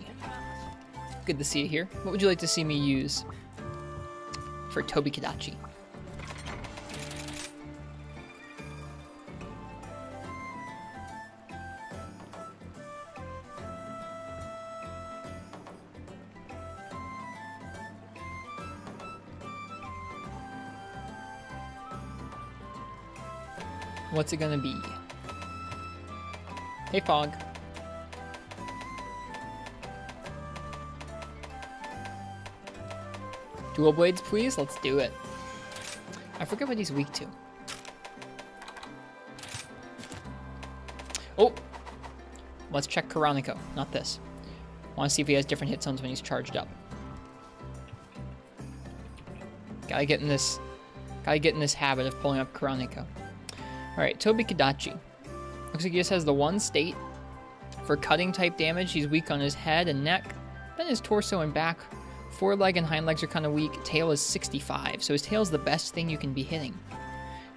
Good to see you here. What would you like to see me use for Tobi Kadachi? What's it gonna be? Hey, Fog. Dual blades, please? Let's do it. I forget what he's weak to. Oh! Let's check Karanico, not this. I want to see if he has different hit zones when he's charged up. Gotta get in this habit of pulling up Karanico. Alright, Tobi Kadachi. Looks like he just has the one state. For cutting type damage, he's weak on his head and neck. Then his torso and back. Foreleg and hind legs are kind of weak. Tail is 65, so his tail is the best thing you can be hitting.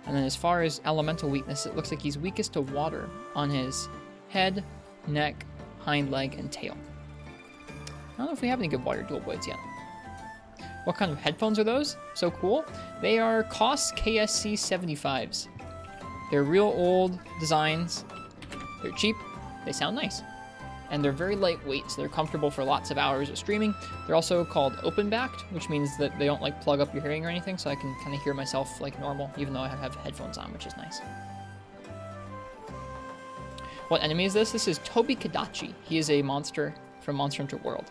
And then as far as elemental weakness, it looks like he's weakest to water on his head, neck, hind leg, and tail. I don't know if we have any good water dual blades yet. What kind of headphones are those? So cool. They are COS KSC 75s. They're real old designs. They're cheap. They sound nice. And they're very lightweight, so they're comfortable for lots of hours of streaming. They're also called open-backed, which means that they don't like plug up your hearing or anything, so I can kind of hear myself like normal, even though I have headphones on, which is nice. What enemy is this? This is Tobi Kadachi. He is a monster from Monster Hunter World.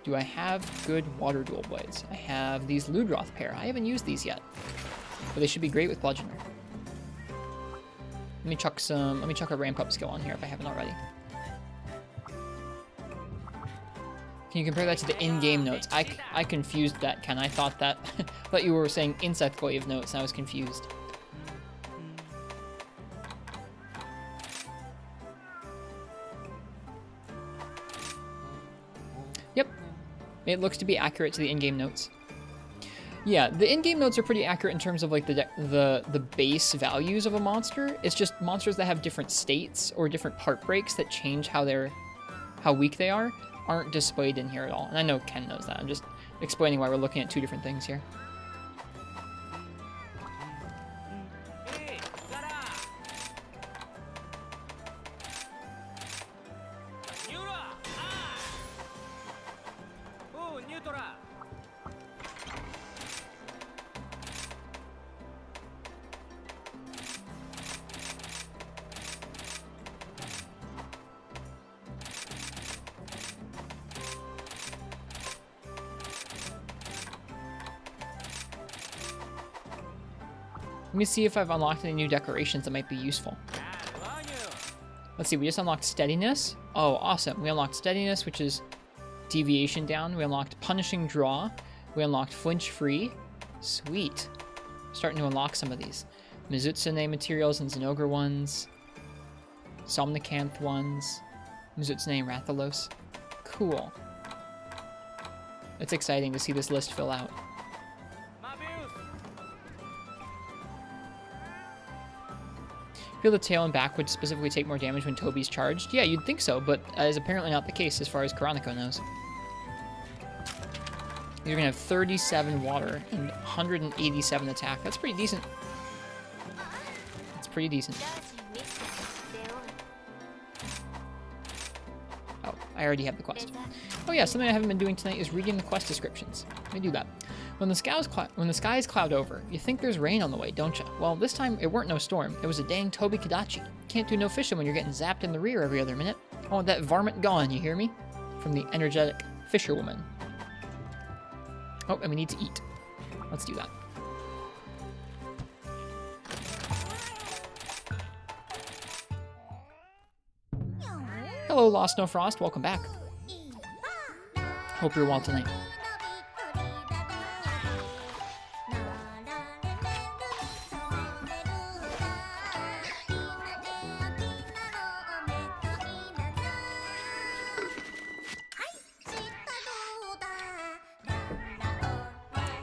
Do I have good water dual blades? I have these Ludroth pair. I haven't used these yet, but they should be great with Bludgeoner. Let me chuck a ramp up skill on here if I haven't already. Can you compare that to the in-game notes? I confused that, Ken. I thought you were saying insect glaive notes, and I was confused. Yep. It looks to be accurate to the in-game notes. Yeah, the in-game notes are pretty accurate in terms of like the base values of a monster. It's just monsters that have different states or different part breaks that change how weak they are aren't displayed in here at all. And I know Ken knows that. I'm just explaining why we're looking at two different things here. Let me see if I've unlocked any new decorations that might be useful. Let's see, we just unlocked Steadiness. Oh, awesome. We unlocked Steadiness, which is deviation down. We unlocked Punishing Draw. We unlocked Flinch Free. Sweet. Starting to unlock some of these. Mizutsune materials and Zenogre ones. Somnicanth ones. Mizutsune and Rathalos. Cool. It's exciting to see this list fill out. Feel the tail and back would specifically take more damage when Tobi's charged? Yeah, you'd think so, but that is apparently not the case as far as Karanico knows. You're gonna have 37 water and 187 attack. That's pretty decent. That's pretty decent. Oh, I already have the quest. Oh yeah, something I haven't been doing tonight is reading the quest descriptions. Let me do that. When the skies cloud over, you think there's rain on the way, don't you? Well, this time it weren't no storm. It was a dang Tobi Kadachi. Can't do no fishing when you're getting zapped in the rear every other minute. I want that varmint gone, you hear me? From the energetic fisherwoman. Oh, and we need to eat. Let's do that. Hello, Lost No Frost. Welcome back. Hope you're well tonight.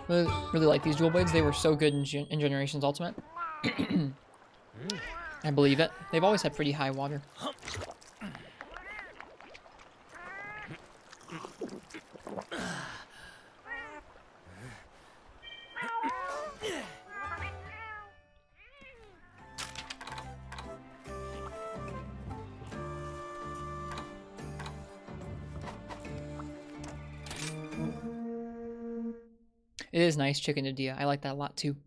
Really like these dual blades. They were so good in Generations Ultimate. I believe it. They've always had pretty high water. It is nice, chicken idea. I like that a lot too.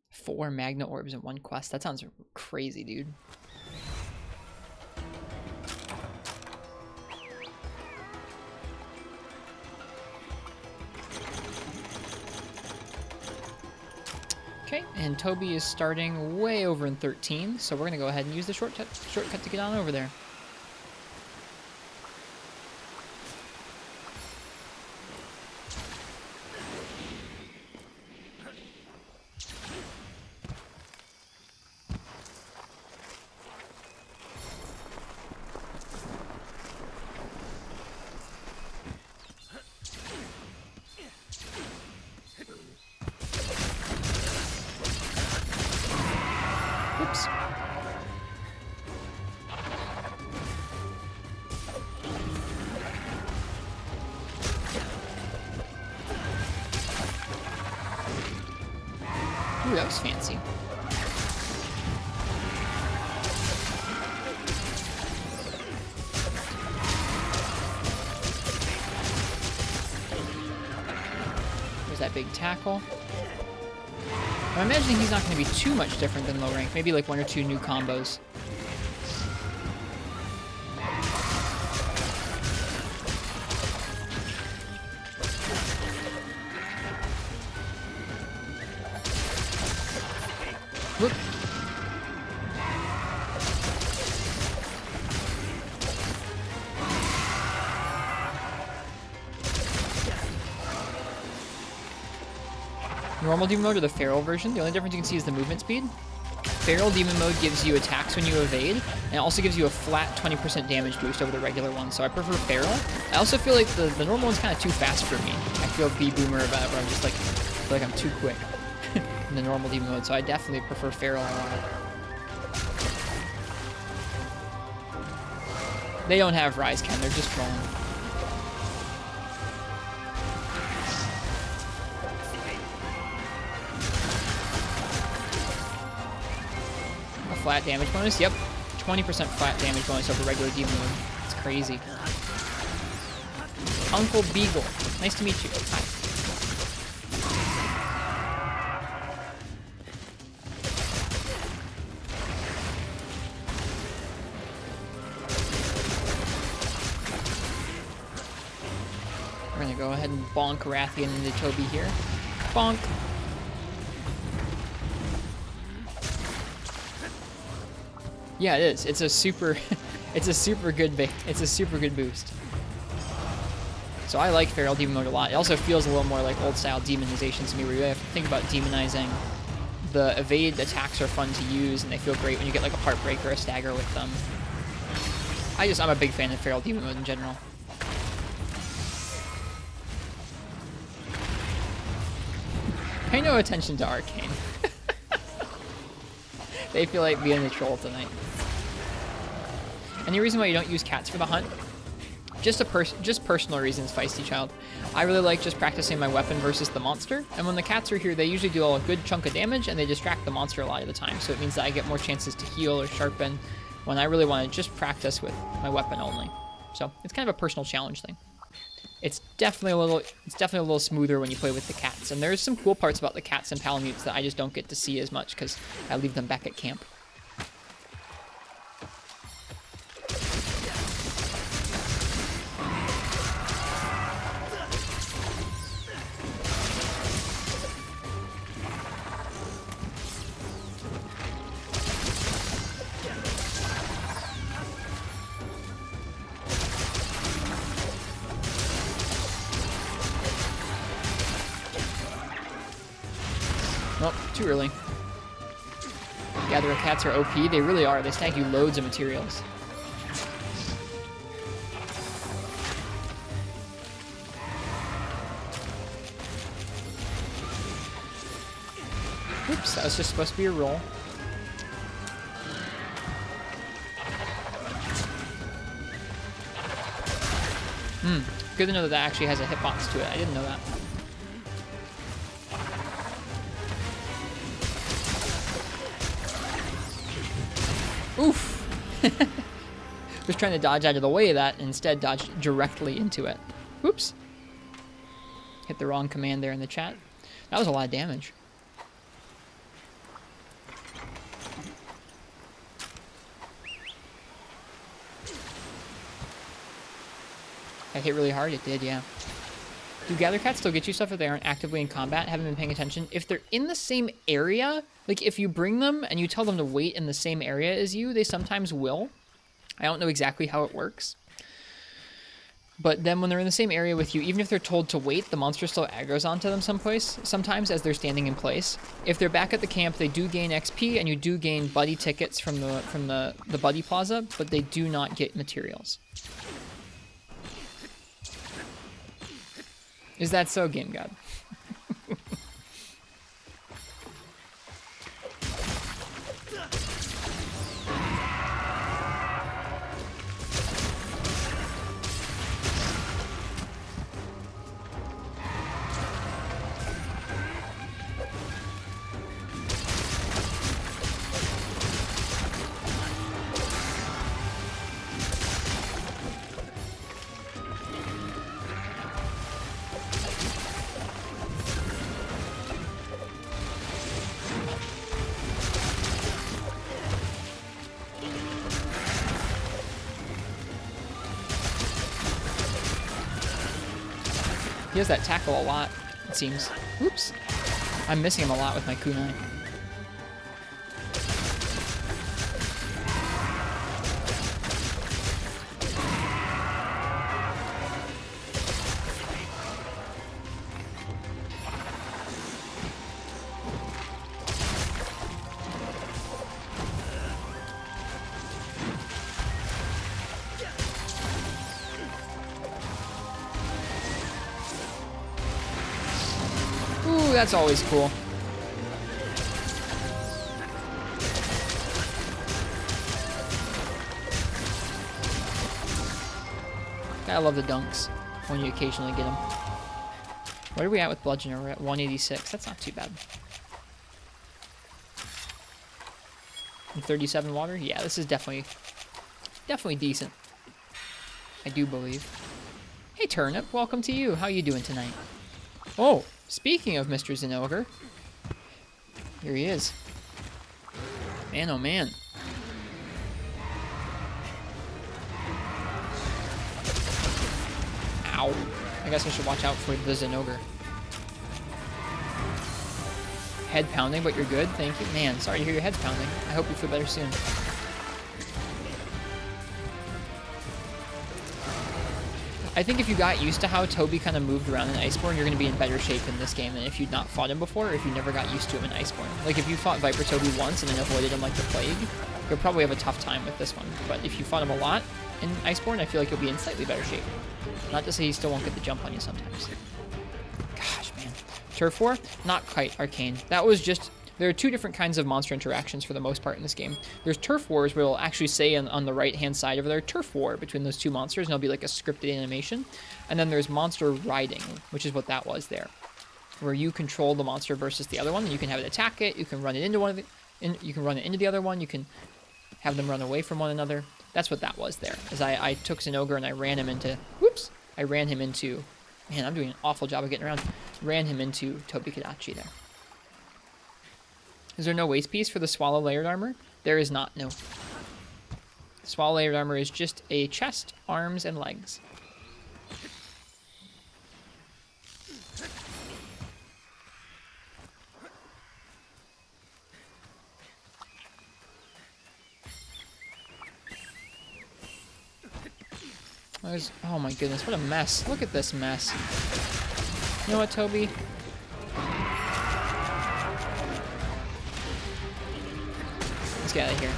Four Magna Orbs in one quest. That sounds crazy, dude. Okay, and Toby is starting way over in 13, so we're going to go ahead and use the shortcut to get on over there. Oops. Ooh, that was fancy. There's that big tackle. I'm imagining he's not going to be too much different than low rank. Maybe like one or two new combos. Whoop. Normal demon mode or the feral version, the only difference you can see is the movement speed. Feral demon mode gives you attacks when you evade, and it also gives you a flat 20% damage boost over the regular one, so I prefer feral. I also feel like the normal one's kind of too fast for me. I feel B-boomer about it, where I'm just like, feel like I'm too quick in the normal demon mode, so I definitely prefer feral a lot. They don't have Rise Ken, they're just trolling. Flat damage bonus? Yep. 20% flat damage bonus over regular demon mode. It's crazy. Uncle Beagle. Nice to meet you. Hi. We're gonna go ahead and bonk Rathian into Toby here. Bonk. Yeah, it is. It's a super, it's a super good boost. So I like feral demon mode a lot. It also feels a little more like old style demonization to me, where you have to think about demonizing. The evade attacks are fun to use, and they feel great when you get like a heartbreak or a stagger with them. I'm a big fan of feral demon mode in general. Pay no attention to Arcane. They feel like being the troll tonight. Any reason why you don't use cats for the hunt? Just personal reasons, Feisty Child. I really like just practicing my weapon versus the monster, and when the cats are here, they usually do a good chunk of damage, and they distract the monster a lot of the time, so it means that I get more chances to heal or sharpen when I really want to just practice with my weapon only. So it's kind of a personal challenge thing. It's definitely a little smoother when you play with the cats, and there's some cool parts about the cats and Palamutes that I just don't get to see as much because I leave them back at camp. Well, too early. Gatherer cats are OP. They really are. They stack you loads of materials. Oops, that was just supposed to be a roll. Good to know that that actually has a hitbox to it. I didn't know that. Oof. was trying to dodge out of the way of that and instead dodged directly into it. Whoops. Hit the wrong command there in the chat. That was a lot of damage. That hit really hard? It did, yeah. Do gather cats still get you stuff if they aren't actively in combat? Haven't been paying attention. If they're in the same area, like if you bring them and you tell them to wait in the same area as you, they sometimes will. I don't know exactly how it works. But then when they're in the same area with you, even if they're told to wait, the monster still aggroes onto them sometimes as they're standing in place. If they're back at the camp, they do gain XP and you do gain buddy tickets from the buddy plaza, but they do not get materials. Is that so, Game God? He has that tackle a lot, it seems. Oops. I'm missing him a lot with my kunai. Ooh, that's always cool. I love the dunks when you occasionally get them. What are we at with Bludgeoner? We're at 186. That's not too bad. And 37 water? Yeah, this is definitely decent. I do believe. Hey Turnip, welcome to you. How you doing tonight? Oh, speaking of Mr. Zinogre, here he is. Man, oh man. Ow. I guess I should watch out for the Zinogre. Head pounding, but you're good? Thank you. Man, sorry to hear your head's pounding. I hope you feel better soon. I think if you got used to how Toby kind of moved around in Iceborne, you're going to be in better shape in this game than if you'd not fought him before, or if you never got used to him in Iceborne. Like, if you fought Viper Toby once and then avoided him like the plague, you'll probably have a tough time with this one. But if you fought him a lot in Iceborne, I feel like you'll be in slightly better shape. Not to say he still won't get the jump on you sometimes. Gosh, man. Turf War? Not quite Arcane. That was just... There are two different kinds of monster interactions for the most part in this game. There's Turf Wars, where it'll actually say on the right-hand side over there, Turf War between those two monsters, and it'll be like a scripted animation. And then there's Monster Riding, which is what that was there, where you control the monster versus the other one, and you can have it attack it, you can run it into one of the... you can run it into the other one, you can have them run away from one another. That's what that was there. As I took Zinogre and I ran him into... Whoops! I ran him into... Man, I'm doing an awful job of getting around. Ran him into Tobi Kadachi there. Is there no waist piece for the Swallow Layered Armor? There is not, no. Swallow Layered Armor is just a chest, arms, and legs. Oh my goodness, what a mess. Look at this mess. You know what, Toby? Let's get out of here.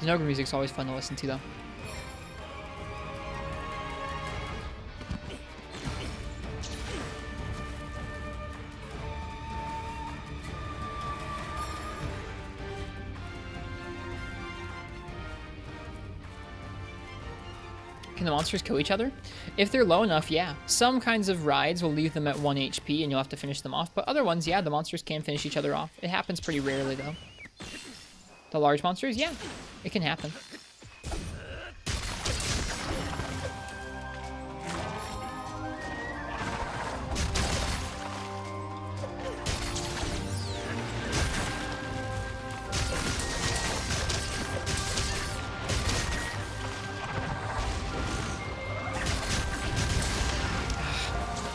Zinogre music's always fun to listen to, though. Can the monsters kill each other? If they're low enough, yeah. Some kinds of rides will leave them at 1 HP and you'll have to finish them off, but other ones, yeah, the monsters can finish each other off. It happens pretty rarely, though. The large monsters, yeah, it can happen.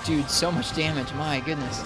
Dude, so much damage, my goodness.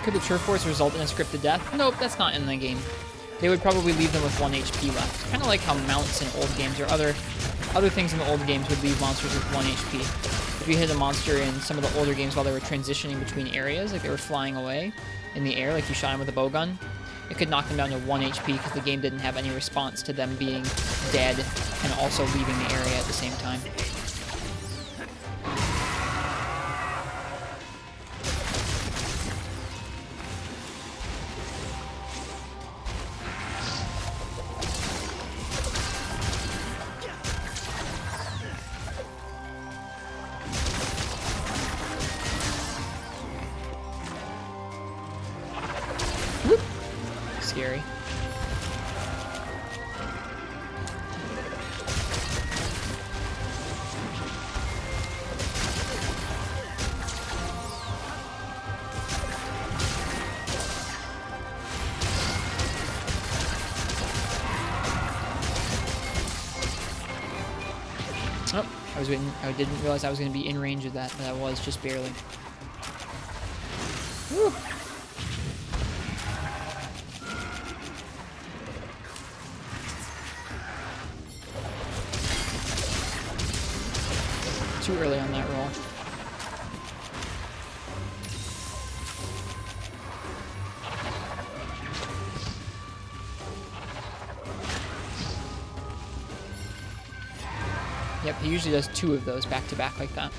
Could the turf wars result in a scripted death? Nope, that's not in the game. They would probably leave them with 1 HP left. Kind of like how mounts in old games or other things in the old games would leave monsters with 1 HP. If you hit a monster in some of the older games while they were transitioning between areas, like they were flying away in the air, like you shot them with a bowgun, it could knock them down to 1 HP because the game didn't have any response to them being dead and also leaving the area at the same time. Scary. Oh, I was waiting. I didn't realize I was going to be in range of that, but I was just barely. Woo. Too early on that roll. Yep, he usually does 2 of those back to back like that.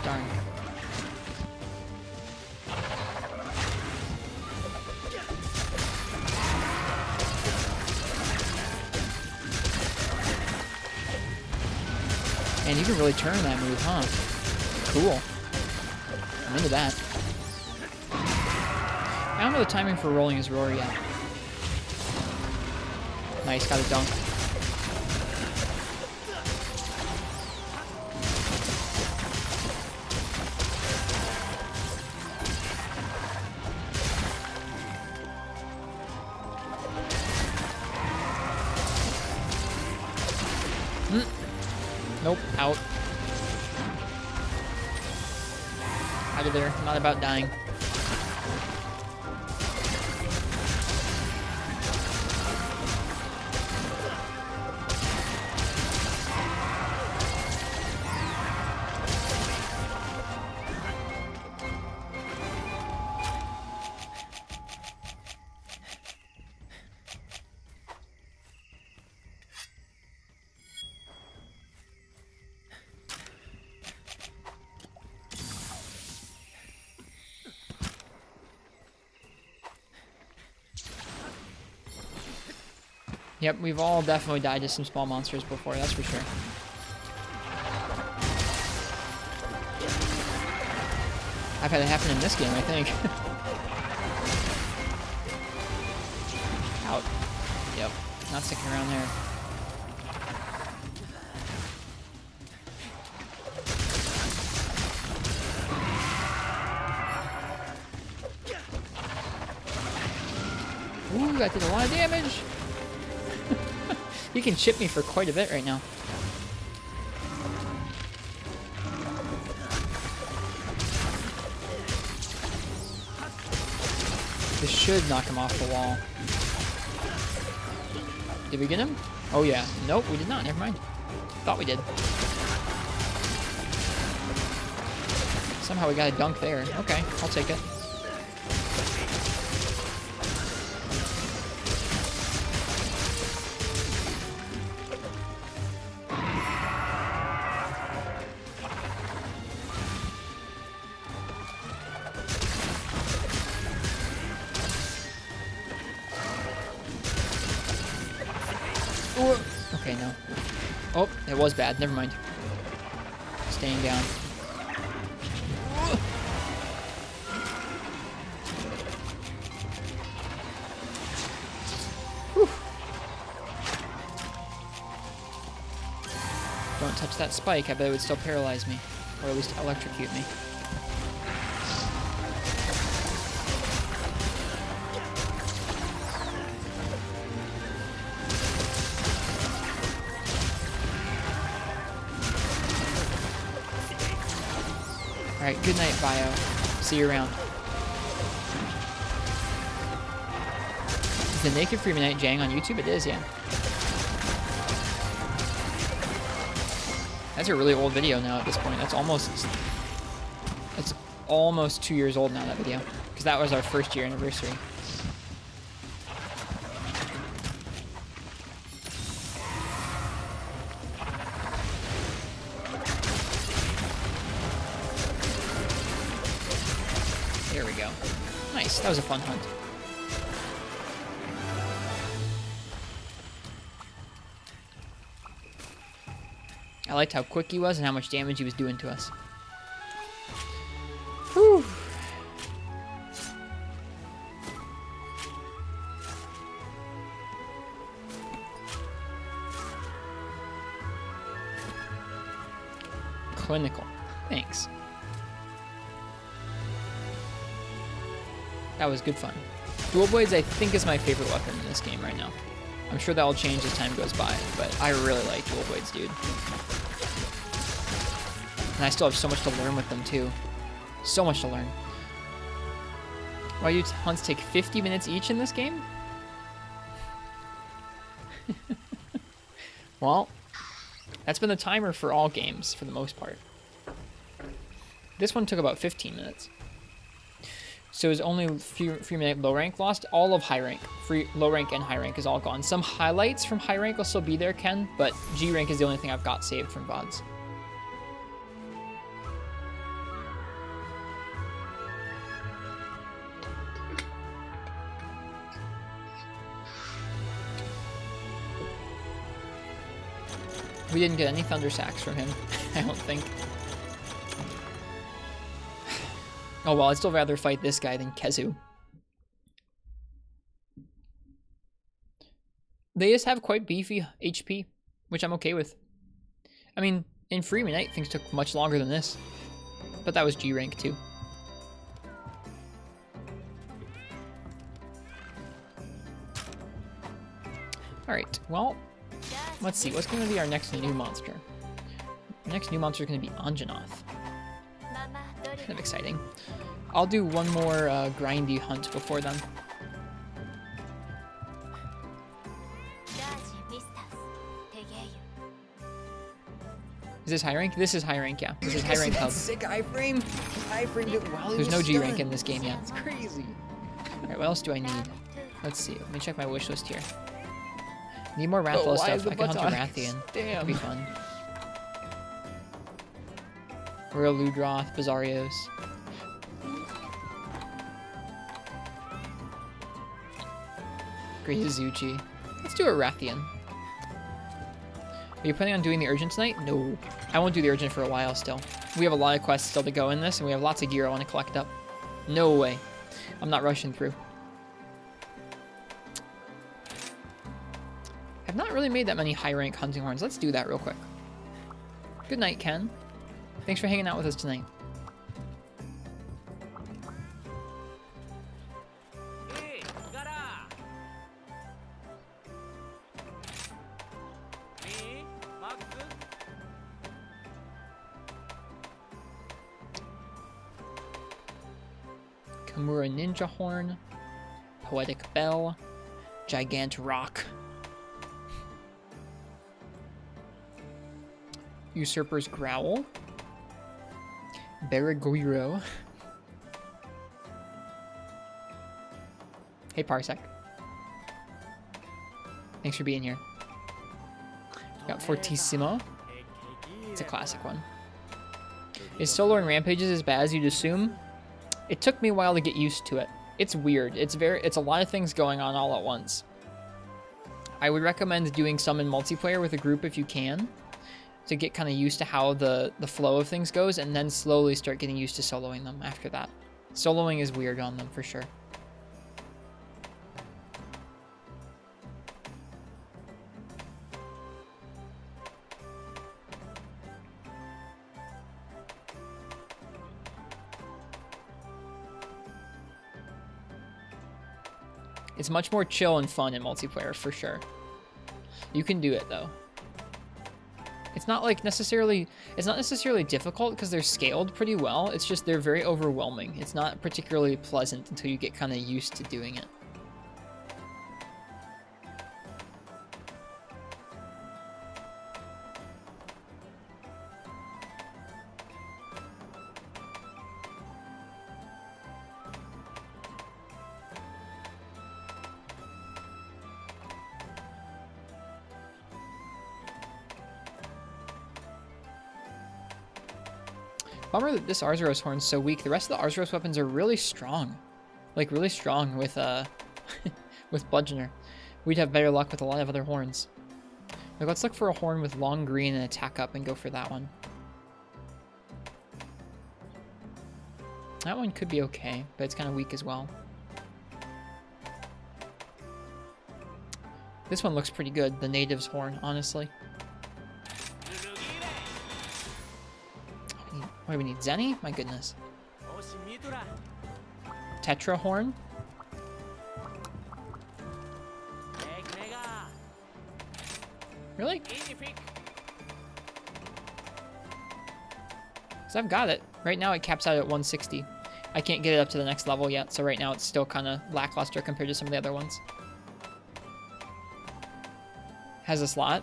Darn. And you can really turn that move, huh? Cool. I'm into that. I don't know the timing for rolling his roar yet. Nice, got a dunk. Nope, out. Out of there. Not about dying. Yep, we've all definitely died to some small monsters before, that's for sure. I've had it happen in this game, I think. Out. Yep. Not sticking around there. Ooh, that did a lot of damage. He can chip me for quite a bit right now. This should knock him off the wall. Did we get him? Oh yeah. Nope, we did not. Never mind. Thought we did. Somehow we got a dunk there. Okay, I'll take it. Okay, no. Oh, it was bad. Never mind. Staying down. Whew. Don't touch that spike. I bet it would still paralyze me. Or at least electrocute me. Alright, good night, Bio. See you around. Is the Naked Free Night Jang on YouTube? It is, yeah. That's a really old video now at this point. That's almost 2 years old now, that video. Because that was our first year anniversary. There we go. Nice. That was a fun hunt. I liked how quick he was and how much damage he was doing to us. Whew. Clinical. Thanks. That was good fun. Dual Blades, I think, is my favorite weapon in this game right now. I'm sure that will change as time goes by, but I really like Dual Blades, dude. And I still have so much to learn with them, too. So much to learn. Why do hunts take 50 minutes each in this game? Well, that's been the timer for all games, for the most part. This one took about 15 minutes. So it was only free minute low rank lost. All of high rank, low rank and high rank is all gone. Some highlights from high rank will still be there, Ken, but G rank is the only thing I've got saved from VODs. We didn't get any Thunder Sacks from him, I don't think. Oh well, I'd still rather fight this guy than Kezu. They just have quite beefy HP, which I'm okay with. I mean, in Free Night, things took much longer than this. But that was G rank too. Alright, well, let's see. What's going to be our next new monster? Our next new monster is going to be Anjanath. Kind of exciting. I'll do one more grindy hunt before then. Is this high rank? This is high rank, yeah. This is high rank hub. Sick iframe. Iframed it while he There's was no G rank stunned. in this game yet. It's crazy. Alright, what else do I need? Let's see. Let me check my wish list here. Need more Rathalos why stuff. is the I can hunt a buttocks? Rathian. Damn. That'd be fun. Royal Ludroth, Bizarrios. Great Zuchi. Let's do a Rathian. Are you planning on doing the Urgent tonight? No. I won't do the Urgent for a while still. We have a lot of quests still to go in this, and we have lots of gear I want to collect up. No way. I'm not rushing through. I've not really made that many high rank hunting horns. Let's do that real quick. Good night, Ken. Thanks for hanging out with us tonight. Kamura Ninja Horn, Poetic Bell, Gigant Rock, Usurper's Growl, Barraguiro. Hey Parsec. Thanks for being here. Got Fortissimo. It's a classic one. Is soloing Rampages as bad as you'd assume? It took me a while to get used to it. It's weird. It's a lot of things going on all at once. I would recommend doing some in multiplayer with a group if you can, to get kind of used to how the flow of things goes, and then slowly start getting used to soloing them after that. Soloing is weird on them for sure. It's much more chill and fun in multiplayer for sure. You can do it though. It's not necessarily difficult because they're scaled pretty well. It's just they're very overwhelming. It's not particularly pleasant until you get kind of used to doing it. Bummer that this Arzuros horn's so weak. The rest of the Arzuros weapons are really strong. Like, really strong with, with Bludgeoner. We'd have better luck with a lot of other horns. Like, let's look for a horn with long green and attack up and go for that one. That one could be okay, but it's kind of weak as well. This one looks pretty good, the native's horn, honestly. What do we need? Zenny? My goodness. Tetra horn. Really? So I've got it. Right now it caps out at 160. I can't get it up to the next level yet, so right now it's still kind of lackluster compared to some of the other ones. Has a slot.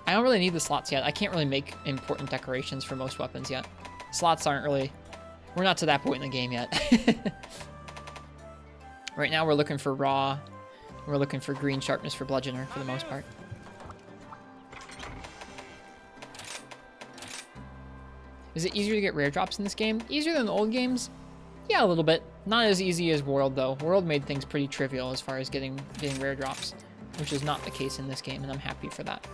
I don't really need the slots yet. I can't really make important decorations for most weapons yet. Slots aren't really... We're not to that point in the game yet. Right now we're looking for raw. We're looking for green sharpness for Bludgeoner for the most part. Is it easier to get rare drops in this game? Easier than the old games? Yeah, a little bit. Not as easy as World, though. World made things pretty trivial as far as getting rare drops, which is not the case in this game, and I'm happy for that.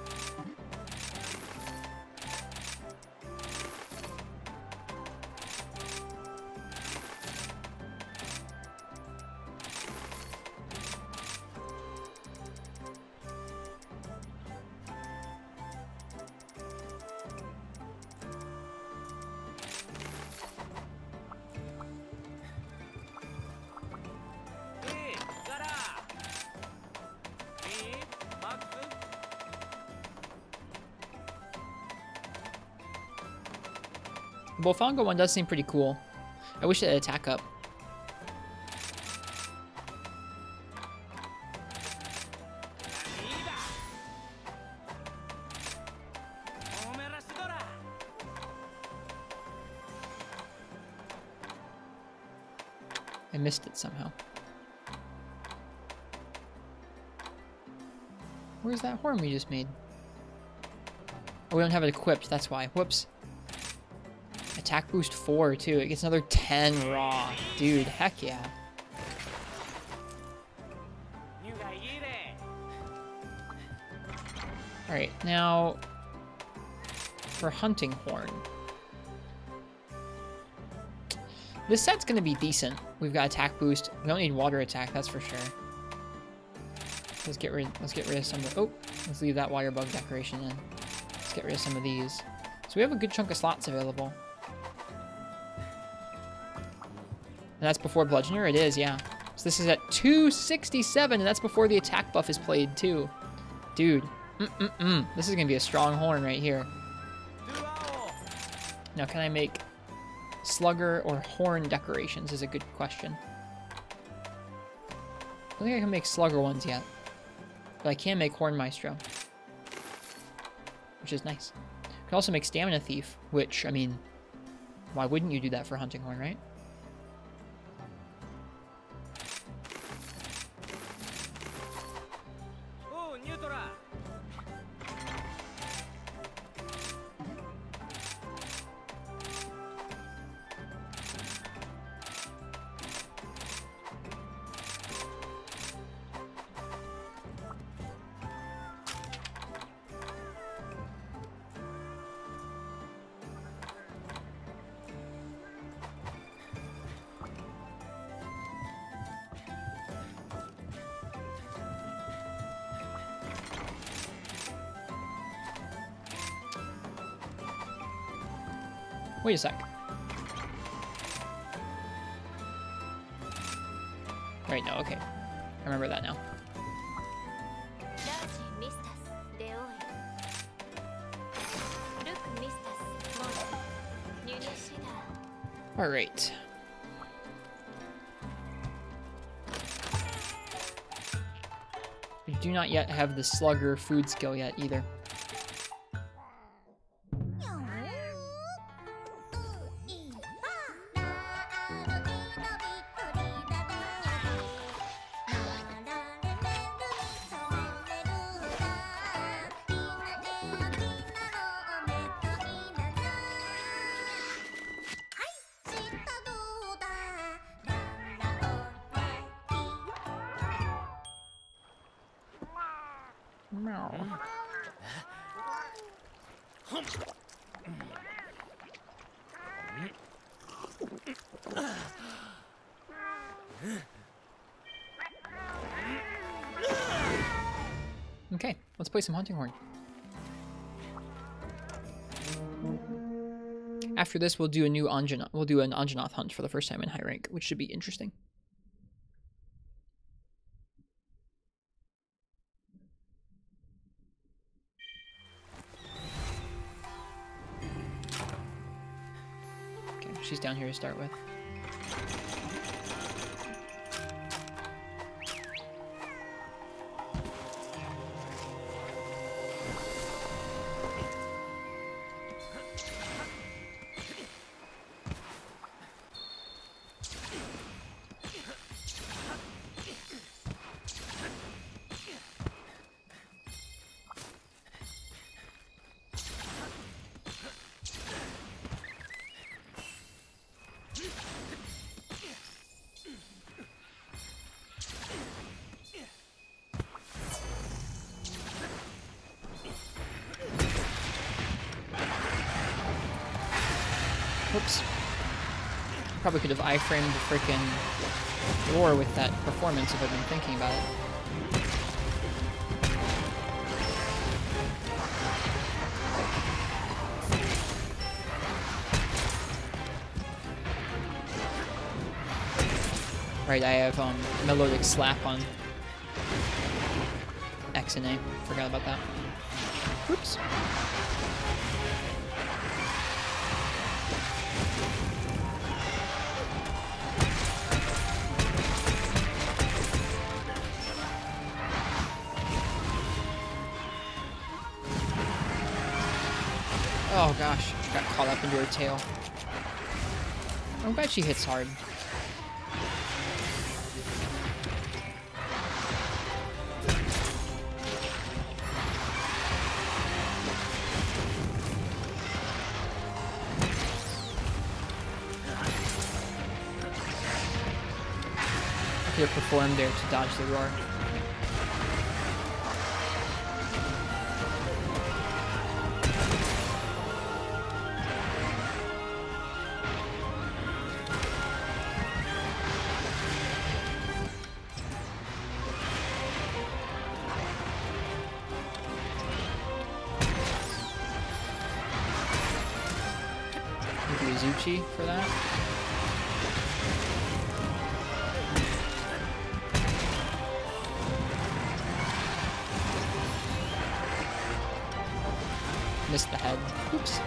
The Bofongo one does seem pretty cool. I wish it had attack up. I missed it somehow. Where's that horn we just made? Oh, we don't have it equipped, that's why. Whoops. Attack boost 4 too. It gets another 10 raw. Dude, heck yeah. Alright, now for hunting horn. This set's gonna be decent. We've got attack boost. We don't need water attack, that's for sure. Let's get rid of some of the... Oh, Let's leave that wire bug decoration in. Let's get rid of some of these. So we have a good chunk of slots available. And that's before Bludgeoner? It is, yeah. So this is at 267, and that's before the attack buff is played, too. Dude. This is going to be a strong horn right here. Now, can I make Slugger or Horn decorations is a good question. I don't think I can make Slugger ones yet. But I can make Horn Maestro. Which is nice. I can also make Stamina Thief, which, I mean, why wouldn't you do that for Hunting Horn, right? Wait a sec. Right, no, okay. I remember that now. Alright. We do not yet have the Slugger food skill yet either. Okay, let's play some Hunting Horn. After this, we'll do a new Anjanath. We'll do an Anjanath hunt for the first time in high rank, which should be interesting. Okay, she's down here to start with. Whoops. Probably could have iframed the freaking roar with that performance if I'd been thinking about it. Right, I have Melodic Slap on X and A. Forgot about that. Whoops. Oh gosh, got caught up into her tail. I'm glad she hits hard. I could have performed there to dodge the roar. Mizuchi for that. Missed the head. Oops.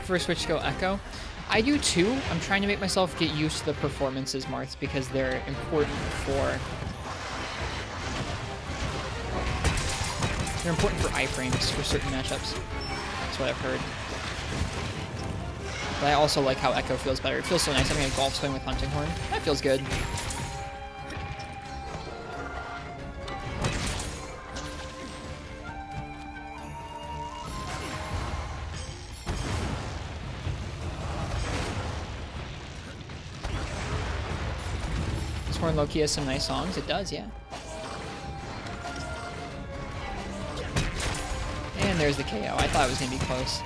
First switch to go Echo. I do too. I'm trying to make myself get used to the performances marks because they're important for iframes for certain matchups. That's what I've heard. But I also like how Echo feels better. It feels so nice having a golf swing with Hunting Horn. That feels good. Horn low-key has some nice songs. It does, yeah. And there's the KO. I thought it was going to be close.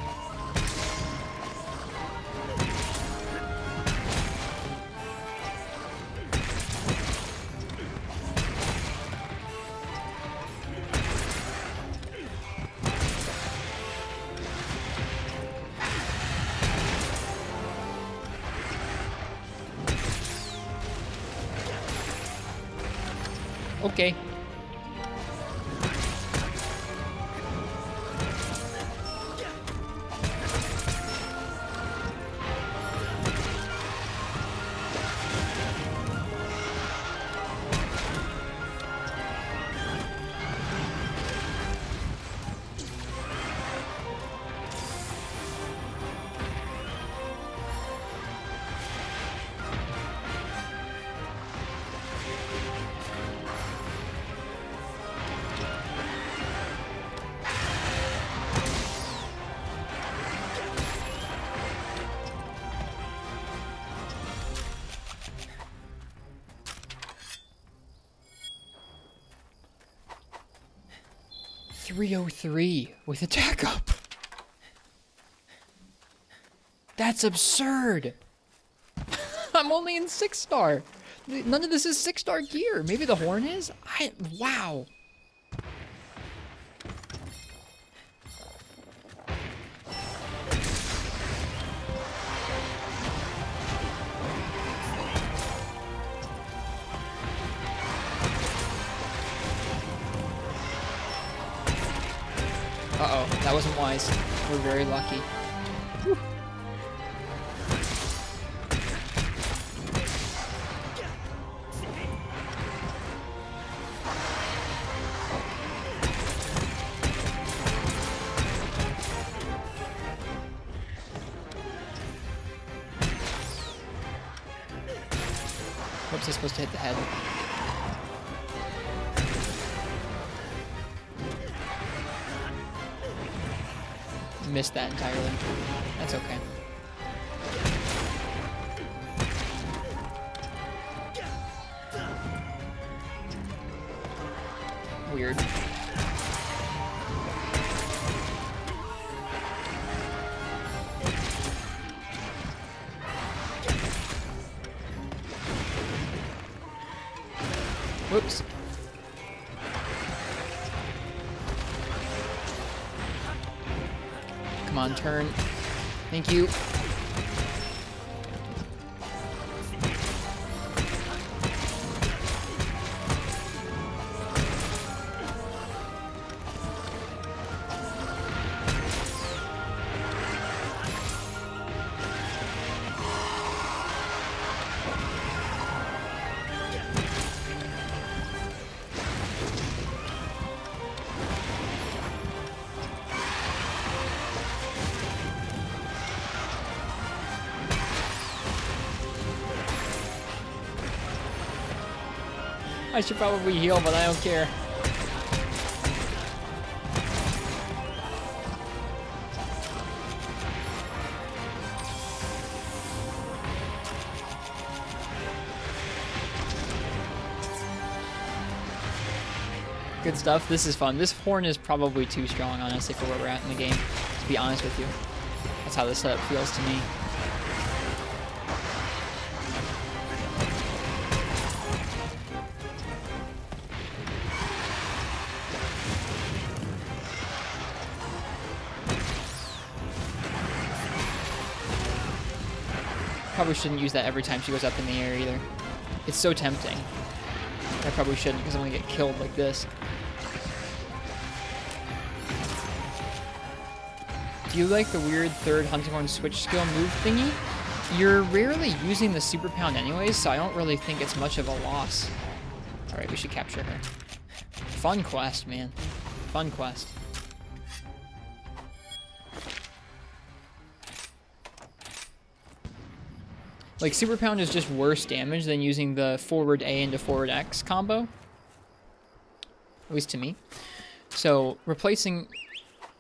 Okay. .303 with attack up. That's absurd. I'm only in 6-star. None of this is 6-star gear. Maybe the horn is? Wow. Uh-oh, that wasn't wise. We're very lucky. Whew. Whoops, I'm supposed to hit the head. Missed that entirely. That's okay. Weird. Whoops. Come on, turn. Thank you. I should probably heal, but I don't care. Good stuff. This is fun. This horn is probably too strong, honestly, for where we're at in the game, to be honest with you. That's how this setup feels to me. Probably shouldn't use that every time she goes up in the air either. It's so tempting. I probably shouldn't because I'm gonna get killed like this. Do you like the weird third hunting horn switch skill move thingy? You're rarely using the super pound anyways, so I don't really think it's much of a loss. Alright, we should capture her. Fun quest, man. Fun quest. Like, Super Pound is just worse damage than using the forward A into forward X combo. At least to me. So, replacing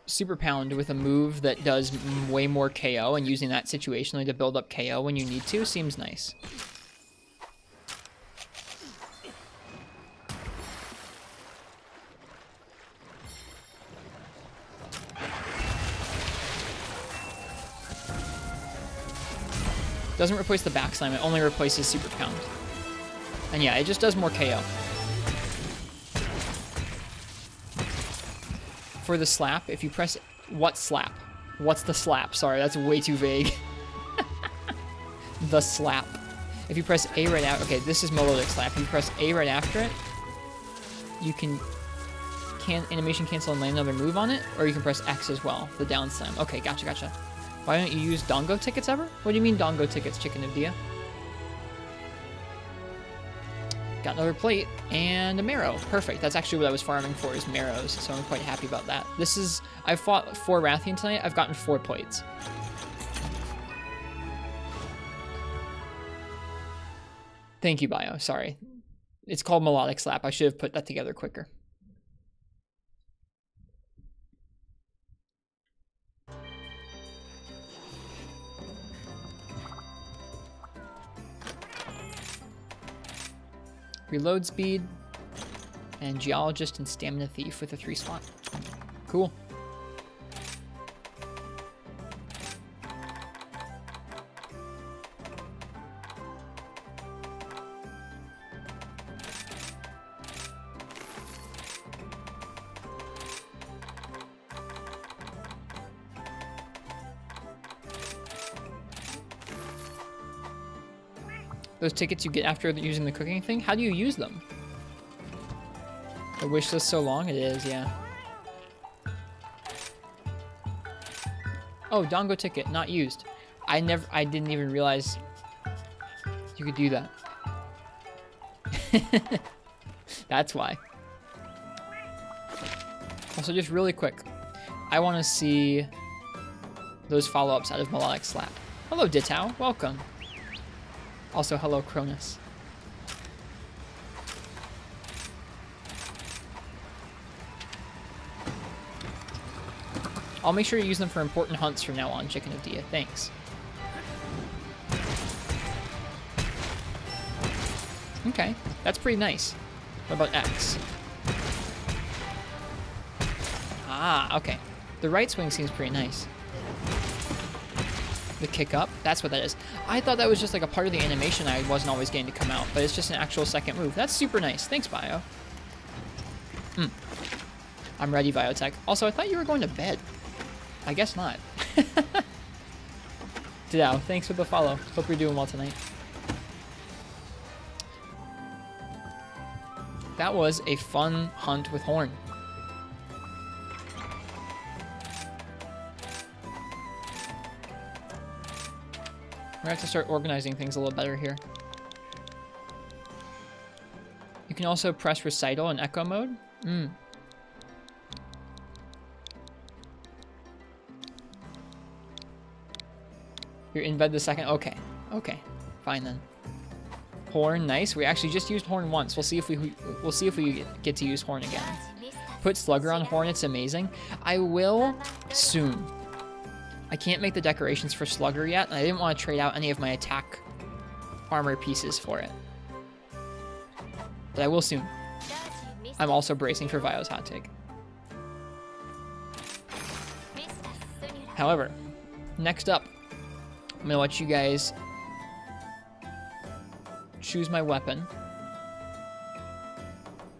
Super Pound with a move that does way more KO and using that situationally to build up KO when you need to seems nice. Doesn't replace the backslam, it only replaces Super Pound. And yeah, it just does more KO. For the slap, if you press... What slap? What's the slap? Sorry, that's way too vague. The slap. If you press A right after... Okay, this is melodic slap. If you press A right after it, you can animation cancel and land another move on it, or you can press X as well, the down slam. Okay, gotcha, gotcha. Why don't you use Dongo tickets ever? What do you mean Dongo tickets, Chicken of Dia? Got another plate and a marrow. Perfect. That's actually what I was farming for, is marrows, so I'm quite happy about that. This is... I fought 4 Rathian tonight. I've gotten 4 plates. Thank you, Bio. Sorry. It's called Melodic Slap. I should have put that together quicker. Reload speed, and Geologist and Stamina Thief with a 3 slot. Cool. Those tickets you get after using the cooking thing, how do you use them? The wish list so long? It is, yeah. Oh, Dongo ticket, not used. I didn't even realize you could do that. That's why. Also, just really quick, I want to see those follow-ups out of Melodic Slap. Hello, Dittow. Welcome. Also, hello, Cronus. I'll make sure you use them for important hunts from now on, Chicken of Dia. Thanks. Okay, that's pretty nice. What about X? Ah, okay. The right swing seems pretty nice. The kick up, that's what that is. I thought that was just like a part of the animation I wasn't always getting to come out, but it's just an actual second move. That's super nice. Thanks, Bio. I'm ready, Biotech. Also, I thought you were going to bed. I guess not. Ditto, thanks for the follow. Hope you're doing well tonight. That was a fun hunt with Horn. We're gonna have to start organizing things a little better here. You can also press Recital in Echo mode. You're in bed the second. Okay. Okay. Fine then. Horn, nice. We actually just used Horn once. We'll see if we get to use Horn again. Put Slugger on Horn. It's amazing. I will soon. I can't make the decorations for Slugger yet, and I didn't want to trade out any of my attack armor pieces for it. But I will soon. I'm also bracing for Vio's hot take. However, next up, I'm going to let you guys choose my weapon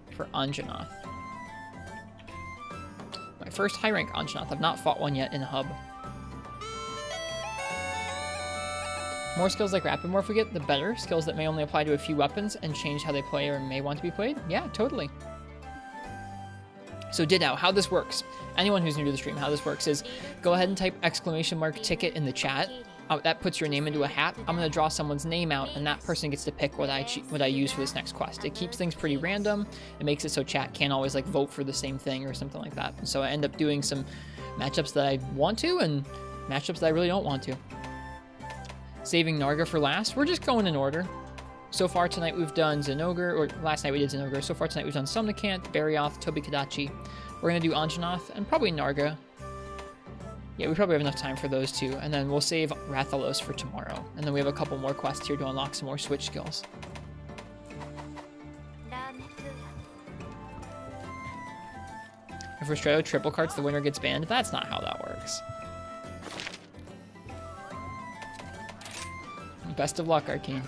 for Anjanath. My first high rank Anjanath. I've not fought one yet in Hub. More skills like Rapid Morph we get, the better. Skills that may only apply to a few weapons and change how they play or may want to be played. Yeah, totally. So Ditto, how this works. Anyone who's new to the stream, how this works is go ahead and type !ticket in the chat. That puts your name into a hat. I'm going to draw someone's name out, and that person gets to pick what I use for this next quest. It keeps things pretty random. It makes it so chat can't always like vote for the same thing or something like that. And so I end up doing some matchups that I want to and matchups that I really don't want to. Saving Narga for last. We're just going in order. So far tonight we've done Zenogre, or last night we did Zenogre. So far tonight we've done Somnikant, Barioth, Tobi-Kadachi. We're going to do Anjanath and probably Narga. Yeah, we probably have enough time for those two. And then we'll save Rathalos for tomorrow. And then we have a couple more quests here to unlock some more switch skills. If Ristretto triple carts, the winner gets banned. That's not how that works. Best of luck, Arcane.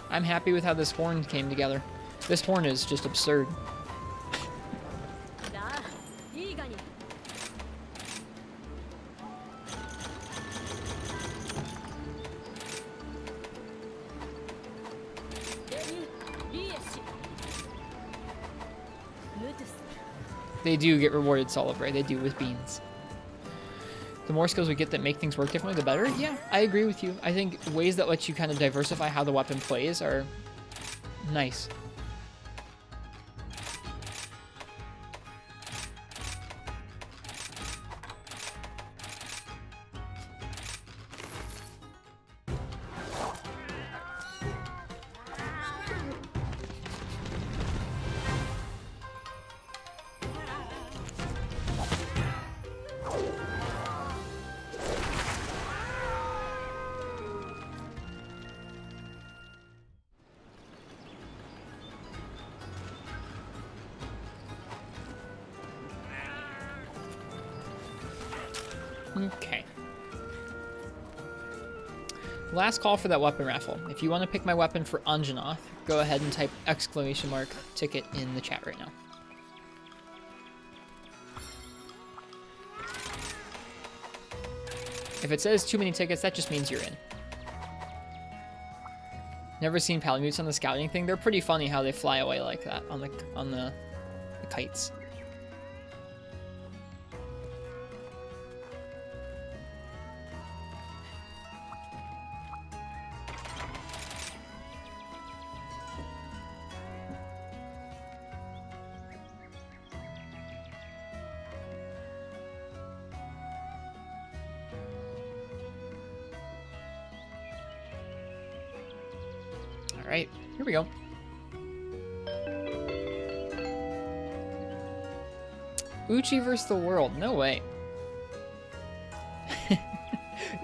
I'm happy with how this horn came together. This horn is just absurd. They do get rewarded Celebrate, they do with beans. The more skills we get that make things work differently, the better. Yeah, I agree with you. I think ways that let you kind of diversify how the weapon plays are nice. Okay. Last call for that weapon raffle. If you want to pick my weapon for Anjanath, go ahead and type !ticket in the chat right now. If it says too many tickets, that just means you're in. Never seen Palamutes on the scouting thing. They're pretty funny how they fly away like that on the kites. Alright, here we go. Uchi versus the world. No way.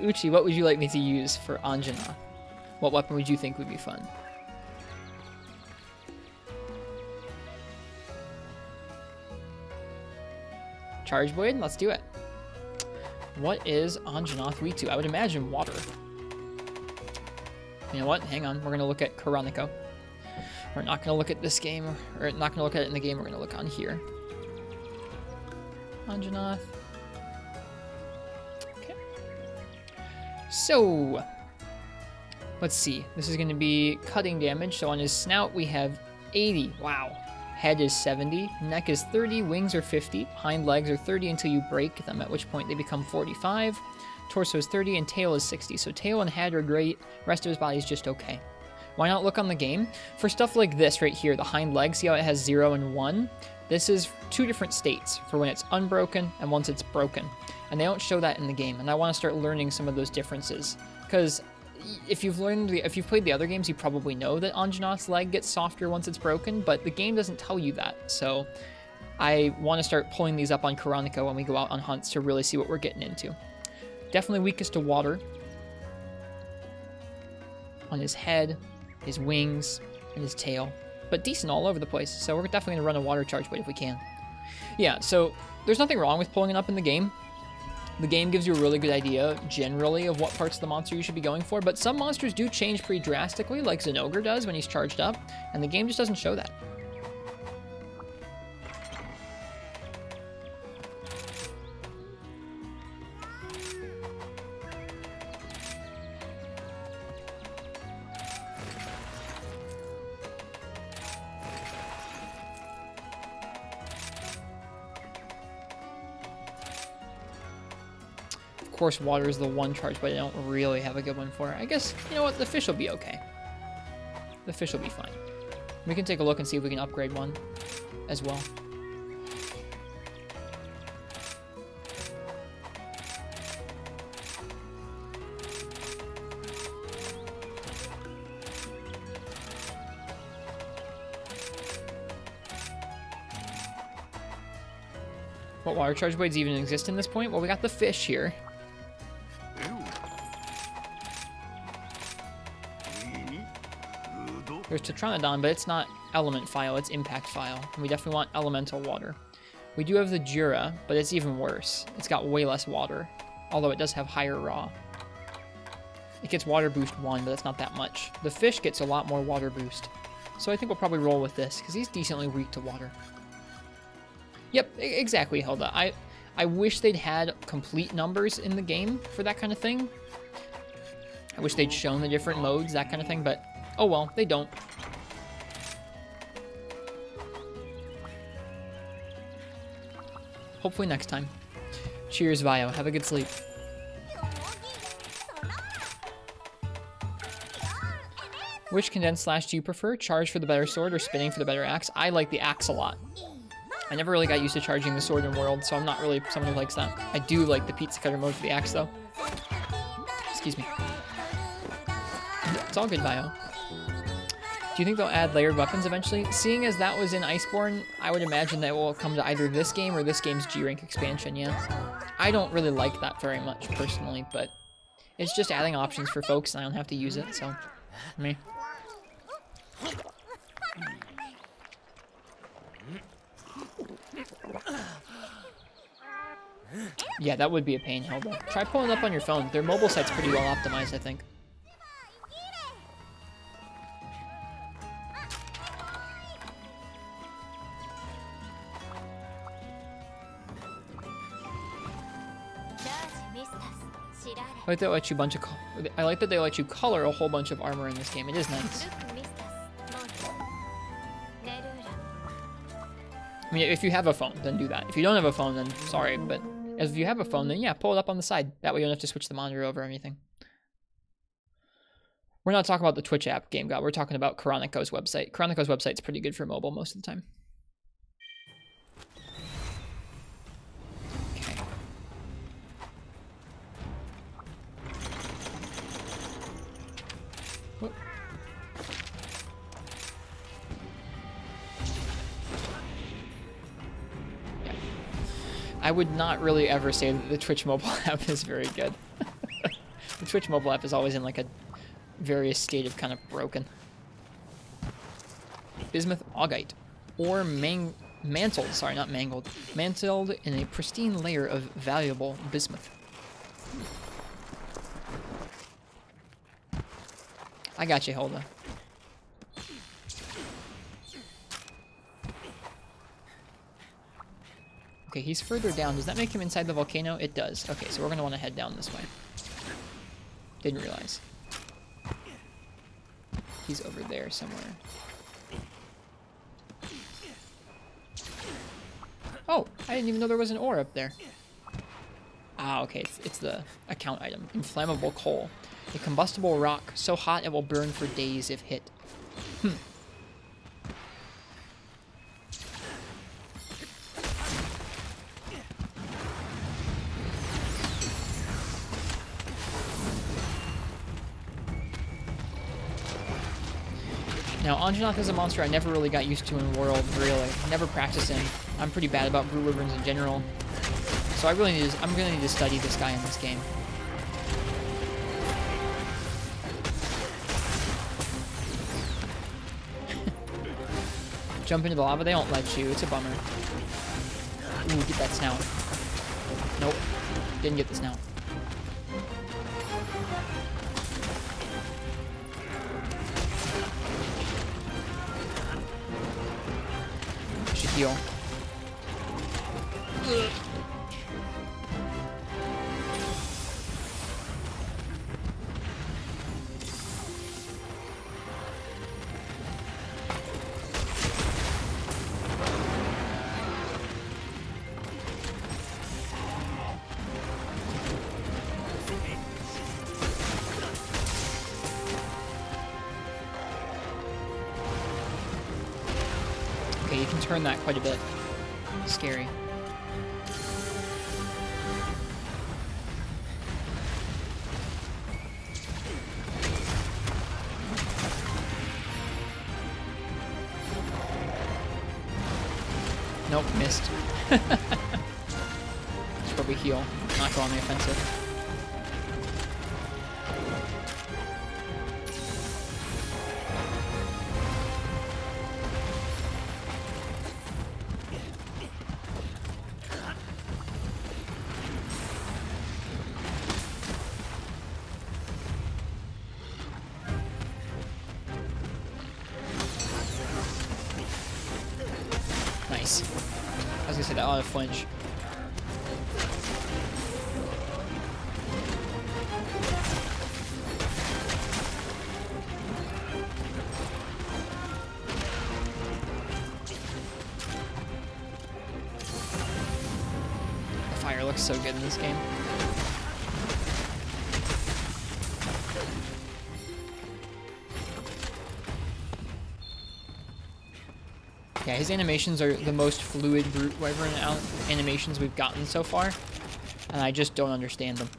Uchi, what would you like me to use for Anjanath? What weapon would you think would be fun? Charge Blade? Let's do it. What is Anjanath weak to? I would imagine water. You know what? Hang on. We're going to look at Chronico. We're not going to look at this game, or not going to look at it in the game. We're going to look on here. Anjanath. Okay. So, let's see. This is going to be cutting damage. So on his snout, we have 80. Wow. Head is 70. Neck is 30. Wings are 50. Hind legs are 30 until you break them, at which point they become 45. Torso is 30 and tail is 60. So tail and head are great. Rest of his body is just okay. Why not look on the game? For stuff like this right here, the hind leg, see how it has 0 and 1? This is two different states for when it's unbroken and once it's broken. And they don't show that in the game. And I want to start learning some of those differences. Because if you've played the other games, you probably know that Anjanath's leg gets softer once it's broken, but the game doesn't tell you that. So I want to start pulling these up on Chronico when we go out on hunts to really see what we're getting into. Definitely weakest to water. on his head, his wings, and his tail. But decent all over the place, so we're definitely going to run a water charge blade if we can. Yeah, so there's nothing wrong with pulling it up in the game. The game gives you a really good idea, generally, of what parts of the monster you should be going for, but some monsters do change pretty drastically, like Zinogre does when he's charged up, and the game just doesn't show that. Of course, water is the one charge, but I don't really have a good one for it. I guess, you know what, the fish will be okay. The fish will be fine. We can take a look and see if we can upgrade one as well. What water charge blades even exist in this point? Well, we got the fish here. There's Tetranodon, but it's not element file, it's impact file. And we definitely want elemental water. We do have the Jura, but it's even worse. It's got way less water, although it does have higher raw. It gets water boost 1, but it's not that much. The fish gets a lot more water boost. So I think we'll probably roll with this, because he's decently weak to water. Yep, exactly, Hilda. I wish they'd had complete numbers in the game for that kind of thing. I wish they'd shown the different modes, that kind of thing, but oh well, they don't. Hopefully next time. Cheers, Vio. Have a good sleep. Which condensed slash do you prefer? Charge for the better sword or spinning for the better axe? I like the axe a lot. I never really got used to charging the sword in World, so I'm not really someone who likes that. I do like the pizza cutter mode for the axe, though. Excuse me. It's all good, Vio. Do you think they'll add layered weapons eventually? Seeing as that was in Iceborne, I would imagine that it will come to either this game or this game's G-Rank expansion, yeah. I don't really like that very much, personally, but it's just adding options for folks, and I don't have to use it, so... me. Yeah, that would be a pain, Hilda. Try pulling it up on your phone. Their mobile site's pretty well optimized, I think. I like that they let you I like that they let you color a whole bunch of armor in this game. It is nice. I mean, if you have a phone, then do that. If you don't have a phone, then sorry, but if you have a phone, then yeah, pull it up on the side. That way you don't have to switch the monitor over or anything. We're not talking about the Twitch app, Game God. We're talking about Karonico's website. Karonico's website's pretty good for mobile most of the time. Okay. Whoop. I would not really ever say that the Twitch mobile app is very good. The Twitch mobile app is always in like a various state of kind of broken. Bismuth augite. Or mantled, sorry, not mangled. Mantled in a pristine layer of valuable bismuth. I got you, Hilda. Okay, he's further down. Does that make him inside the volcano? It does. Okay, so we're going to want to head down this way. Didn't realize. He's over there somewhere. Oh, I didn't even know there was an ore up there. Ah, okay, it's the account item. Inflammable coal. A combustible rock, so hot it will burn for days if hit. Now, Anjanath is a monster I never really got used to in World, really. Never practiced him. I'm pretty bad about Blue Wyverns in general. So I'm gonna need to study this guy in this game. Jump into the lava, they don't let you. It's a bummer. Ooh, get that snout. Nope. Didn't get the snout. Should heal. Okay, you can turn that quite a bit. Scary. Nope, missed. Should probably heal, not go on the offensive. Nice. I was gonna say that ought to flinch. The fire looks so good in this game. Yeah, his animations are the most fluid brute wyvern animations we've gotten so far, and I just don't understand them.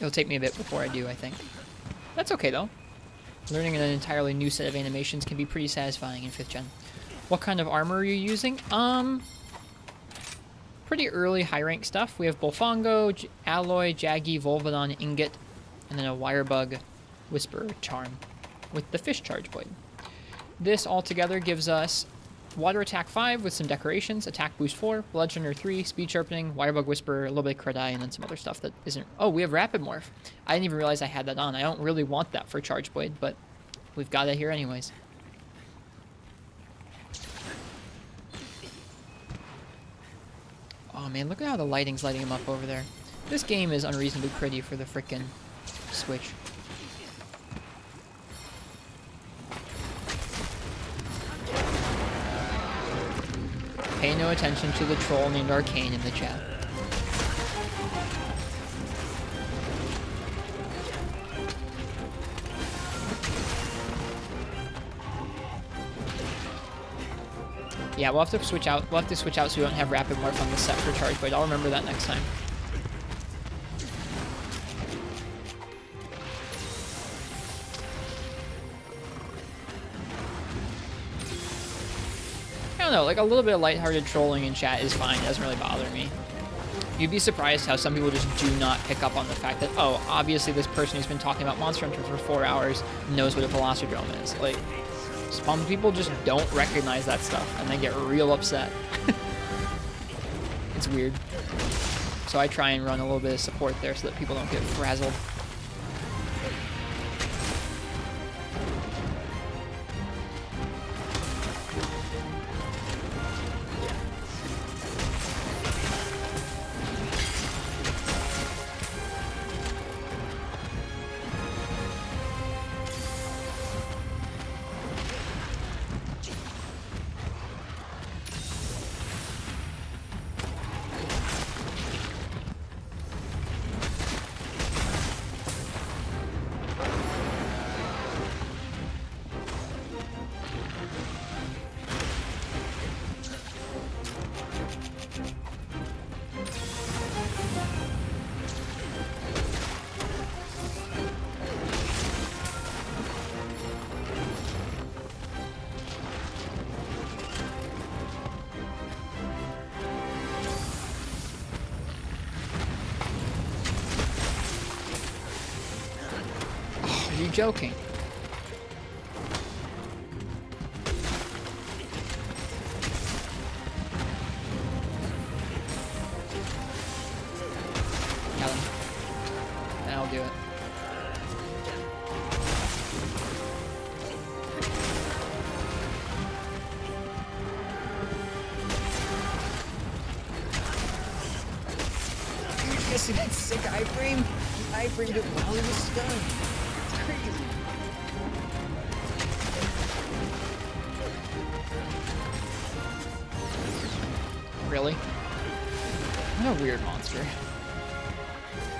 It'll take me a bit before I do, I think. That's okay, though. Learning an entirely new set of animations can be pretty satisfying in 5th gen. What kind of armor are you using? Pretty early high-rank stuff. We have Bolfongo, Alloy, Jaggy, Volvodon, Ingot, and then a Wirebug Whisper Charm with the Fish Charge Blade. This all together gives us Water Attack 5 with some decorations, Attack Boost 4, Bludgeoner 3, Speed Sharpening, Wirebug Whisper, a little bit of Crit Eye, and then some other stuff that isn't... Oh, we have Rapid Morph. I didn't even realize I had that on. I don't really want that for Charge Blade, but we've got it here anyways. Oh man, look at how the lighting's lighting him up over there. This game is unreasonably pretty for the frickin' Switch. Pay no attention to the troll named Arcane in the chat. Yeah, we'll have to switch out. We'll have to switch out so we don't have Rapid Morph on the set for Charge Blade. I'll remember that next time. I don't know, like a little bit of lighthearted trolling in chat is fine. It doesn't really bother me. You'd be surprised how some people just do not pick up on the fact that, oh, obviously this person who's been talking about Monster Hunter for 4 hours knows what a Velocidrome is. Like, some people just don't recognize that stuff, and they get real upset. It's weird. So I try and run a little bit of support there so that people don't get frazzled. you joking? Got him. That'll do it. You see that sick iframe? He iframed it while he was stunned. It's crazy. Really? What a weird monster.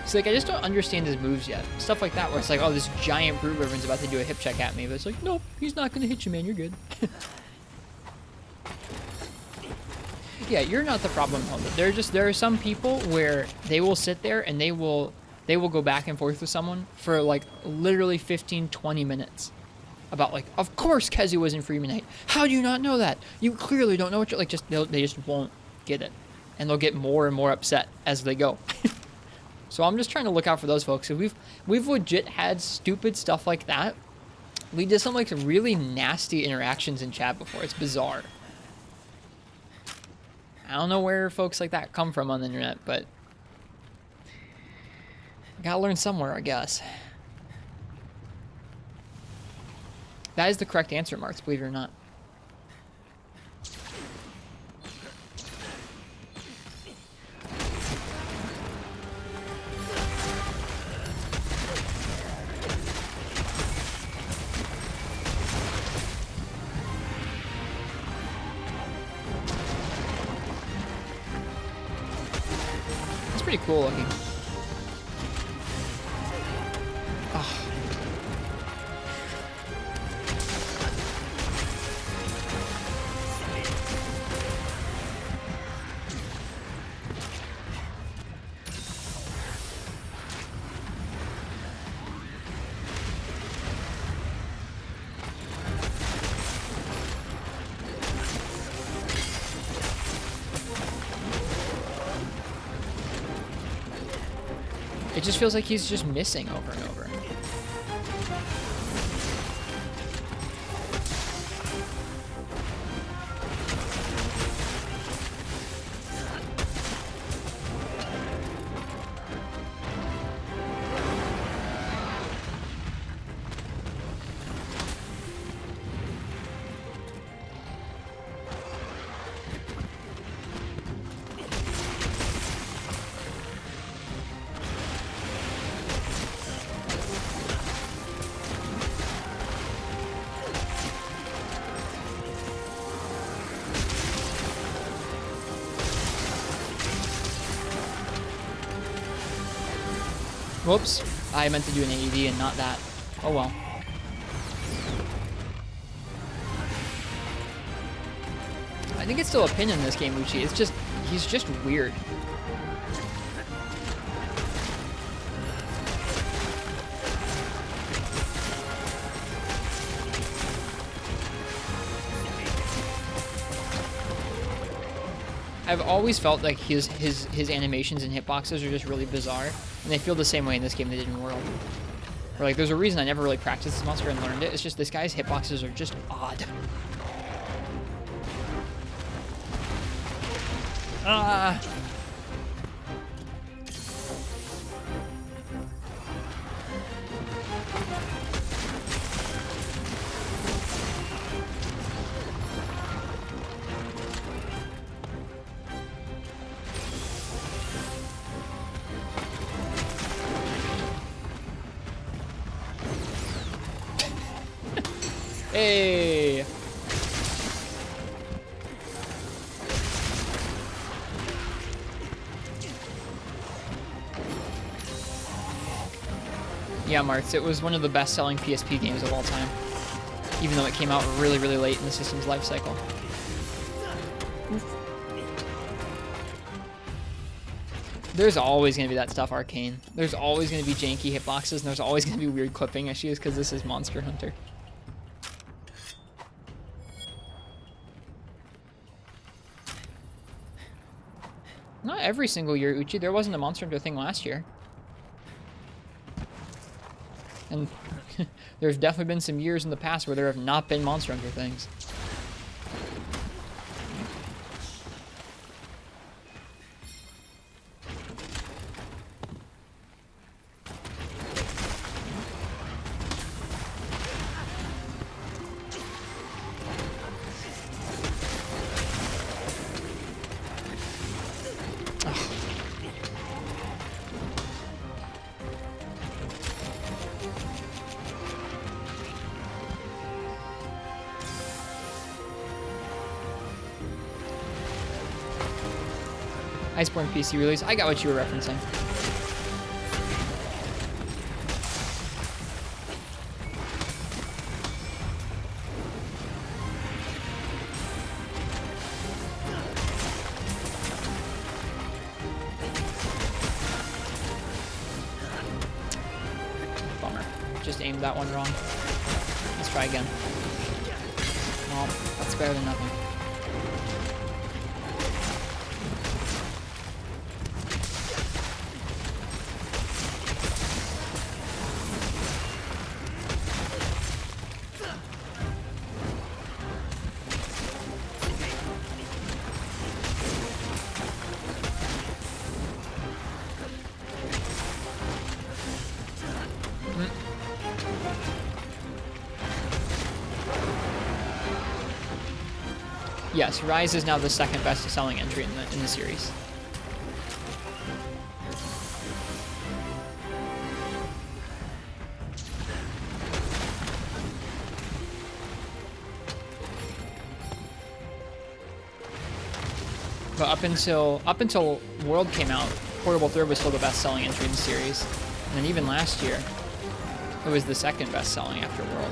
It's like, I just don't understand his moves yet. Stuff like that where it's like, oh, this giant brute wyvern's about to do a hip check at me, but it's like, nope, he's not gonna hit you, man, you're good. Yeah, you're not the problem, Helmet. There are some people where they will sit there and they will go back and forth with someone for like literally 15, 20 minutes about like, of course Kezi was in Freeman Knight. How do you not know that? You clearly don't know what you're like. They just won't get it, and they'll get more and more upset as they go. So I'm just trying to look out for those folks. We've legit had stupid stuff like that lead to some like really nasty interactions in chat before. It's bizarre. I don't know where folks like that come from on the internet, but gotta learn somewhere, I guess. That is the correct answer, Marks, believe it or not. Pretty cool looking. Oh. It just feels like he's just missing over and over. Whoops. I meant to do an AED and not that. Oh well. I think it's still a pin in this game, Uchi. It's just, he's just weird. I've always felt like his animations and hitboxes are just really bizarre, and they feel the same way in this game they did in World. Or like, there's a reason I never really practiced this monster and learned it. It's just this guy's hitboxes are just odd. Ah. Hey! Yeah, Martz, it was one of the best-selling PSP games of all time, even though it came out really, really late in the system's life cycle. There's always going to be that stuff, Arcane. There's always going to be janky hitboxes, and there's always going to be weird clipping issues, because this is Monster Hunter. Not every single year, Uchi. There wasn't a Monster Hunter thing last year. And There's definitely been some years in the past where there have not been Monster Hunter things. Iceborne PC release. I got what you were referencing. Bummer. Just aimed that one wrong. Let's try again. Well, that's better than nothing. Yes, Rise is now the second best selling entry in the series. But up until World came out, Portable Third was still the best selling entry in the series. And then even last year, it was the second best selling after World.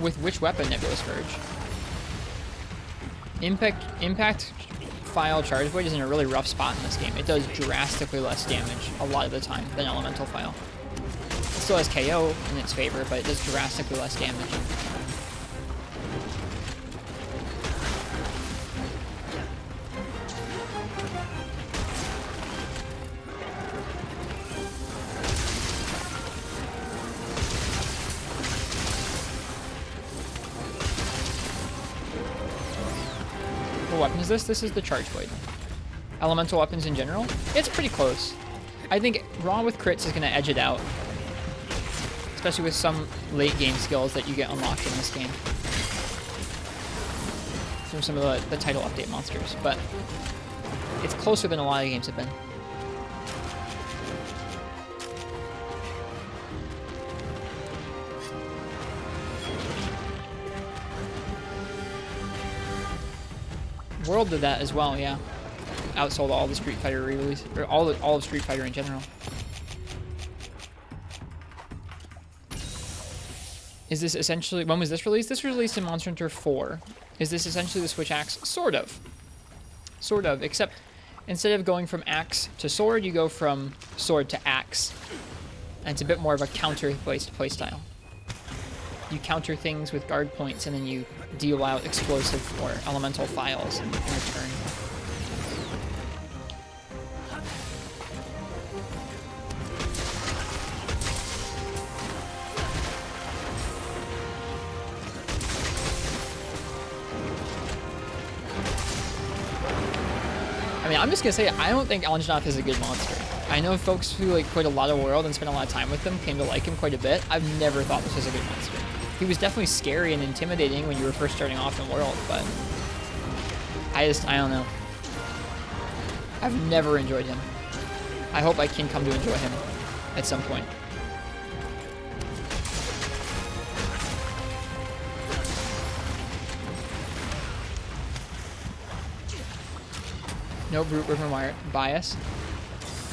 With which weapon, Nebulous Verge? Impact File Charge Void is in a really rough spot in this game. It does drastically less damage a lot of the time than Elemental File. It still has KO in its favor, but it does drastically less damage. What weapon is this? This is the Charge Void. Elemental weapons in general, it's pretty close. I think Raw with crits is going to edge it out, especially with some late game skills that you get unlocked in this game from some of the title update monsters, but it's closer than a lot of games have been. World did that as well, yeah. Outsold all the Street Fighter re-release, or all of Street Fighter in general. Is this essentially, when was this released? This was released in Monster Hunter 4. Is this essentially the Switch Axe? Sort of. Sort of, except instead of going from axe to sword, you go from sword to axe. And it's a bit more of a counter-based playstyle. You counter things with guard points, and then you deal out explosive or elemental files in return. I mean, I'm just gonna say, I don't think Allenstoff is a good monster. I know folks who like played a lot of World and spent a lot of time with him came to like him quite a bit. I've never thought this was a good monster. He was definitely scary and intimidating when you were first starting off in World, but I don't know. I've never enjoyed him. I hope I can come to enjoy him at some point. No Brute Wyvern bias.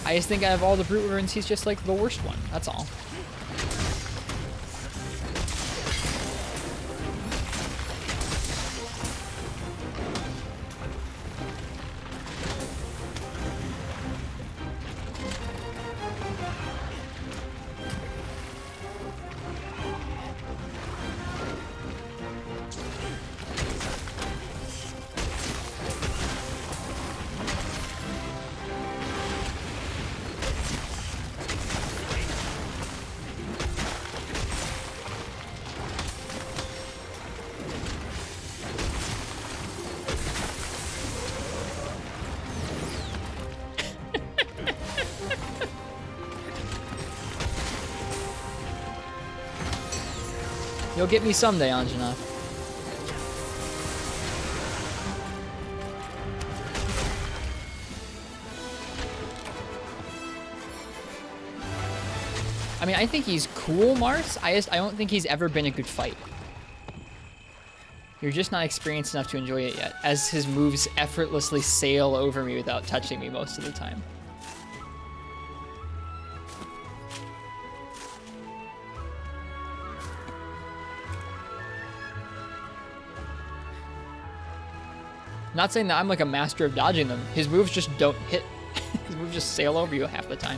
I just think out of all the Brute Wyverns, he's just like the worst one. That's all. You'll get me someday, Anjanath. I mean, I think he's cool, Mars. I don't think he's ever been a good fight. You're just not experienced enough to enjoy it yet, as his moves effortlessly sail over me without touching me most of the time. Not saying that I'm like a master of dodging them. His moves just don't hit. His moves just sail over you half the time.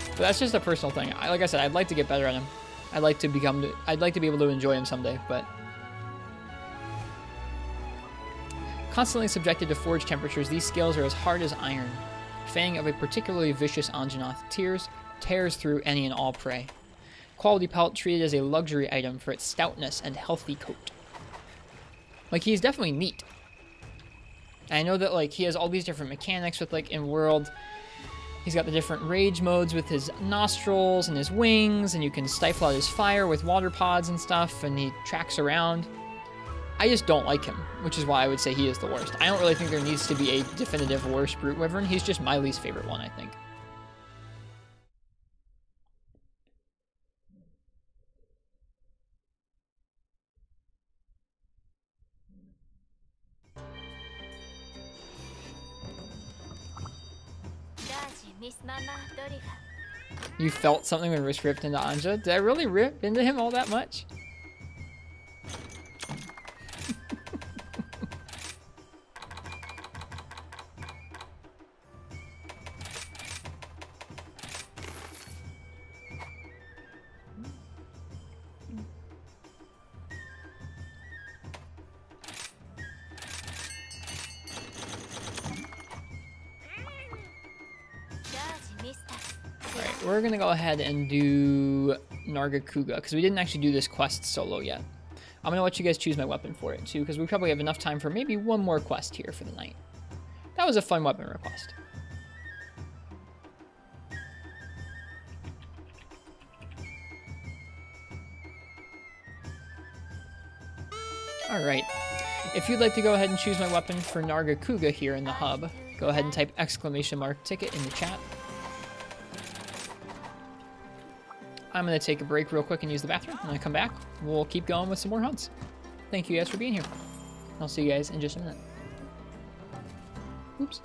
But that's just a personal thing. Like I said, I'd like to get better at him. I'd like to be able to enjoy him someday, but constantly subjected to forge temperatures, these scales are as hard as iron. Fang of a particularly vicious Anjanath tears through any and all prey. Quality pelt treated as a luxury item for its stoutness and healthy coat. Like, he's definitely neat. And I know that, like, he has all these different mechanics with, like, in World. He's got the different rage modes with his nostrils and his wings, and you can stifle out his fire with water pods and stuff, and he tracks around. I just don't like him, which is why I would say he is the worst. I don't really think there needs to be a definitive worst Brute Wyvern. He's just my least favorite one, I think. You felt something when Risk ripped into Anja? Did I really rip into him all that much? We're gonna go ahead and do Nargacuga, because we didn't actually do this quest solo yet. I'm gonna let you guys choose my weapon for it too, because we probably have enough time for maybe one more quest here for the night. That was a fun weapon request. Alright. If you'd like to go ahead and choose my weapon for Nargacuga here in the hub, go ahead and type !ticket in the chat. I'm going to take a break real quick and use the bathroom. When I come back, we'll keep going with some more hunts. Thank you guys for being here. I'll see you guys in just a minute. Oops.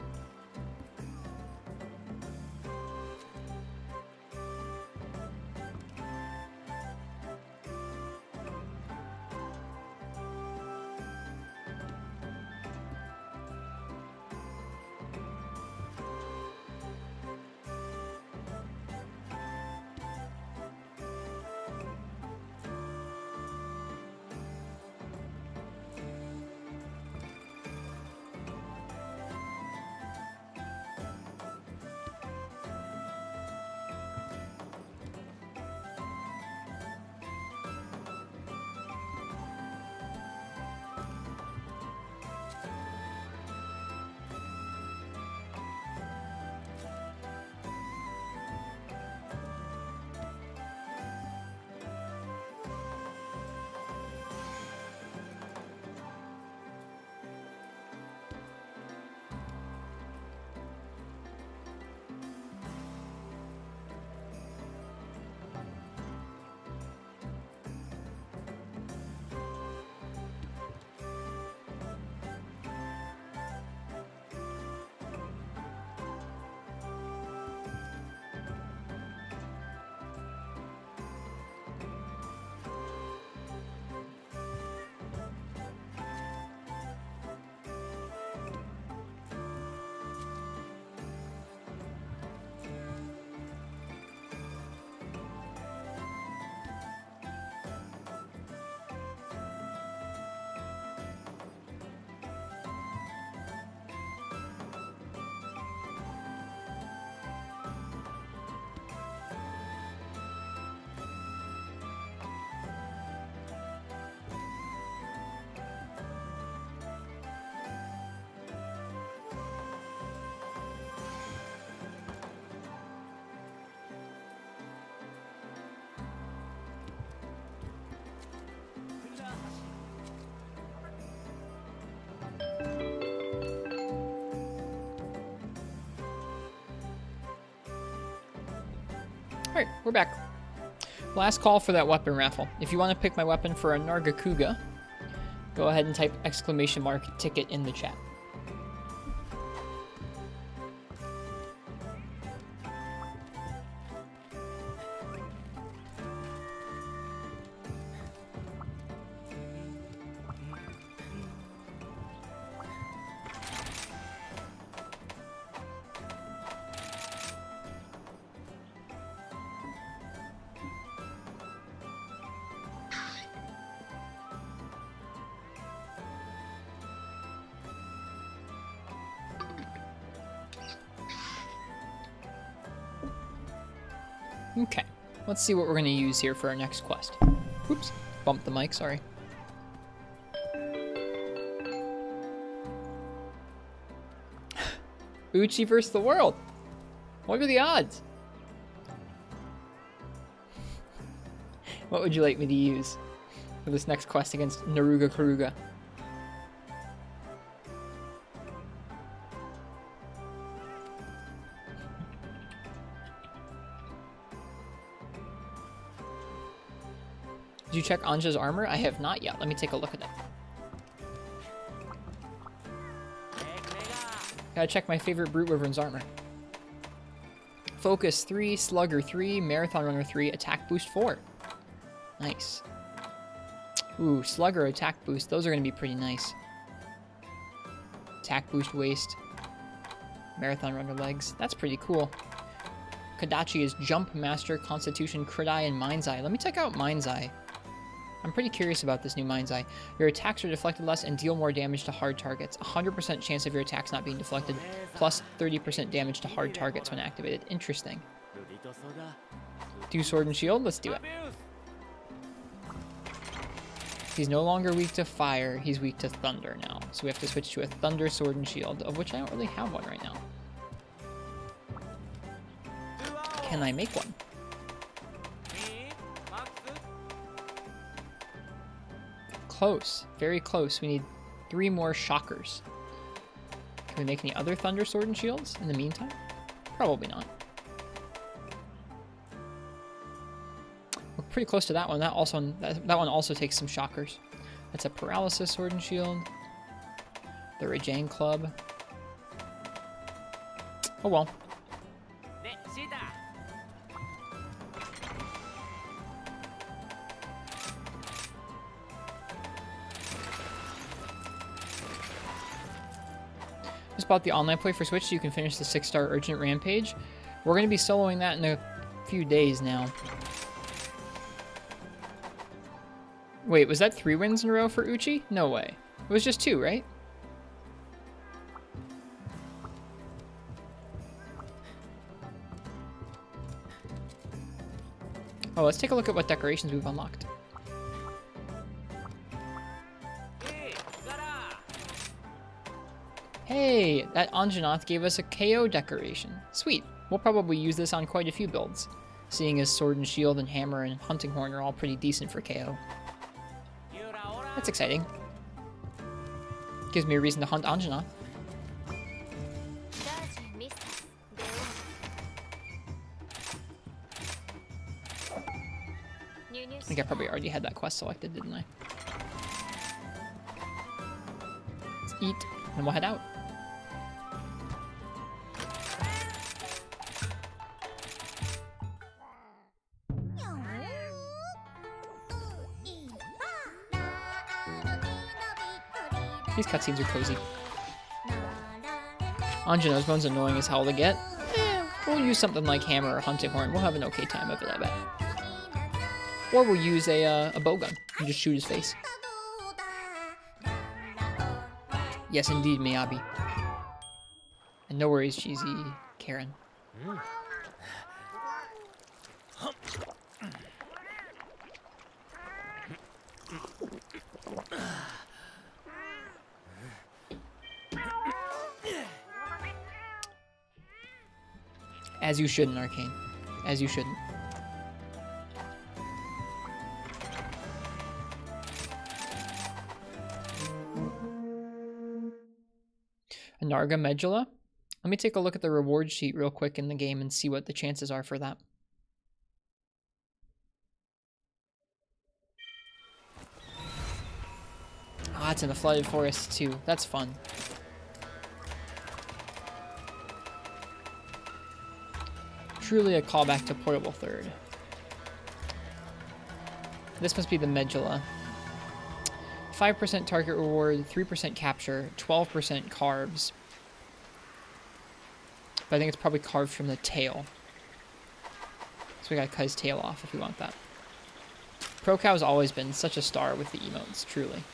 Alright, we're back. Last call for that weapon raffle. If you want to pick my weapon for a Nargacuga, go ahead and type !! ticket in the chat. Okay, let's see what we're going to use here for our next quest. Oops, bumped the mic, sorry. Uchi versus the world. What are the odds? What would you like me to use for this next quest against Naruga Karuga? Did you check Anja's armor? I have not yet. Let me take a look at it. Gotta check my favorite Brute Wyvern's armor. Focus 3, Slugger 3, Marathon Runner 3, Attack Boost 4. Nice. Ooh, Slugger Attack Boost. Those are gonna be pretty nice. Attack Boost Waist. Marathon Runner Legs. That's pretty cool. Kadachi is Jump, Master, Constitution, Crit Eye, and Mind's Eye. Let me check out Mind's Eye. I'm pretty curious about this new Mind's Eye. Your attacks are deflected less and deal more damage to hard targets. 100% chance of your attacks not being deflected, plus 30% damage to hard targets when activated. Interesting. Do Sword and Shield? Let's do it. He's no longer weak to fire, he's weak to thunder now. So we have to switch to a Thunder Sword and Shield, of which I don't really have one right now. Can I make one? Close. Very close. We need 3 more shockers. Can we make any other Thunder Sword and Shields in the meantime? Probably not. We're pretty close to that one. That one also takes some shockers. That's a Paralysis Sword and Shield. The Rajang Club. Oh well. Just bought the online play for Switch so you can finish the 6-star Urgent Rampage. We're going to be soloing that in a few days now. Wait, was that 3 wins in a row for Uchi? No way. It was just 2, right? Oh, let's take a look at what decorations we've unlocked. Hey, that Anjanath gave us a KO decoration. Sweet. We'll probably use this on quite a few builds, seeing as Sword and Shield and Hammer and Hunting Horn are all pretty decent for KO. That's exciting. Gives me a reason to hunt Anjanath. I think I probably already had that quest selected, didn't I? Let's eat, and we'll head out. These cutscenes are cozy. Anjana's bone's annoying as hell to get. We'll use something like Hammer or Hunting Horn. We'll have an okay time of it, I bet. Or we'll use a bowgun and just shoot his face. Yes, indeed, Miyabi. And no worries, cheesy Karen. As you shouldn't, Arcane. As you shouldn't. A Narga Medulla? Let me take a look at the reward sheet real quick in the game and see what the chances are for that. Ah, it's in the flooded forest too. That's fun. Truly a callback to Portable Third. This must be the Medulla. 5% target reward, 3% capture, 12% carbs. But I think it's probably carved from the tail. So we gotta cut his tail off if we want that. Pro Cow's always been such a star with the emotes, truly.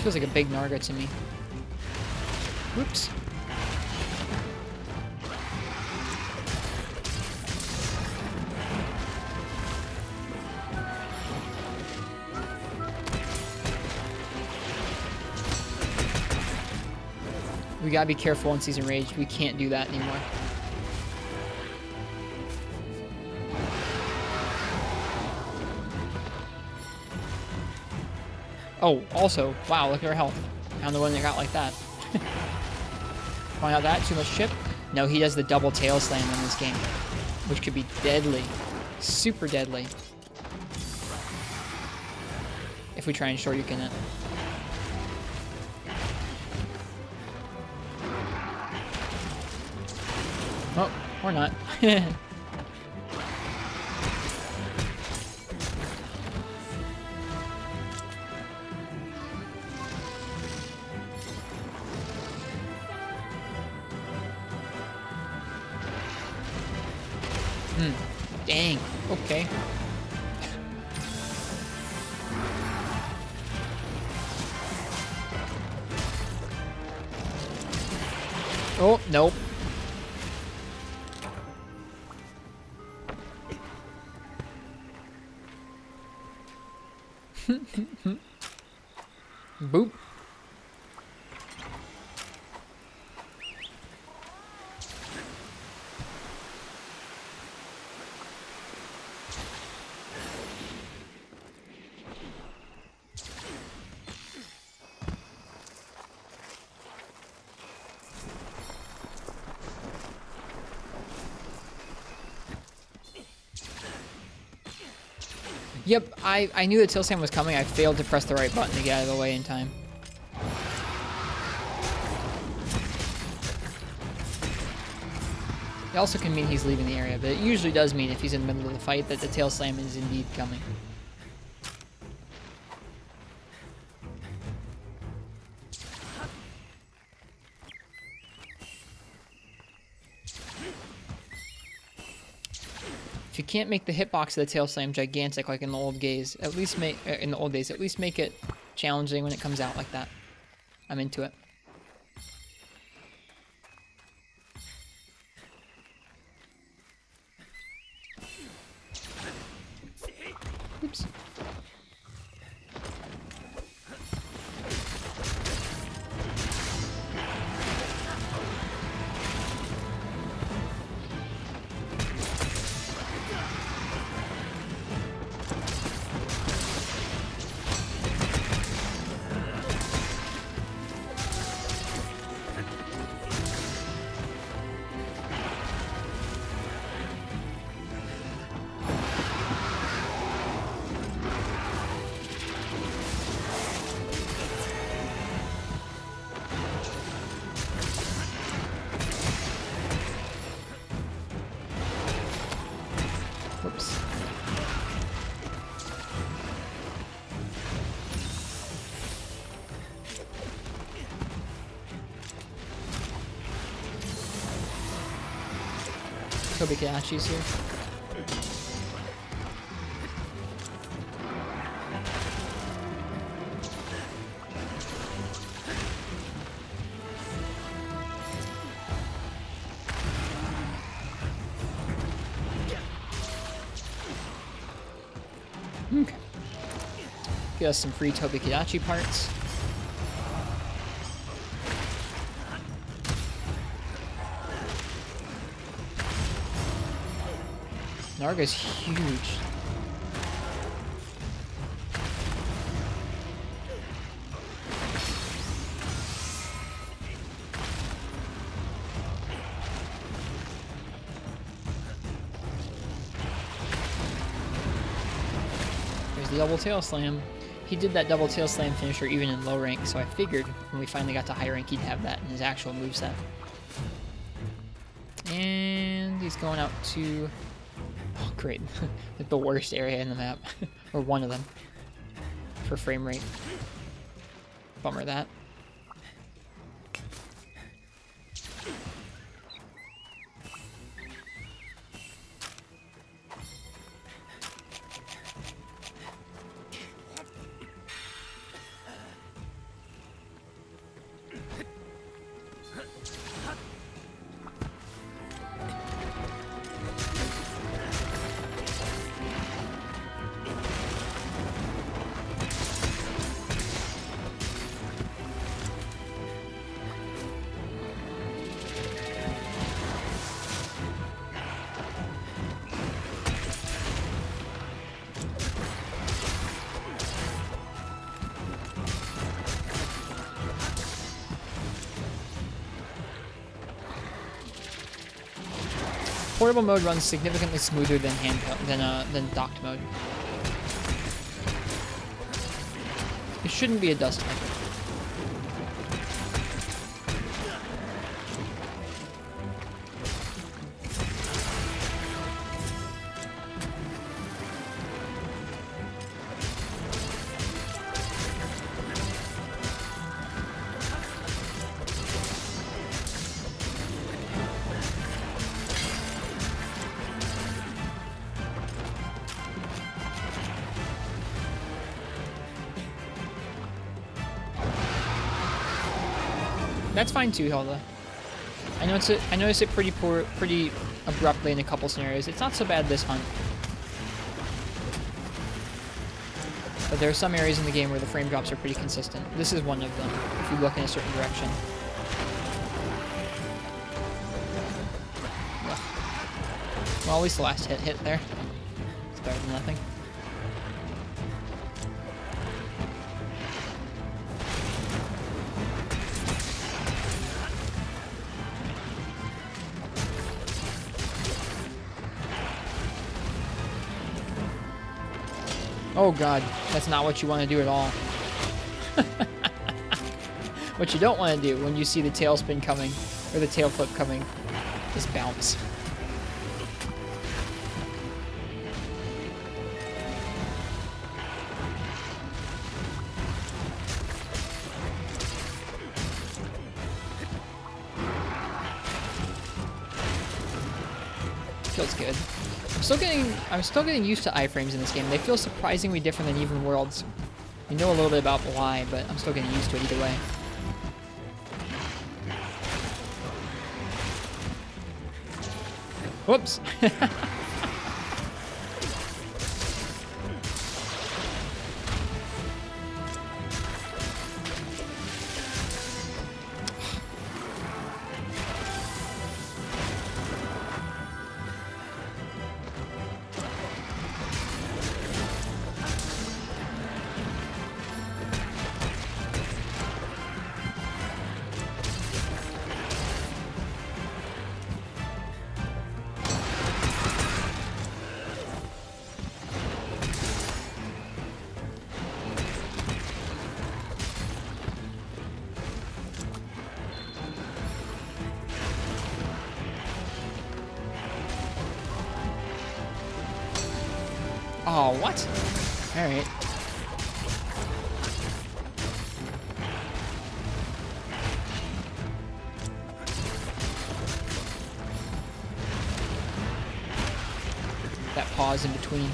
Feels like a big Narga to me. Whoops. We gotta be careful once he's enraged. We can't do that anymore. Oh, also, wow, look at our health. I'm the one that got like that. Find out that, too much chip? No, he does the double tail slam in this game, which could be deadly. Super deadly. If we try and short-yukin it. Oh, or not. Dang. Okay. Oh, nope. Boop. Yep, I knew that Tail Slam was coming. I failed to press the right button to get out of the way in time. It also can mean he's leaving the area, but it usually does mean if he's in the middle of the fight that the Tail Slam is indeed coming. If you can't make the hitbox of the Tail Slam gigantic like in the old days, at least make it challenging when it comes out like that. I'm into it. Oops. Whoops. Kobayachi's here. Get us some free Tobikidachi parts. Narga's huge. There's the double tail slam. He did that double tail slam finisher even in low rank, so I figured when we finally got to high rank he'd have that in his actual moveset. And he's going out to... Oh, great. Like the worst area in the map. Or one of them. For frame rate. Bummer that. Portable mode runs significantly smoother than than docked mode. It shouldn't be a dust type. That's fine too, Hilda. I notice it pretty abruptly in a couple scenarios. It's not so bad this hunt. But there are some areas in the game where the frame drops are pretty consistent. This is one of them, if you look in a certain direction. Ugh. Well, at least the last hit there. It's better than nothing. Oh god, that's not what you want to do at all. What you don't want to do when you see the tailspin coming, or the tail flip coming, is bounce. Feels good. I'm still getting used to iframes in this game. They feel surprisingly different than even worlds. You know a little bit about why, but I'm still getting used to it either way. Whoops. Oh, what? Alright. That pause in between.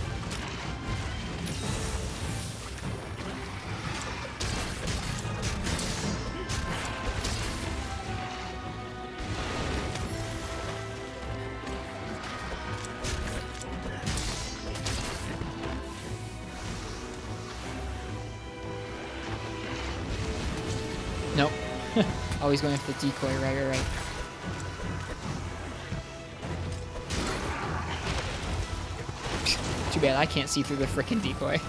Oh, he's going after the decoy. Right. Too bad I can't see through the frickin' decoy.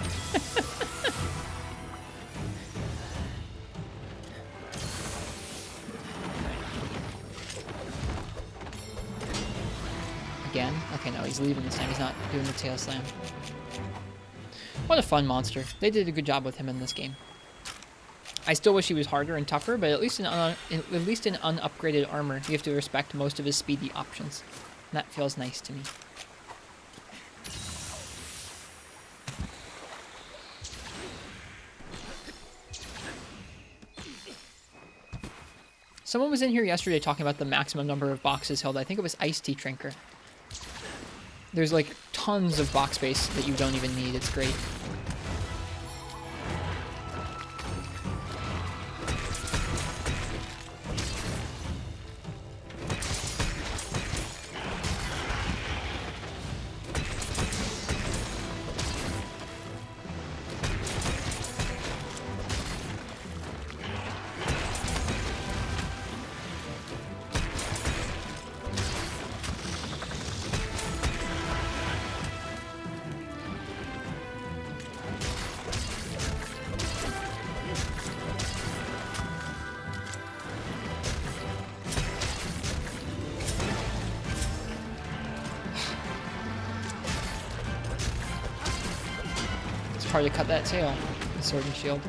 Again? Okay, no, he's leaving this time. He's not doing the tail slam. What a fun monster. They did a good job with him in this game. I still wish he was harder and tougher, but at least in unupgraded armor, you have to respect most of his speedy options. And that feels nice to me. Someone was in here yesterday talking about the maximum number of boxes held. I think it was Iced Tea Trinker. There's like tons of box space that you don't even need. It's great. Hard to cut that tail with sword and shield.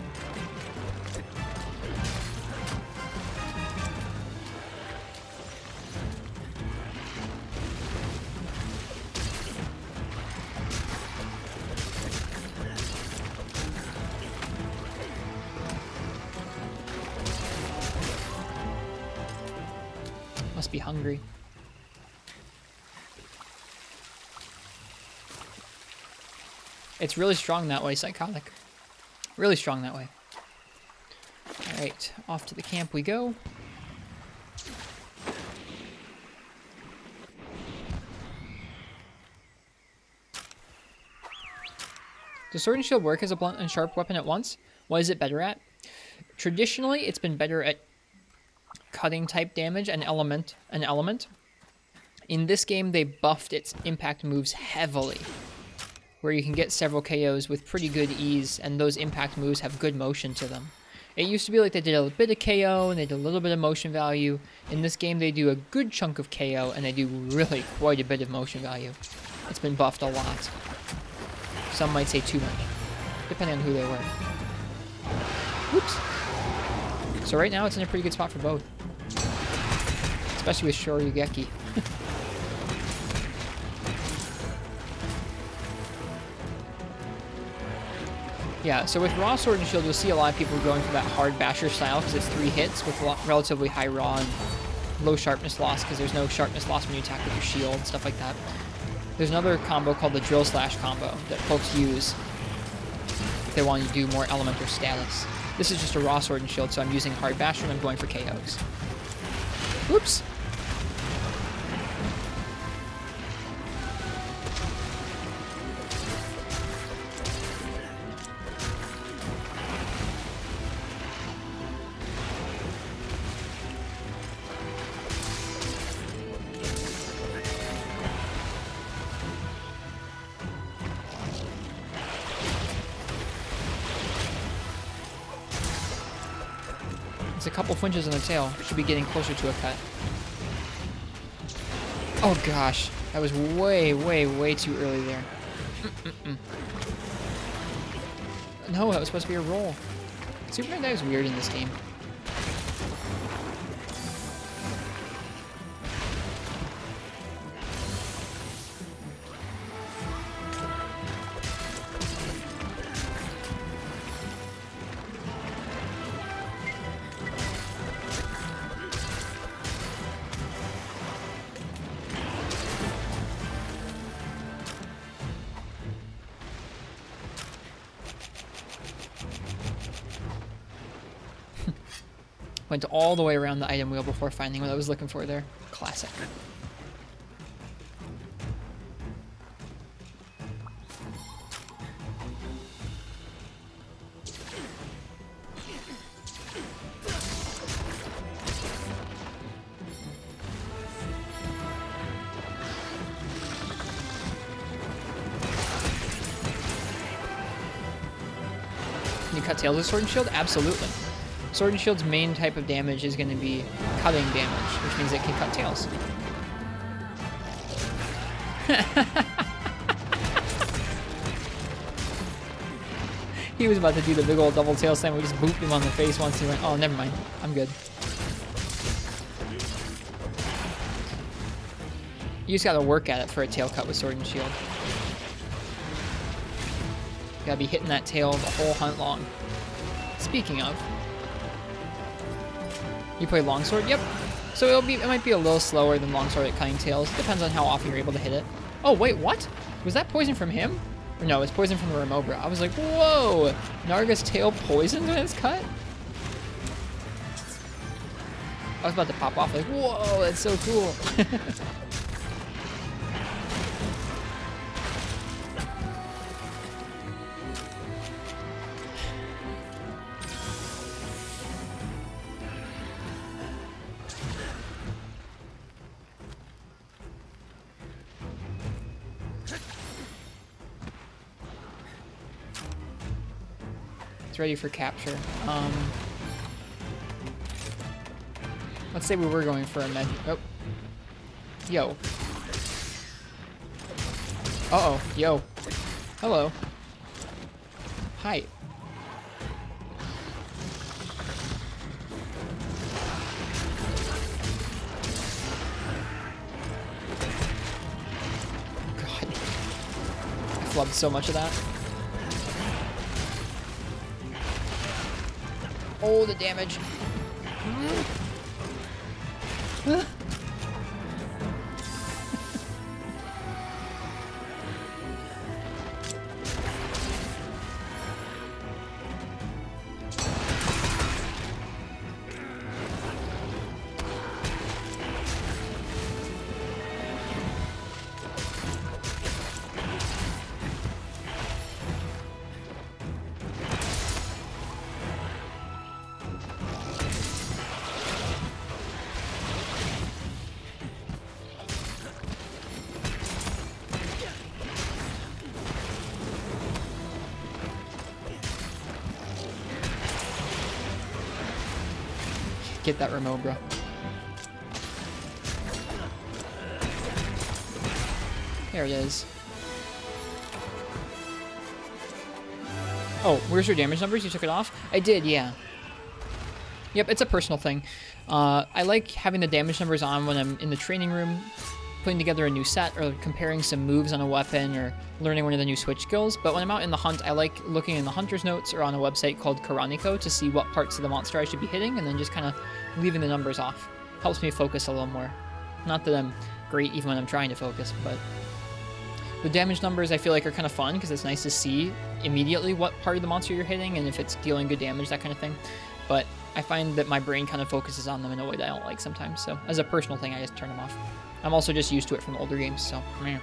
Must be hungry. It's really strong that way, Psychotic. Really strong that way. Alright, off to the camp we go. Does Sword and Shield work as a blunt and sharp weapon at once? What is it better at? Traditionally, it's been better at cutting type damage and element. In this game, they buffed its impact moves heavily, where you can get several KOs with pretty good ease, and those impact moves have good motion to them. It used to be like they did a bit of KO and they did a little bit of motion value. In this game, they do a good chunk of KO and they do really quite a bit of motion value. It's been buffed a lot. Some might say too much, depending on who they were. Oops. So right now, it's in a pretty good spot for both. Especially with Shoryugeki. Yeah, so with raw sword and shield, you'll see a lot of people going for that hard basher style because it's 3 hits with relatively high raw and low sharpness loss because there's no sharpness loss when you attack with your shield, stuff like that. There's another combo called the drill slash combo that folks use if they want to do more element or status. This is just a raw sword and shield, so I'm using hard basher and I'm going for KOs. Whoops! A couple flinches on the tail. Should be getting closer to a cut. Oh gosh, that was way, way, way too early there. No, that was supposed to be a roll. Superman dive is weird in this game. Went all the way around the item wheel before finding what I was looking for there. Classic. Can you cut tails with Sword and Shield? Absolutely. Sword and Shield's main type of damage is going to be cutting damage, which means it can cut tails. He was about to do the big old double tail slam. We just booped him on the face once. He went, oh, never mind. I'm good. You just gotta work at it for a tail cut with Sword and Shield. You gotta be hitting that tail the whole hunt long. Speaking of, you play Longsword? Yep. So it might be a little slower than Longsword at cutting tails. Depends on how often you're able to hit it. Oh wait, what? Was that poison from him? Or no, it's poison from the Remobra. I was like, whoa! Narga's tail poisons when it's cut? I was about to pop off like, whoa, that's so cool. It's ready for capture. Let's say we were going for a med. Oh. Yo. Uh-oh. Yo. Hello. Hi. God. I flubbed so much of that. Oh, the damage. Get that Remobra. There it is. Oh, where's your damage numbers? You took it off? I did, yeah. Yep, it's a personal thing. I like having the damage numbers on when I'm in the training room, putting together a new set, or comparing some moves on a weapon, or learning one of the new switch skills. But when I'm out in the hunt, I like looking in the hunter's notes or on a website called Karaniko to see what parts of the monster I should be hitting, and then just kind of leaving the numbers off. Helps me focus a little more. Not that I'm great even when I'm trying to focus, but the damage numbers I feel like are kind of fun because it's nice to see immediately what part of the monster you're hitting and if it's dealing good damage, that kind of thing. But I find that my brain kind of focuses on them in a way that I don't like sometimes. So as a personal thing, I just turn them off. I'm also just used to it from older games, so meh.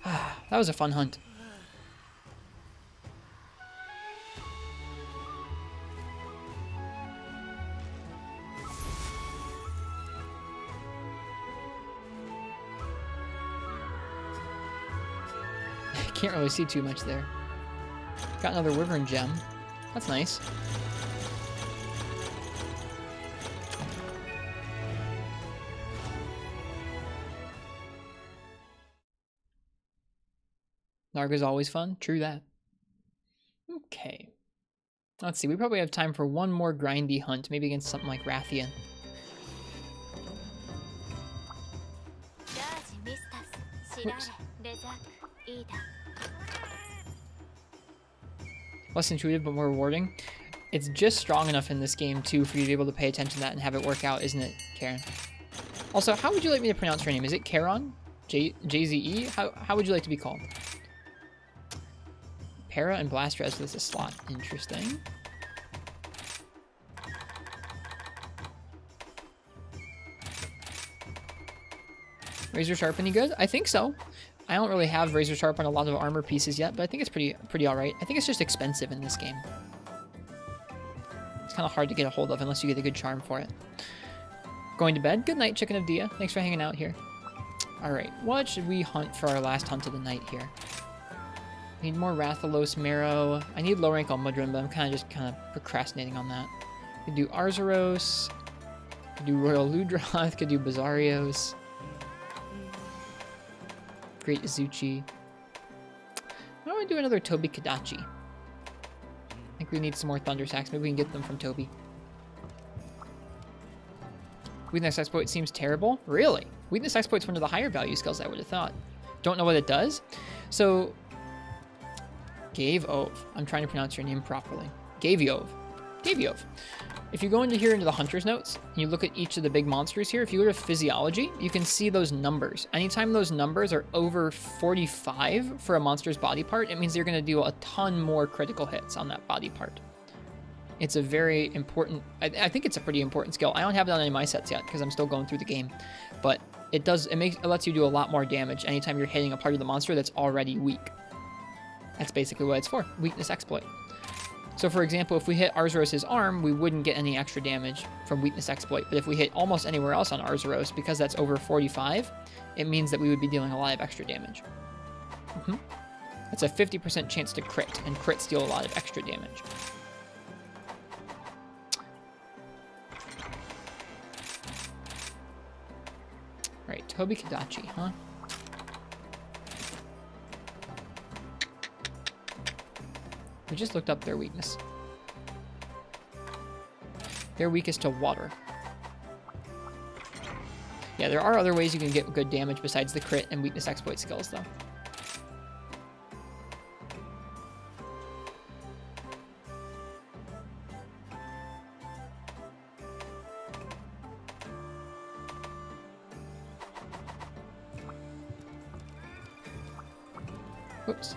That was a fun hunt. Can't really see too much there. Got another Wyvern gem. That's nice. Narga's always fun. True that. Okay. Let's see. We probably have time for one more grindy hunt, maybe against something like Rathian. Oops. Less intuitive, but more rewarding. It's just strong enough in this game, too, for you to be able to pay attention to that and have it work out, isn't it, Karen? Also, how would you like me to pronounce your name? Is it Charon? J-Z-E? How would you like to be called? Para and Blastrez with a slot. Interesting. Razor Sharp any good? I think so. I don't really have Razor Sharp on a lot of armor pieces yet, but I think it's pretty alright. I think it's just expensive in this game. It's kind of hard to get a hold of unless you get a good charm for it. Going to bed. Good night, Chicken of Dia. Thanks for hanging out here. Alright, what should we hunt for our last hunt of the night here? Need more Rathalos Marrow. I need low rank on Mudron, but I'm kind of procrastinating on that. Could do Arzuros. Could do Royal Ludroth. Could do Bizarrios. Great Izuchi. Why don't I do another Toby Kadachi? I think we need some more Thunder Sacks. Maybe we can get them from Toby. Weakness Exploit seems terrible. Really? Weakness Exploit's one of the higher value skills I would have thought. Don't know what it does? So, Gaveov. I'm trying to pronounce your name properly. Gaviov. Gaviov. If you go into here into the Hunter's Notes, and you look at each of the big monsters here, if you go to Physiology, you can see those numbers. Anytime those numbers are over 45 for a monster's body part, it means you're going to do a ton more critical hits on that body part. It's a very important, I think it's a pretty important skill. I don't have it on any of my sets yet, because I'm still going through the game. But it lets you do a lot more damage anytime you're hitting a part of the monster that's already weak. That's basically what it's for, Weakness Exploit. So for example, if we hit Arzuros' arm, we wouldn't get any extra damage from Weakness Exploit. But if we hit almost anywhere else on Arzuros, because that's over 45, it means that we would be dealing a lot of extra damage. It's a 50% chance to crit, and crits deal a lot of extra damage. Alright, Toby Kadachi, huh? We just looked up their weakness. They're weakest to water. Yeah, there are other ways you can get good damage besides the crit and weakness exploit skills, though. Whoops.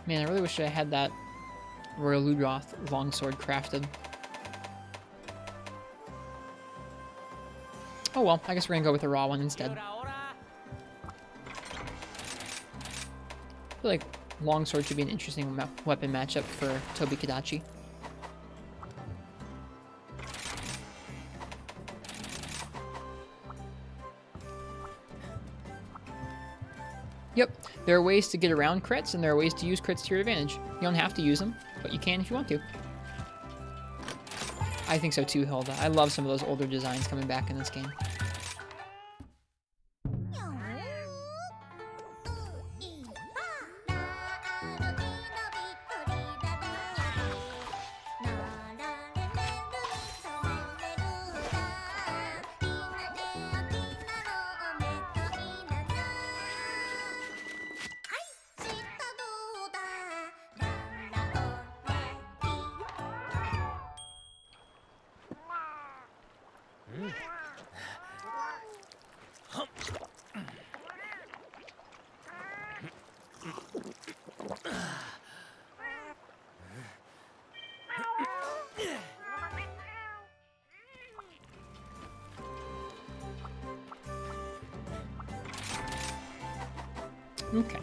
Man, I really wish I had that Royal Ludroth longsword crafted. Oh well, I guess we're gonna go with the raw one instead. I feel like longsword should be an interesting weapon matchup for Toby Kadachi. Yep, there are ways to get around crits, and there are ways to use crits to your advantage. You don't have to use them, but you can if you want to. I think so too, Hilda. I love some of those older designs coming back in this game. Okay.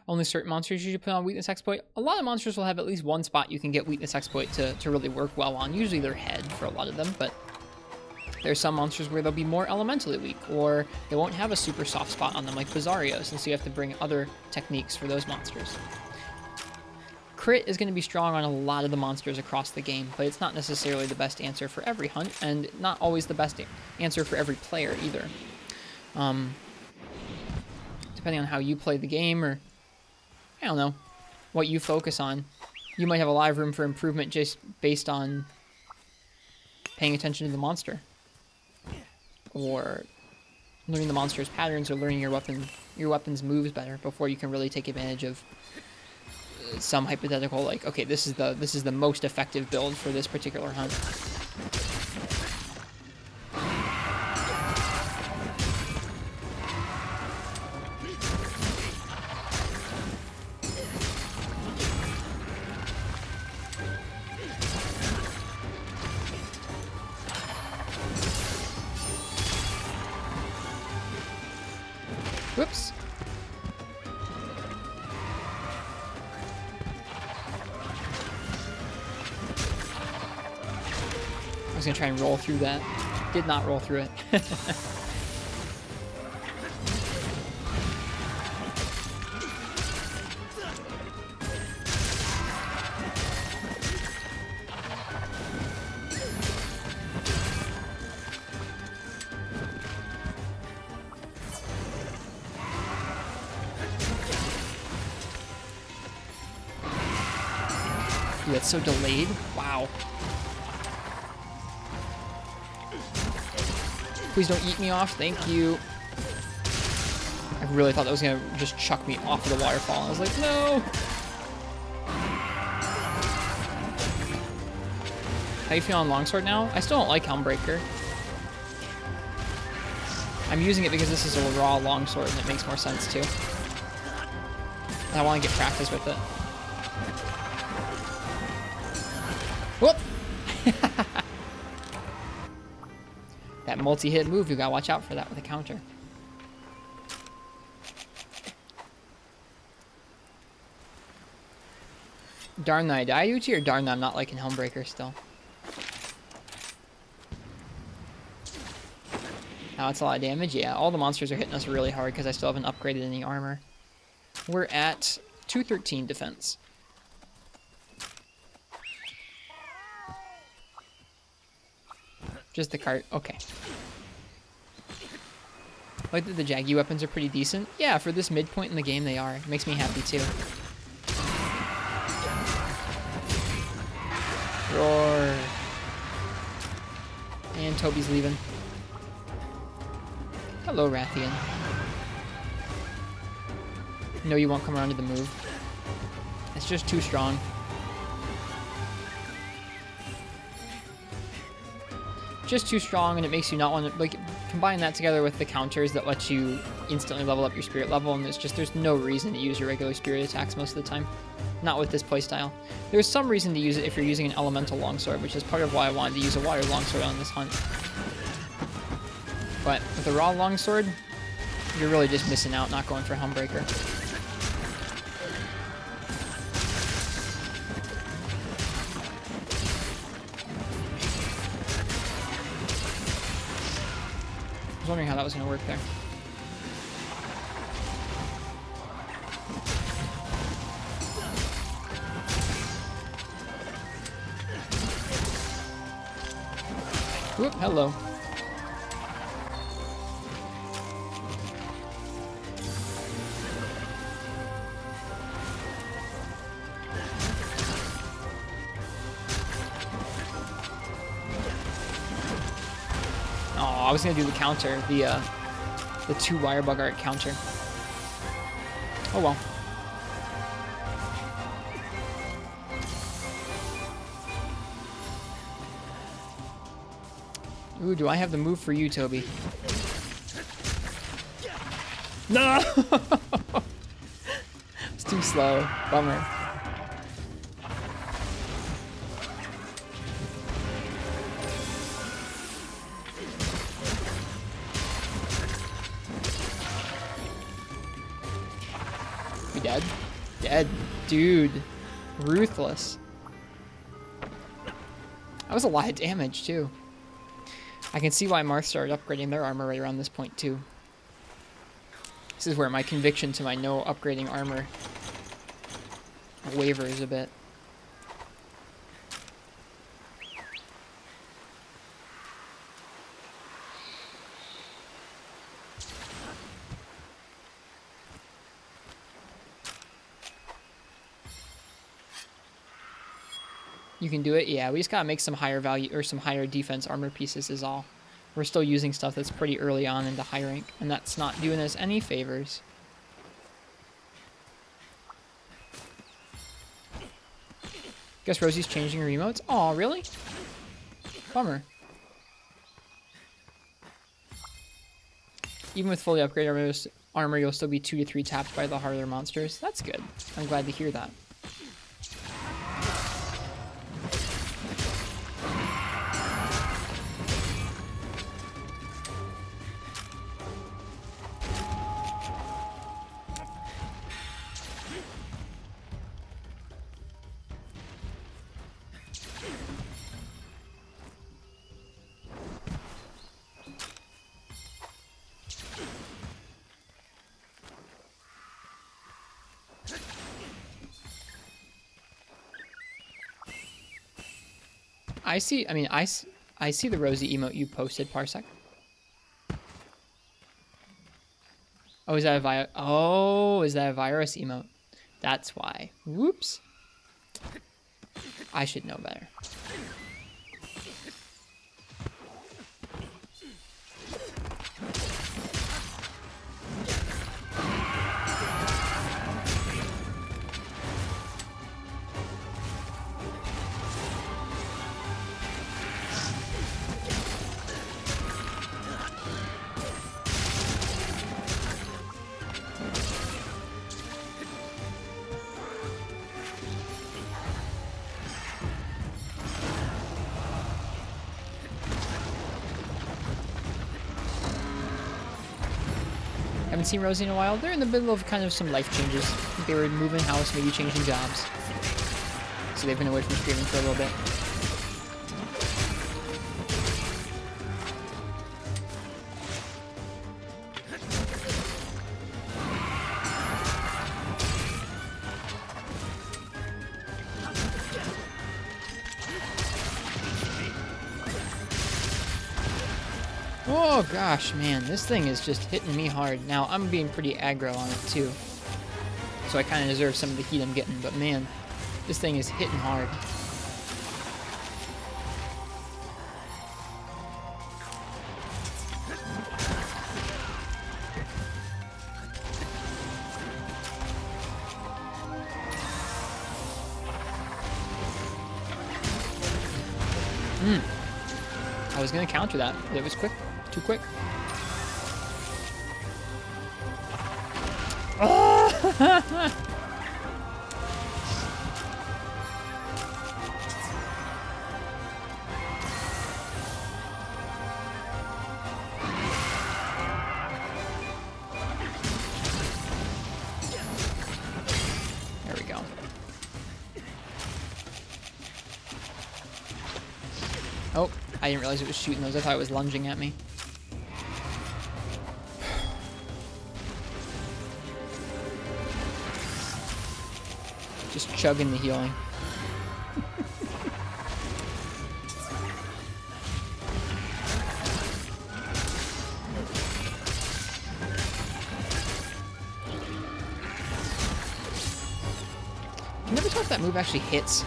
Only certain monsters you should put on Weakness Exploit. A lot of monsters will have at least one spot you can get Weakness Exploit to really work well on. Usually their head for a lot of them, but there's some monsters where they'll be more elementally weak, or they won't have a super soft spot on them like Bizarrios, and so you have to bring other techniques for those monsters. Crit is going to be strong on a lot of the monsters across the game, but it's not necessarily the best answer for every hunt, and not always the best answer for every player either. Depending on how you play the game, or I don't know, what you focus on, you might have a lot of room for improvement just based on paying attention to the monster, or learning the monster's patterns, or learning your weapon's moves better before you can really take advantage of some hypothetical like, okay, this is the most effective build for this particular hunt. Whoops. I was gonna try and roll through that. Did not roll through it. Dude, that's so delayed. Wow. Please don't eat me off. Thank you. I really thought that was going to just chuck me off of the waterfall. I was like, no. How you feel on Longsword now? I still don't like Helmbreaker. I'm using it because this is a raw Longsword and it makes more sense too. I want to get practice with it. Whoop! That multi-hit move, you gotta watch out for that with a counter. Darn that I die, Uchi, or darn that I'm not liking Helmbreaker still? Now that's a lot of damage. Yeah, all the monsters are hitting us really hard because I still haven't upgraded any armor. We're at 213 defense. Just the cart. Okay. Like that the Jaggy weapons are pretty decent. Yeah, for this midpoint in the game they are. It makes me happy too. Roar. And Toby's leaving. Hello, Rathian. No, you won't come around to the move. It's just too strong. Just too strong, and it makes you not want to, like, combine that together with the counters that let you instantly level up your spirit level, and there's no reason to use your regular spirit attacks most of the time. Not with this playstyle. There's some reason to use it if you're using an elemental longsword, which is part of why I wanted to use a water longsword on this hunt. But with a raw longsword, you're really just missing out, not going for Helmbreaker. I was wondering how that was going to work there. Whoop, hello. I was gonna do the counter, the 2 wire bug art counter. Oh well. Ooh, do I have the move for you, Toby? No! It's too slow. Bummer. Dead? Dead. Dude. Ruthless. That was a lot of damage, too. I can see why Marth started upgrading their armor right around this point, too. This is where my conviction to my no upgrading armor wavers a bit. You can do it? Yeah, we just gotta make some higher value or some higher defense armor pieces is all. We're still using stuff that's pretty early on into high rank, and that's not doing us any favors. Guess Rosie's changing her emotes. Aw, really? Bummer. Even with fully upgraded armor, you'll still be 2 to 3 tapped by the harder monsters. That's good. I'm glad to hear that. I see the Rosie emote you posted, Parsec. Oh, is that a virus emote? That's why. Whoops. I should know better. Haven't seen Rosie in a while. They're in the middle of kind of some life changes. I think they were moving house, maybe changing jobs. So they've been away from streaming for a little bit. Oh gosh, man, this thing is just hitting me hard. Now, I'm being pretty aggro on it too. So I kind of deserve some of the heat I'm getting, but man, this thing is hitting hard. I was gonna counter that, but it was quick. Too quick. Oh! There we go. Oh, I didn't realize it was shooting those. I thought it was lunging at me. Just chugging the healing. I never thought that move actually hits.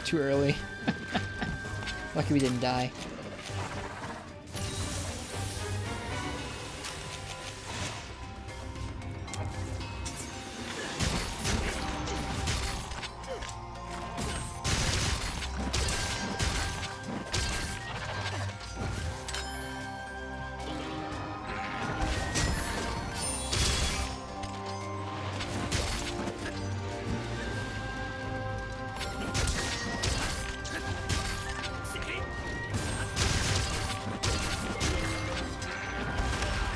Too early. Lucky we didn't die.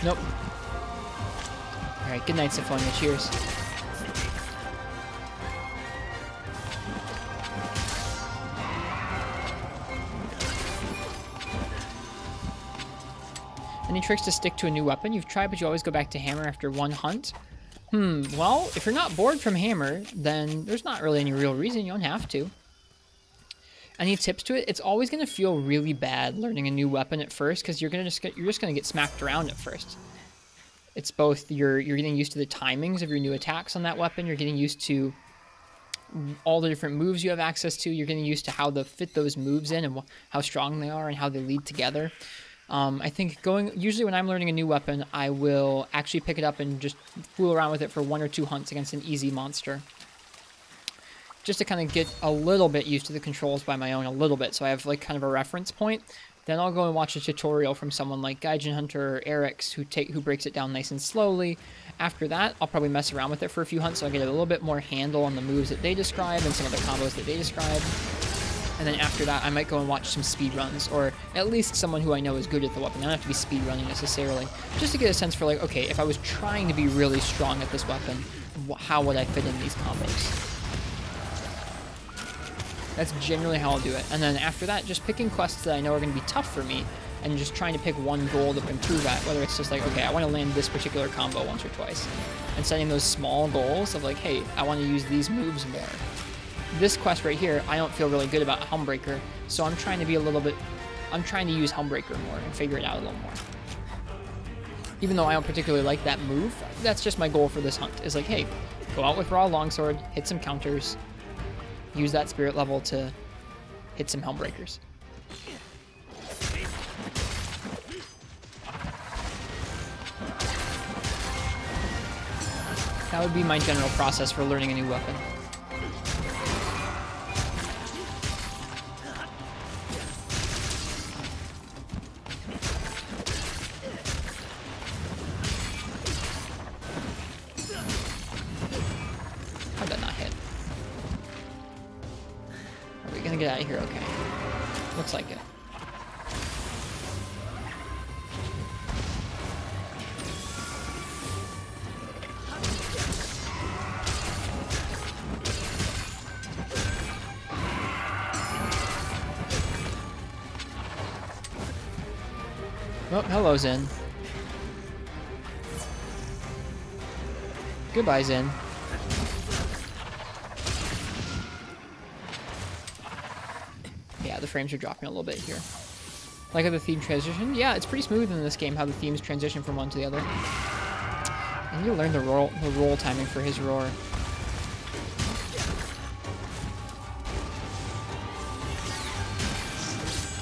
Nope. Alright, good night, Symphonia. Cheers. Any tricks to stick to a new weapon? You've tried, but you always go back to hammer after one hunt? Well, if you're not bored from hammer, then there's not really any real reason you don't have to. any tips to it, it's always going to feel really bad learning a new weapon at first because you're just going to get smacked around at first. It's both you're getting used to the timings of your new attacks on that weapon, you're getting used to all the different moves you have access to, you're getting used to how to fit those moves in and how strong they are and how they lead together. I think usually when I'm learning a new weapon, I will actually pick it up and just fool around with it for 1 or 2 hunts against an easy monster. Just to kind of get a little bit used to the controls by my own, a little bit, so I have like kind of a reference point. Then I'll go and watch a tutorial from someone like Gaijin Hunter or Eric's who breaks it down nice and slowly. After that, I'll probably mess around with it for a few hunts so I get a little bit more handle on the moves that they describe and some of the combos that they describe. And then after that, I might go and watch some speedruns, or at least someone who I know is good at the weapon. I don't have to be speedrunning necessarily, just to get a sense for like, okay, if I was trying to be really strong at this weapon, how would I fit in these combos? That's generally how I'll do it. And then after that, just picking quests that I know are going to be tough for me, and just trying to pick one goal to improve at, whether it's just like, okay, I want to land this particular combo once or twice, and setting those small goals of like, hey, I want to use these moves more. This quest right here, I don't feel really good about Helmbreaker, so I'm trying to use Helmbreaker more and figure it out a little more. Even though I don't particularly like that move, that's just my goal for this hunt, is like, hey, go out with Raw Longsword, hit some counters, use that spirit level to hit some Helmbreakers. That would be my general process for learning a new weapon. How'd that not hit? Are we gonna get out of here? Okay. Looks like it. Oh, hello, Zen. Goodbye, Zen. Yeah, the frames are dropping a little bit here. Like how the theme transition? Yeah, it's pretty smooth in this game how the themes transition from one to the other. And you learn the roll timing for his roar.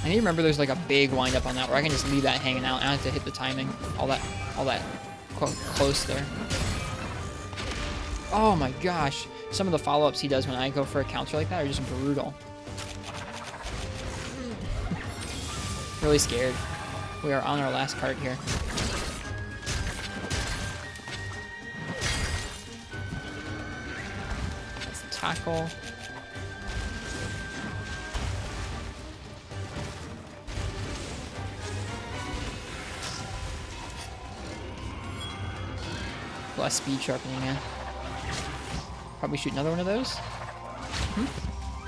I need to remember there's like a big wind up on that where I can just leave that hanging out. I don't have to hit the timing. All that close there. Oh my gosh. Some of the follow-ups he does when I go for a counter like that are just brutal. Really scared. We are on our last cart here. That's the tackle. Less speed sharpening in. Probably shoot another one of those.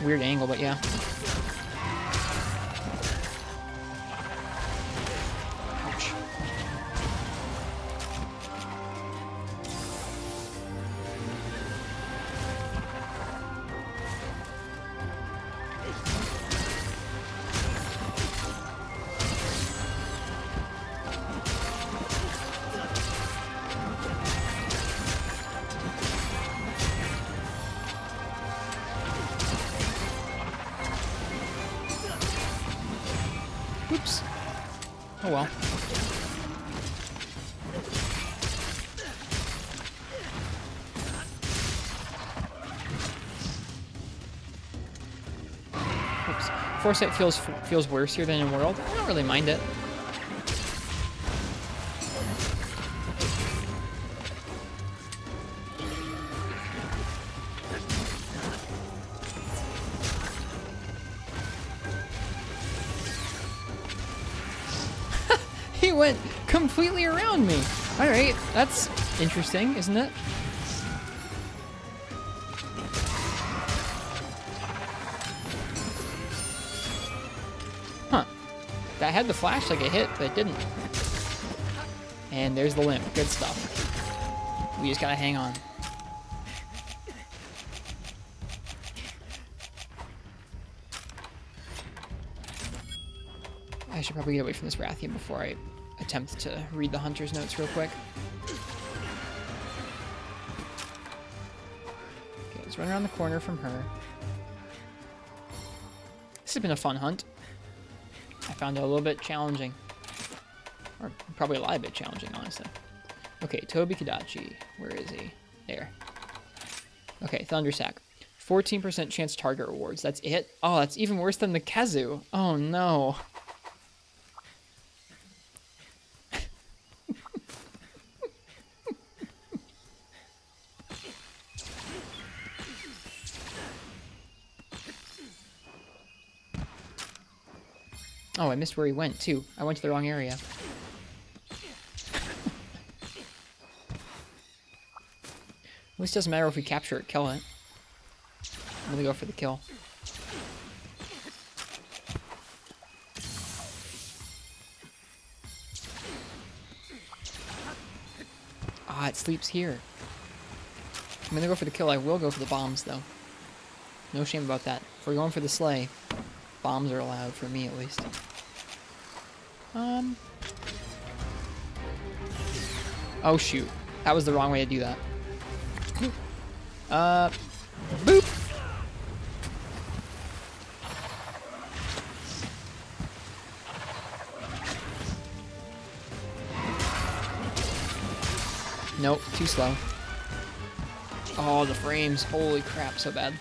Weird angle, but yeah. Ouch. Oops. Oh well. Oops. Foresight feels worse here than in World. I don't really mind it. He went completely around me. Alright, that's interesting, isn't it? Huh. That had the flash like it hit, but it didn't. And there's the limp. Good stuff. We just gotta hang on. I should probably get away from this Rathian before I attempt to read the hunter's notes real quick. Okay, let's run around the corner from her. This has been a fun hunt. I found it a little bit challenging. Or probably a lot of bit challenging, honestly. Okay, Toby Kadachi. Where is he? There. Okay, Thundersack. 14% chance target rewards. That's it? Oh, that's even worse than the Kazu. Oh, no. Oh, I missed where he went, too. I went to the wrong area. At least it doesn't matter if we capture it, kill it. I'm gonna go for the kill. Ah, it sleeps here. I'm gonna go for the kill. I will go for the bombs, though. No shame about that. If we're going for the slay, bombs are allowed, for me at least. Oh, shoot. That was the wrong way to do that. Boop! Nope, too slow. Oh, the frames. Holy crap, so bad.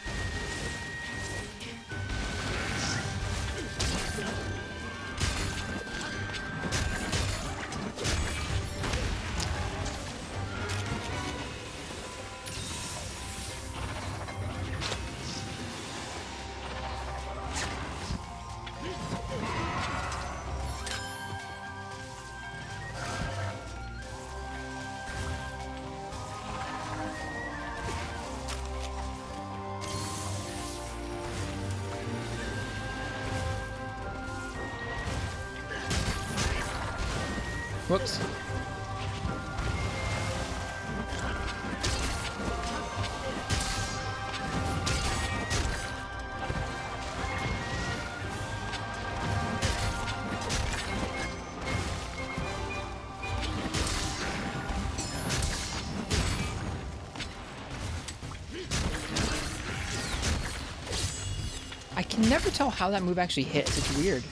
Whoops. I can never tell how that move actually hits. It's weird.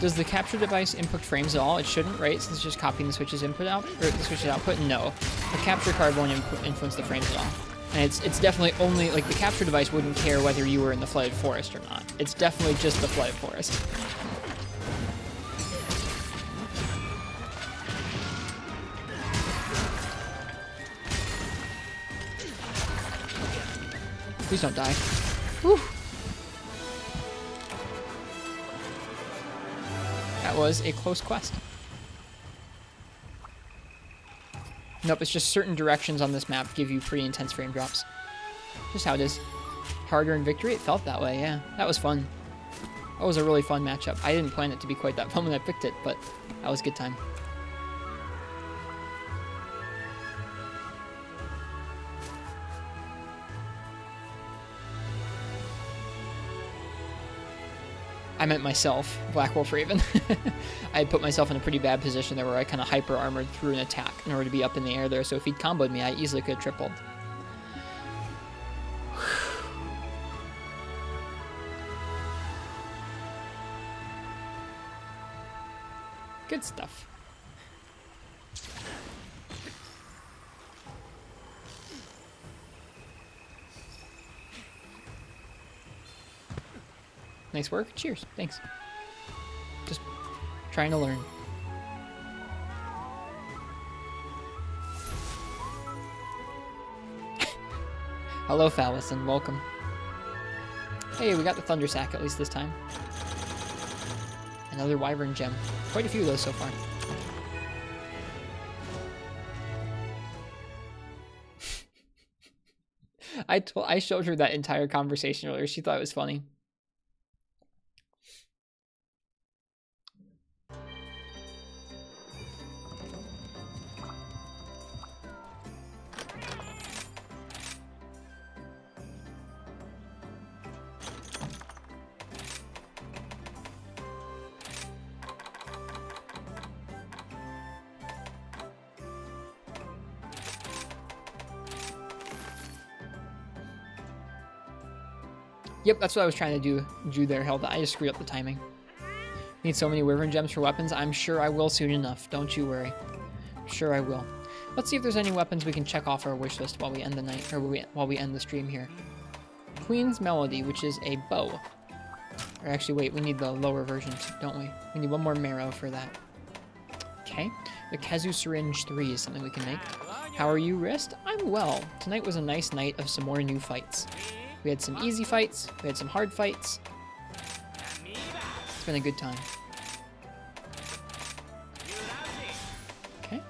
Does the capture device input frames at all? It shouldn't, right? Since it's just copying the Switch's input out, or the Switch's output? No. The capture card won't influence the frames at all. And it's definitely only, like, the capture device wouldn't care whether you were in the flooded forest or not. It's definitely just the flooded forest. Please don't die. Whew. That was a close quest. Nope, it's just certain directions on this map give you pretty intense frame drops. Just how it is. Harder in victory? It felt that way, yeah. That was fun. That was a really fun matchup. I didn't plan it to be quite that fun when I picked it, but that was a good time. I meant myself, Black Wolf Raven. I had put myself in a pretty bad position there where I kind of hyper-armored through an attack in order to be up in the air there, so if he'd comboed me, I easily could have tripled. Good stuff. Nice work. Cheers. Thanks. Just trying to learn. Hello, Phallus, and welcome. Hey, we got the Thunder Sack at least this time. Another Wyvern Gem. Quite a few of those so far. I showed her that entire conversation earlier. She thought it was funny. Yep, that's what I was trying to do there, Hilda. I just screwed up the timing. Need so many Wyvern gems for weapons. I'm sure I will soon enough. Don't you worry. I'm sure I will. Let's see if there's any weapons we can check off our wish list while we end the night, or while we end the stream here. Queen's Melody, which is a bow. Or actually, wait, we need the lower version, don't we? We need one more marrow for that. Okay. The Kazu Syringe 3 is something we can make. How are you, Wrist? I'm well. Tonight was a nice night of some more new fights. We had some easy fights, we had some hard fights. It's been a good time. Okay.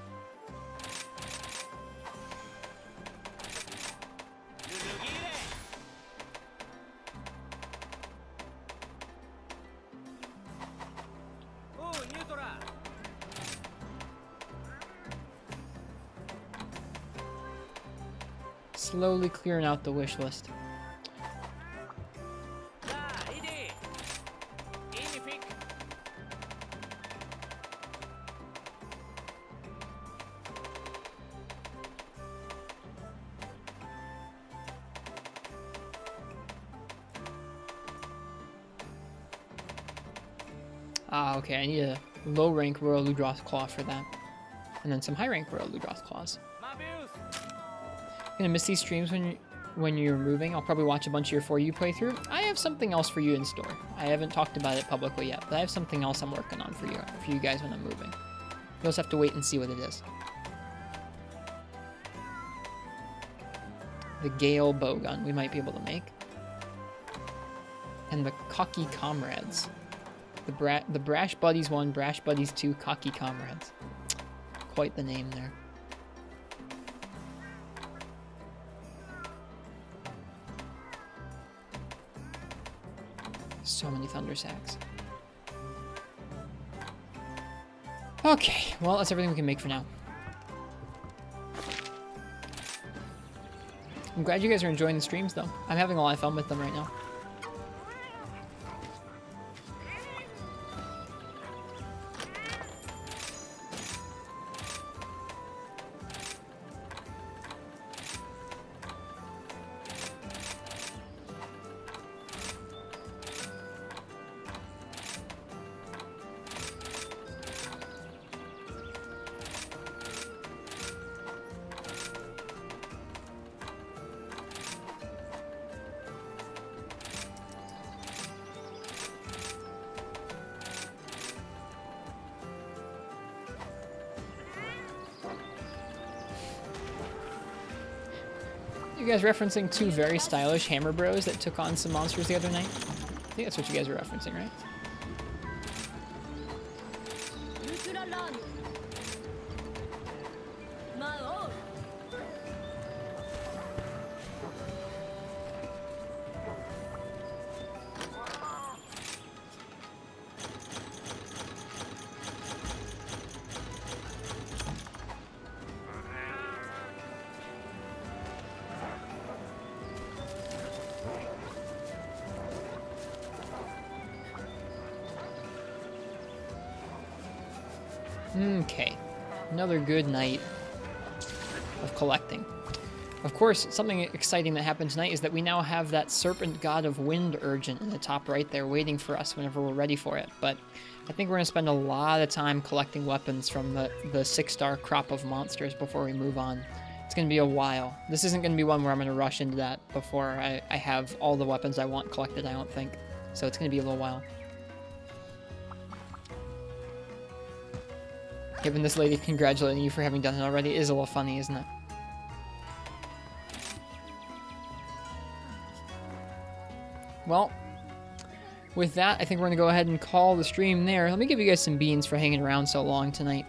Slowly clearing out the wish list. Ah, okay, I need a low rank Royal Ludroth Claw for that. And then some high rank Royal Ludroth Claws. Gonna miss these streams when you're moving. I'll probably watch a bunch of your For You playthrough. I have something else for you in store. I haven't talked about it publicly yet, but I have something else I'm working on for you guys when I'm moving. You'll just have to wait and see what it is. The Gale Bowgun we might be able to make. And the Cocky Comrades. The Brash Buddies 1, Brash Buddies 2, Cocky Comrades. Quite the name there. So many Thunder Sacks. Okay, well, that's everything we can make for now. I'm glad you guys are enjoying the streams, though. I'm having a lot of fun with them right now. You guys referencing two very stylish hammer bros that took on some monsters the other night? I think that's what you guys are referencing, right? Okay, another good night of collecting. Of course, something exciting that happened tonight is that we now have that Serpent God of Wind Urgent in the top right there waiting for us whenever we're ready for it. But I think we're going to spend a lot of time collecting weapons from the 6-star crop of monsters before we move on. It's going to be a while. This isn't going to be one where I'm going to rush into that before I have all the weapons I want collected, I don't think. So it's going to be a little while. Giving this lady congratulating you for having done it already is a little funny, isn't it? Well, with that, I think we're going to go ahead and call the stream there. Let me give you guys some beans for hanging around so long tonight.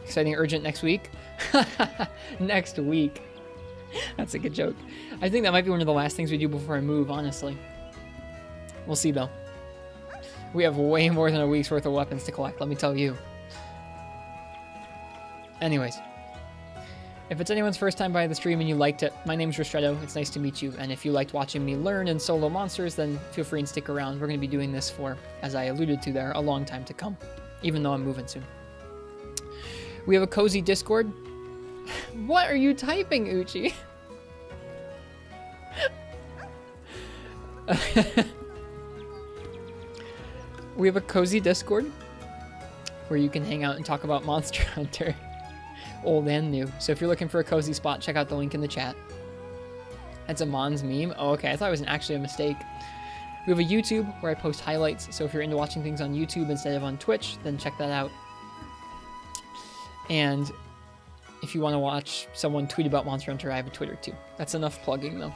Exciting Urgent next week? Next week. That's a good joke. I think that might be one of the last things we do before I move, honestly. We'll see, though. We have way more than a week's worth of weapons to collect, let me tell you. Anyways. If it's anyone's first time by the stream and you liked it, my name's Ristretto. It's nice to meet you. And if you liked watching me learn and solo monsters, then feel free and stick around. We're going to be doing this for, as I alluded to there, a long time to come. Even though I'm moving soon. We have a cozy Discord. What are you typing, Uchi? We have a cozy Discord where you can hang out and talk about Monster Hunter, old and new. So if you're looking for a cozy spot, check out the link in the chat. That's a Mons meme. Oh, okay. I thought it was actually a mistake. We have a YouTube where I post highlights. So if you're into watching things on YouTube instead of on Twitch, then check that out. And if you want to watch someone tweet about Monster Hunter, I have a Twitter too. That's enough plugging though.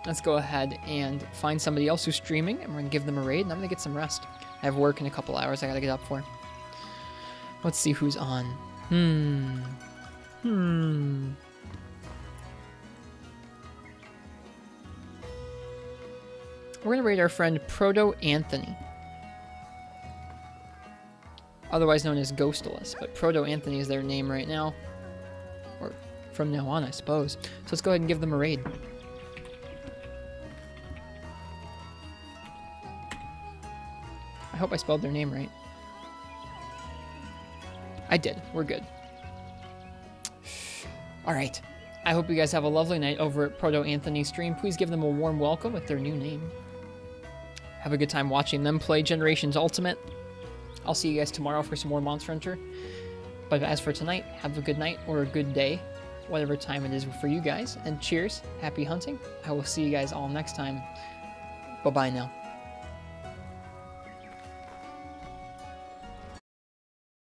Let's go ahead and find somebody else who's streaming, and we're going to give them a raid, and I'm going to get some rest. I have work in a couple hours I got to get up for. Let's see who's on. We're going to raid our friend Proto Anthony. Otherwise known as Ghostless, but Proto Anthony is their name right now. Or from now on, I suppose. So let's go ahead and give them a raid. I hope I spelled their name right. I did. We're good. Alright. I hope you guys have a lovely night over at Proto Anthony's stream. Please give them a warm welcome with their new name. Have a good time watching them play Generations Ultimate. I'll see you guys tomorrow for some more Monster Hunter. But as for tonight, have a good night or a good day, whatever time it is for you guys. And cheers. Happy hunting. I will see you guys all next time. Bye-bye now.